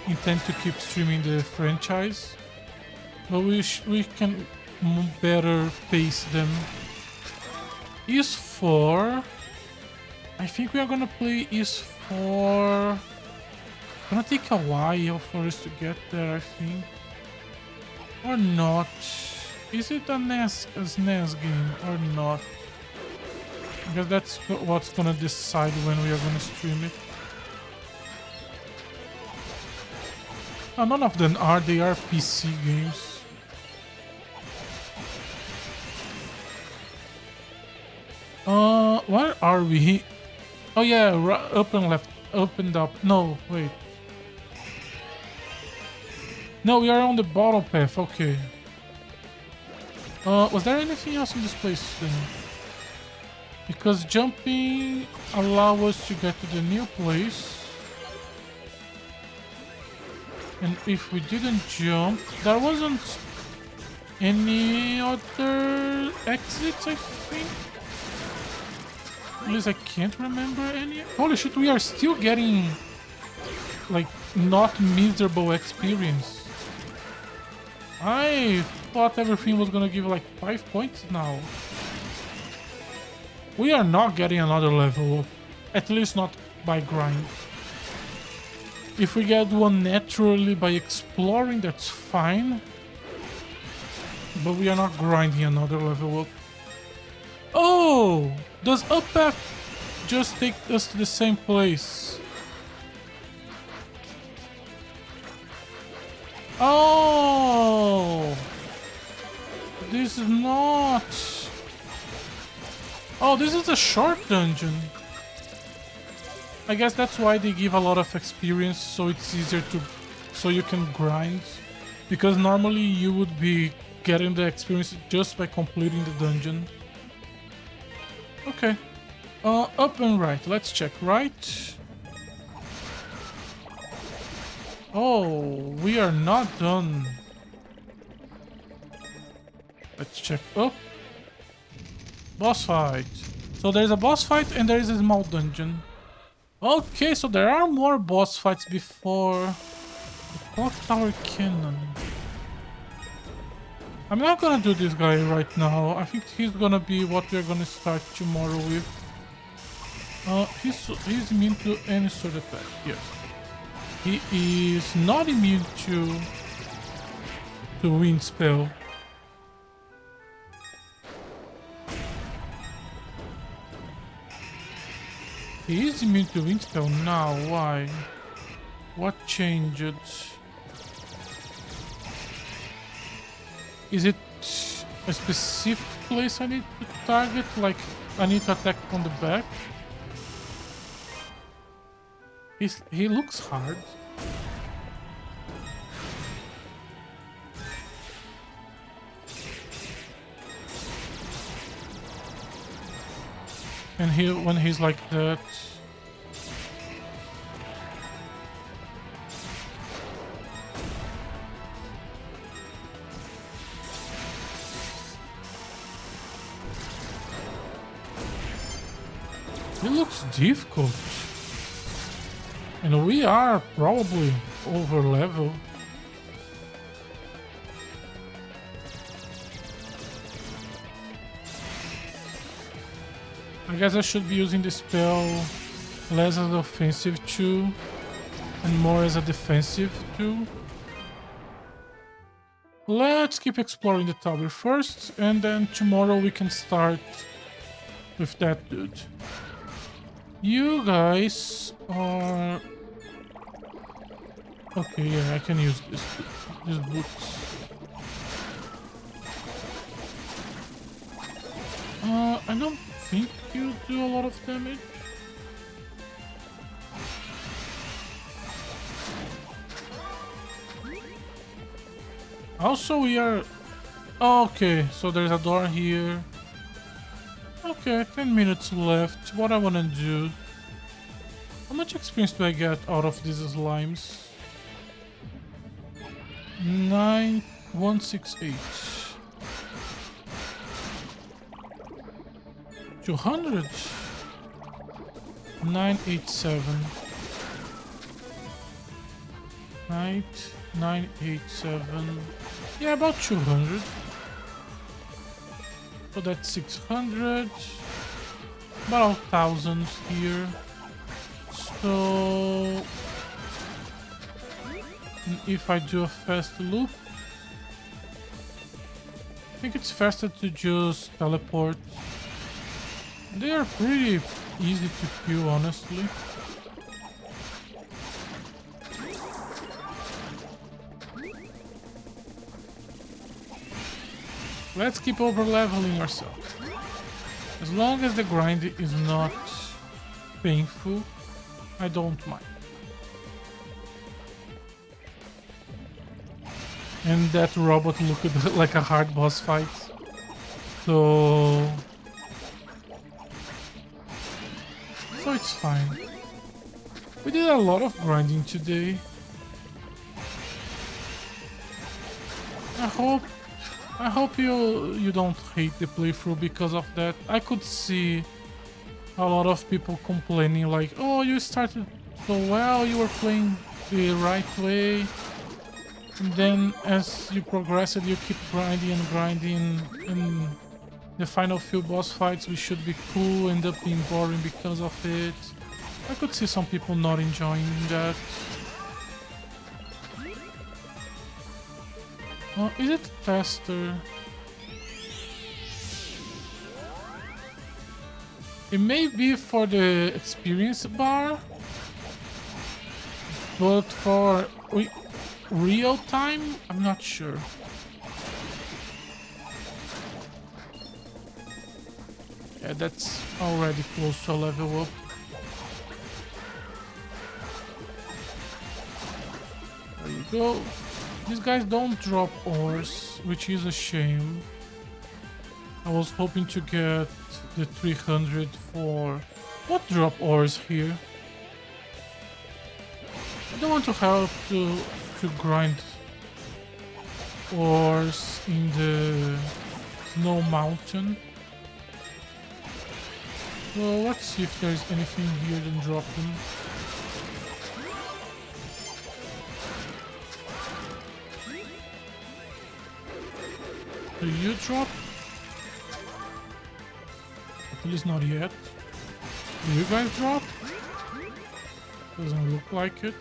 intend to keep streaming the franchise. But we can better pace them. East 4. I think we are gonna play East 4. Gonna take a while for us to get there, I think. Or not. Is it a SNES game or not? Because that's what's gonna decide when we are gonna stream it. Oh, none of them are. They are PC games. Where are we? Oh yeah, up and left, up and up. No, wait. No, we are on the bottom path. Okay. Was there anything else in this place then? Because jumping allows us to get to the new place. And if we didn't jump, there wasn't any other exits, I think. At least I can't remember any. Holy shit, we are still getting like not miserable experience. I thought everything was gonna give like 5 points now. We are not getting another level up. At least not by grind. If we get one naturally by exploring, that's fine. But we are not grinding another level up. Oh! Does up path just take us to the same place? Oh! This is not... Oh, this is a short dungeon. I guess that's why they give a lot of experience, so it's easier to... so you can grind. Because normally you would be getting the experience just by completing the dungeon. Okay. Up and right. Let's check. Right. Oh, we are not done. Let's check up. Boss fight. So there's a boss fight and there is a small dungeon. Okay, so there are more boss fights before the clock tower cannon. I'm not gonna do this guy right now. I think he's gonna be what we're gonna start tomorrow with. He's immune to any sword attack. Yes. He is not immune to wind spell. He is immune to wind spell now. Why? What changed? Is it a specific place I need to target? Like I need to attack from the back? He looks hard. And when he's like that... It looks difficult. And we are probably over level. I guess I should be using the spell less as an offensive tool and more as a defensive tool. Let's keep exploring the tower first, and then tomorrow we can start with that dude. You guys are... Okay, yeah, I can use these boots. I don't think you do a lot of damage. Also, we are... Okay, so there's a door here. Okay, 10 minutes left. What I wanna do... How much experience do I get out of these slimes? 9168. 200. 987. 987. Yeah, about 200. So that's 600. About 1,000 here. So if I do a fast loop, I think it's faster to just teleport. They are pretty easy to kill, honestly. Let's keep over leveling ourselves. As long as the grind is not painful, I don't mind. And that robot looked like a hard boss fight. So it's fine. We did a lot of grinding today. I hope you don't hate the playthrough because of that. I could see a lot of people complaining like, oh, you started so well, you were playing the right way. And then as you progressed, you keep grinding and grinding, and the final few boss fights, which should be cool, end up being boring because of it. I could see some people not enjoying that. Is it faster? It may be for the experience bar, but for real time, I'm not sure. Yeah, that's already close to a level up. There you go. These guys don't drop ores, which is a shame. I was hoping to get the 300 for... What drop ores here? I don't want to have to grind ores in the snow mountain. So let's see if there's anything here to drop them. Do you drop? At least not yet. Do you guys drop? Doesn't look like it.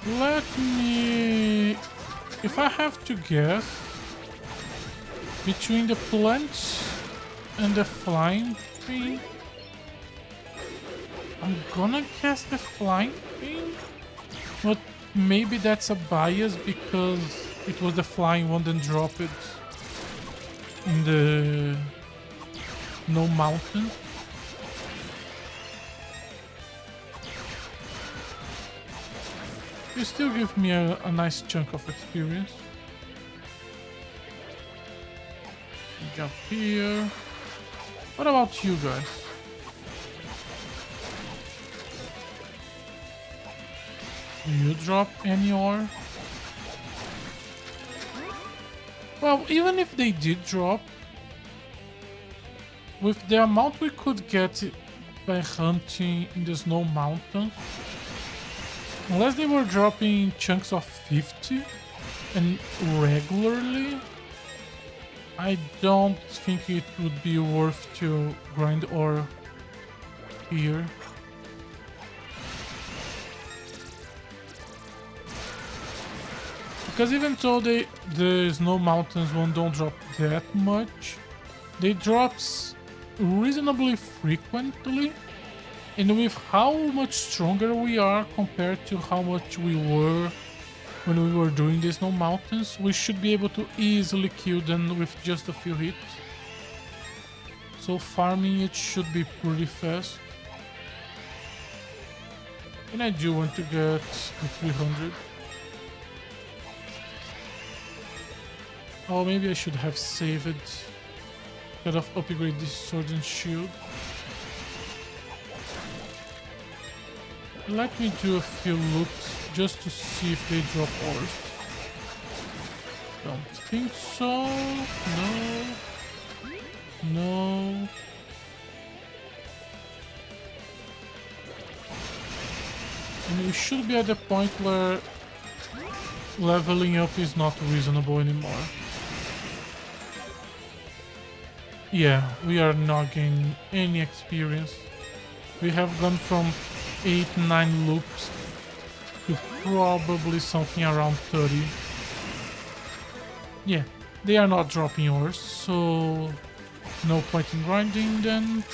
Let me... If I have to guess, between the plants and the flying thing, I'm gonna guess the flying thing, but maybe that's a bias because it was the flying one that dropped it in the no mountain. You still give me a nice chunk of experience. Jump here. What about you guys? Do you drop any ore? Well, even if they did drop, with the amount we could get by hunting in the snow mountain, unless they were dropping chunks of 50 and regularly, I don't think it would be worth to grind ore here. Because even though the snow mountains one don't drop that much, they drop reasonably frequently, and with how much stronger we are compared to how much we were when we were doing the snow mountains, we should be able to easily kill them with just a few hits. So farming it should be pretty fast. And I do want to get the 300. Oh, maybe I should have saved it. Kind of upgrade this sword and shield. Let me do a few loops just to see if they drop ores. Don't think so. No. No. And we should be at the point where leveling up is not reasonable anymore. Yeah, we are not gaining any experience. We have gone from 8-9 loops to probably something around 30. Yeah, they are not dropping ores, so no point in grinding then.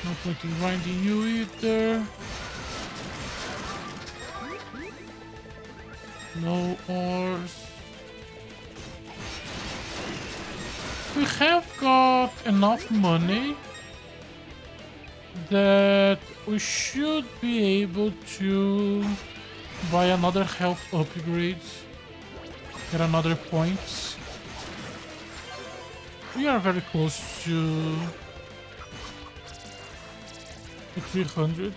No point in grinding you either. No ores. We have got enough money that we should be able to buy another health upgrade at another point. We are very close to to 300.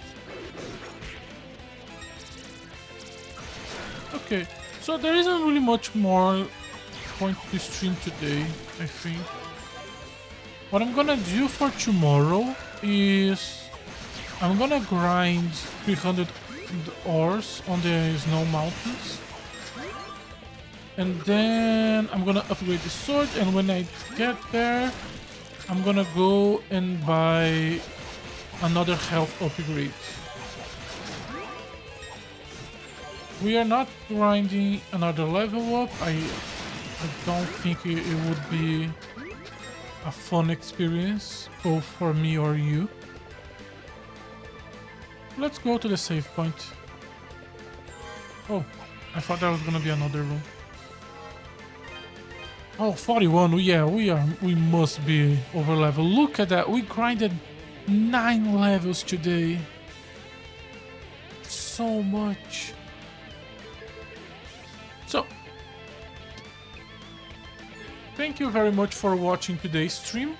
Okay, so there isn't really much more point to stream today, I think. What I'm gonna do for tomorrow is I'm gonna grind 300 ores on the snow mountains. And then I'm gonna upgrade the sword, and when I get there, I'm gonna go and buy another health upgrade. We are not grinding another level up. I don't think it would be a fun experience, both for me or you. Let's go to the save point. Oh, I thought there was gonna be another room. Oh, 41. Yeah, we must be over level. Look at that. We grinded 9 levels today. So much. So, thank you very much for watching today's stream.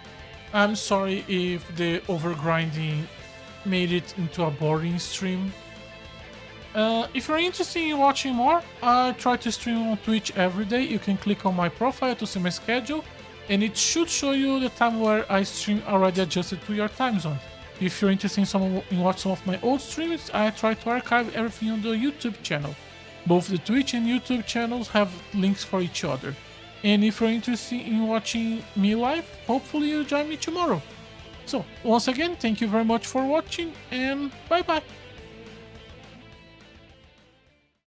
I'm sorry if the overgrinding made it into a boring stream. If you're interested in watching more, I try to stream on Twitch every day. You can click on my profile to see my schedule, and it should show you the time where I stream already adjusted to your time zone. If you're interested in watch some of my old streams, I try to archive everything on the YouTube channel. Both the Twitch and YouTube channels have links for each other. And if you're interested in watching me live, hopefully you'll join me tomorrow. So, once again, thank you very much for watching, and bye bye!